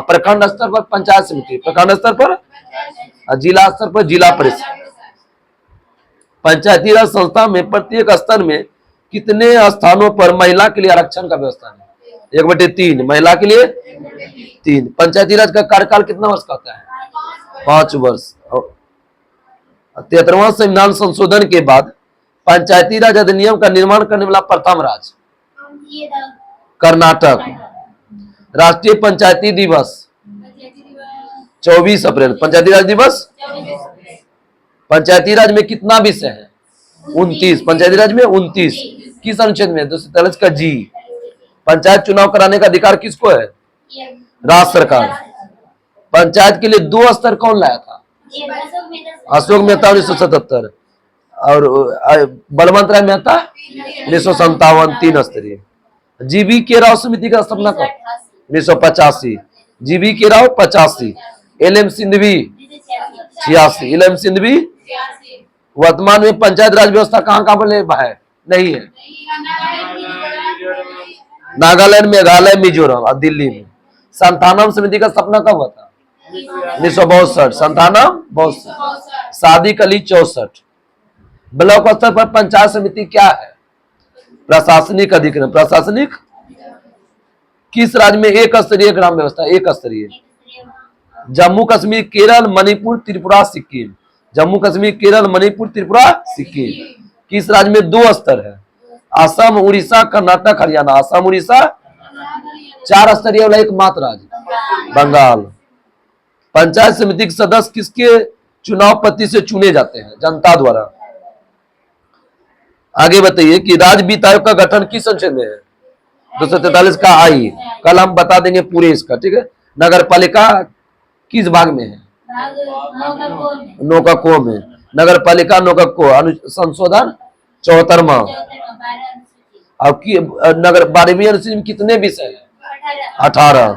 प्रखंड स्तर पर पंचायत समिति, प्रखंड स्तर पर, जिला स्तर पर जिला परिषद। पंचायती राज संस्था में प्रत्येक स्तर में कितने स्थानों पर महिला के लिए आरक्षण का व्यवस्था है? 1/3। महिला के लिए 3। पंचायती राज का कार्यकाल कितना वर्ष का होता है? 5 वर्ष। 73वां संविधान संशोधन के बाद पंचायती राज अधिनियम का निर्माण करने वाला प्रथम राज्य कर्नाटक। राष्ट्रीय पंचायती दिवस 24 अप्रैल। पंचायती राज दिवस। पंचायती राज में कितना विषय है? 29 पंचायती राज में 29 किस अनुच्छेद में 243 का जी। पंचायत चुनाव कराने का अधिकार किसको है? राज्य सरकार। पंचायत के लिए 2 स्तर कौन लाया था? अशोक मेहता 1977 और बलवंत राय मेहता 1957 3 स्तरीय। जीबी के राव समिति का स्थापना कब? 1985। जीबी के राव 85। एल.एम. सिंधवी 86। एल.एम. सिंधवी। वर्तमान में पंचायत राज व्यवस्था कहाँ कहाँ पर है? नहीं है। नागालैंड, मेघालय, मिजोरम और दिल्ली में। संतानम समिति का स्थापना कब हुआ था? 1962। संतानम 62। सादिक अली 64। ब्लॉक स्तर पर पंचायत समिति क्या है? प्रशासनिक अधिकरण। प्रशासनिक किस राज्य में एक स्तरीय ग्राम व्यवस्था? एक स्तरीय। जम्मू कश्मीर, केरल, मणिपुर, त्रिपुरा, सिक्किम। जम्मू कश्मीर, केरल, मणिपुर, त्रिपुरा, सिक्किम। किस राज्य में 2 स्तर है? असम, उड़ीसा, कर्नाटक, हरियाणा। असम, उड़ीसा। 4 स्तरीय वाला एकमात्र राज्य बंगाल। पंचायत समिति के सदस्य किसके चुनाव पद्धति से चुने जाते हैं? जनता द्वारा। आगे बताइए कि राज्य वित्त आयोग का गठन किस अनुच्छेद में है? 243 का आई। कल हम बता देंगे पूरे इसका, ठीक है। नगर पालिका किस भाग में है? नौका में। नगर पालिका नौका संशोधन 74वां। अब नगर 12वीं अनुसूची में कितने विषय है? 18।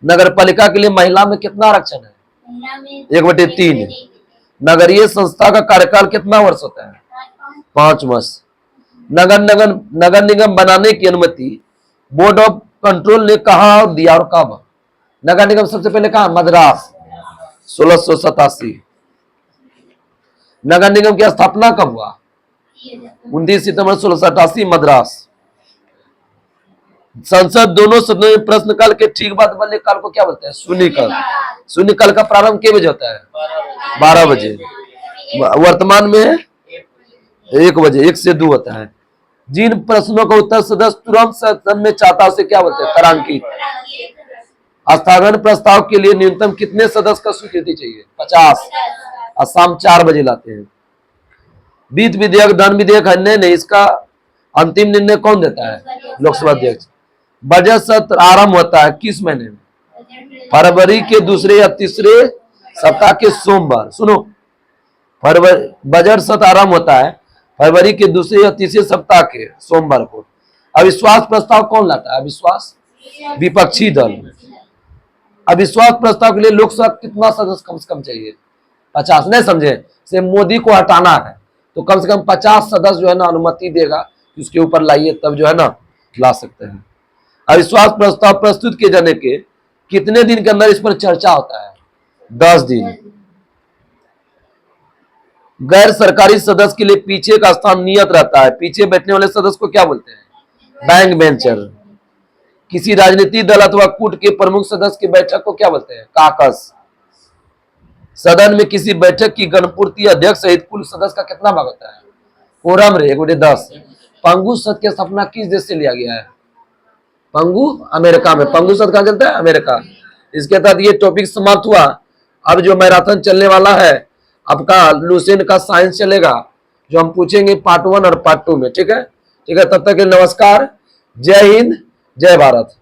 नगर पालिका के लिए महिला में कितना आरक्षण है? 1/3। नगरीय संस्था का कार्यकाल कितना वर्ष होता है? 5 वर्ष। नगर निगम बनाने की अनुमति बोर्ड ऑफ कंट्रोल ने कहा दिया और कब? नगर निगम सबसे पहले कहा? मद्रास 1687। नगर निगम की स्थापना कब हुआ? 29 सितंबर 1688 मद्रास। संसद दोनों सदनों में प्रश्नकाल के ठीक बाद वाले काल को क्या बोलते हैं? शून्यकाल। शून्यकाल का प्रारंभ कितने बजे होता है? 12 बजे। वर्तमान में 1 बजे, 1 से 2 होता है। जिन प्रश्नों का उत्तर सदस्य तुरंत सदन में चाहता है उसे क्या बोलते हैं? तारांकित। स्थगन प्रस्ताव के लिए न्यूनतम कितने सदस्य का स्वीकृति चाहिए? 50। और शाम 4 बजे लाते हैं। वित्त विधेयक, धन विधेयक अन्य नहीं, इसका अंतिम निर्णय कौन देता है? लोकसभा अध्यक्ष। बजट सत्र आरंभ होता है किस महीने में? फरवरी के दूसरे या तीसरे सप्ताह के सोमवार। सुनो, बजट सत्र आरंभ होता है फरवरी के दूसरे या तीसरे सप्ताह के सोमवार को। अविश्वास प्रस्ताव कौन लाता है? अविश्वास विपक्षी दल। अविश्वास प्रस्ताव के लिए लोकसभा कितना सदस्य कम से कम चाहिए? 50। नहीं समझे? से मोदी को हटाना है तो कम से कम 50 सदस्य जो है ना अनुमति देगा कि उसके ऊपर लाइए, तब जो है ना ला सकते हैं। अविश्वास प्रस्ताव प्रस्तुत किए जाने के कितने दिन के अंदर इस पर चर्चा होता है? 10 दिन। गैर सरकारी सदस्य के लिए पीछे का स्थान नियत रहता है। पीछे बैठने वाले सदस्य को क्या बोलते हैं? Back bencher. किसी राजनीतिक दल अथवा कूट के प्रमुख सदस्य की बैठक को क्या बोलते हैं? काकस। सदन में किसी बैठक की गणपूर्ति अध्यक्ष सहित कुल सदस्य का कितना भाग होता है? कोरम रे 1/10। पंगु सद की स्थापना किस देश से लिया गया है? पंगु अमेरिका में। पंगु सद कहाँ चलता है? अमेरिका। इसके तहत ये टॉपिक समाप्त हुआ। अब जो मैराथन चलने वाला है आपका लुसेंट का साइंस चलेगा, जो हम पूछेंगे पार्ट 1 और पार्ट 2 में, ठीक है। ठीक है, तब तक के नमस्कार, जय हिंद, जय भारत।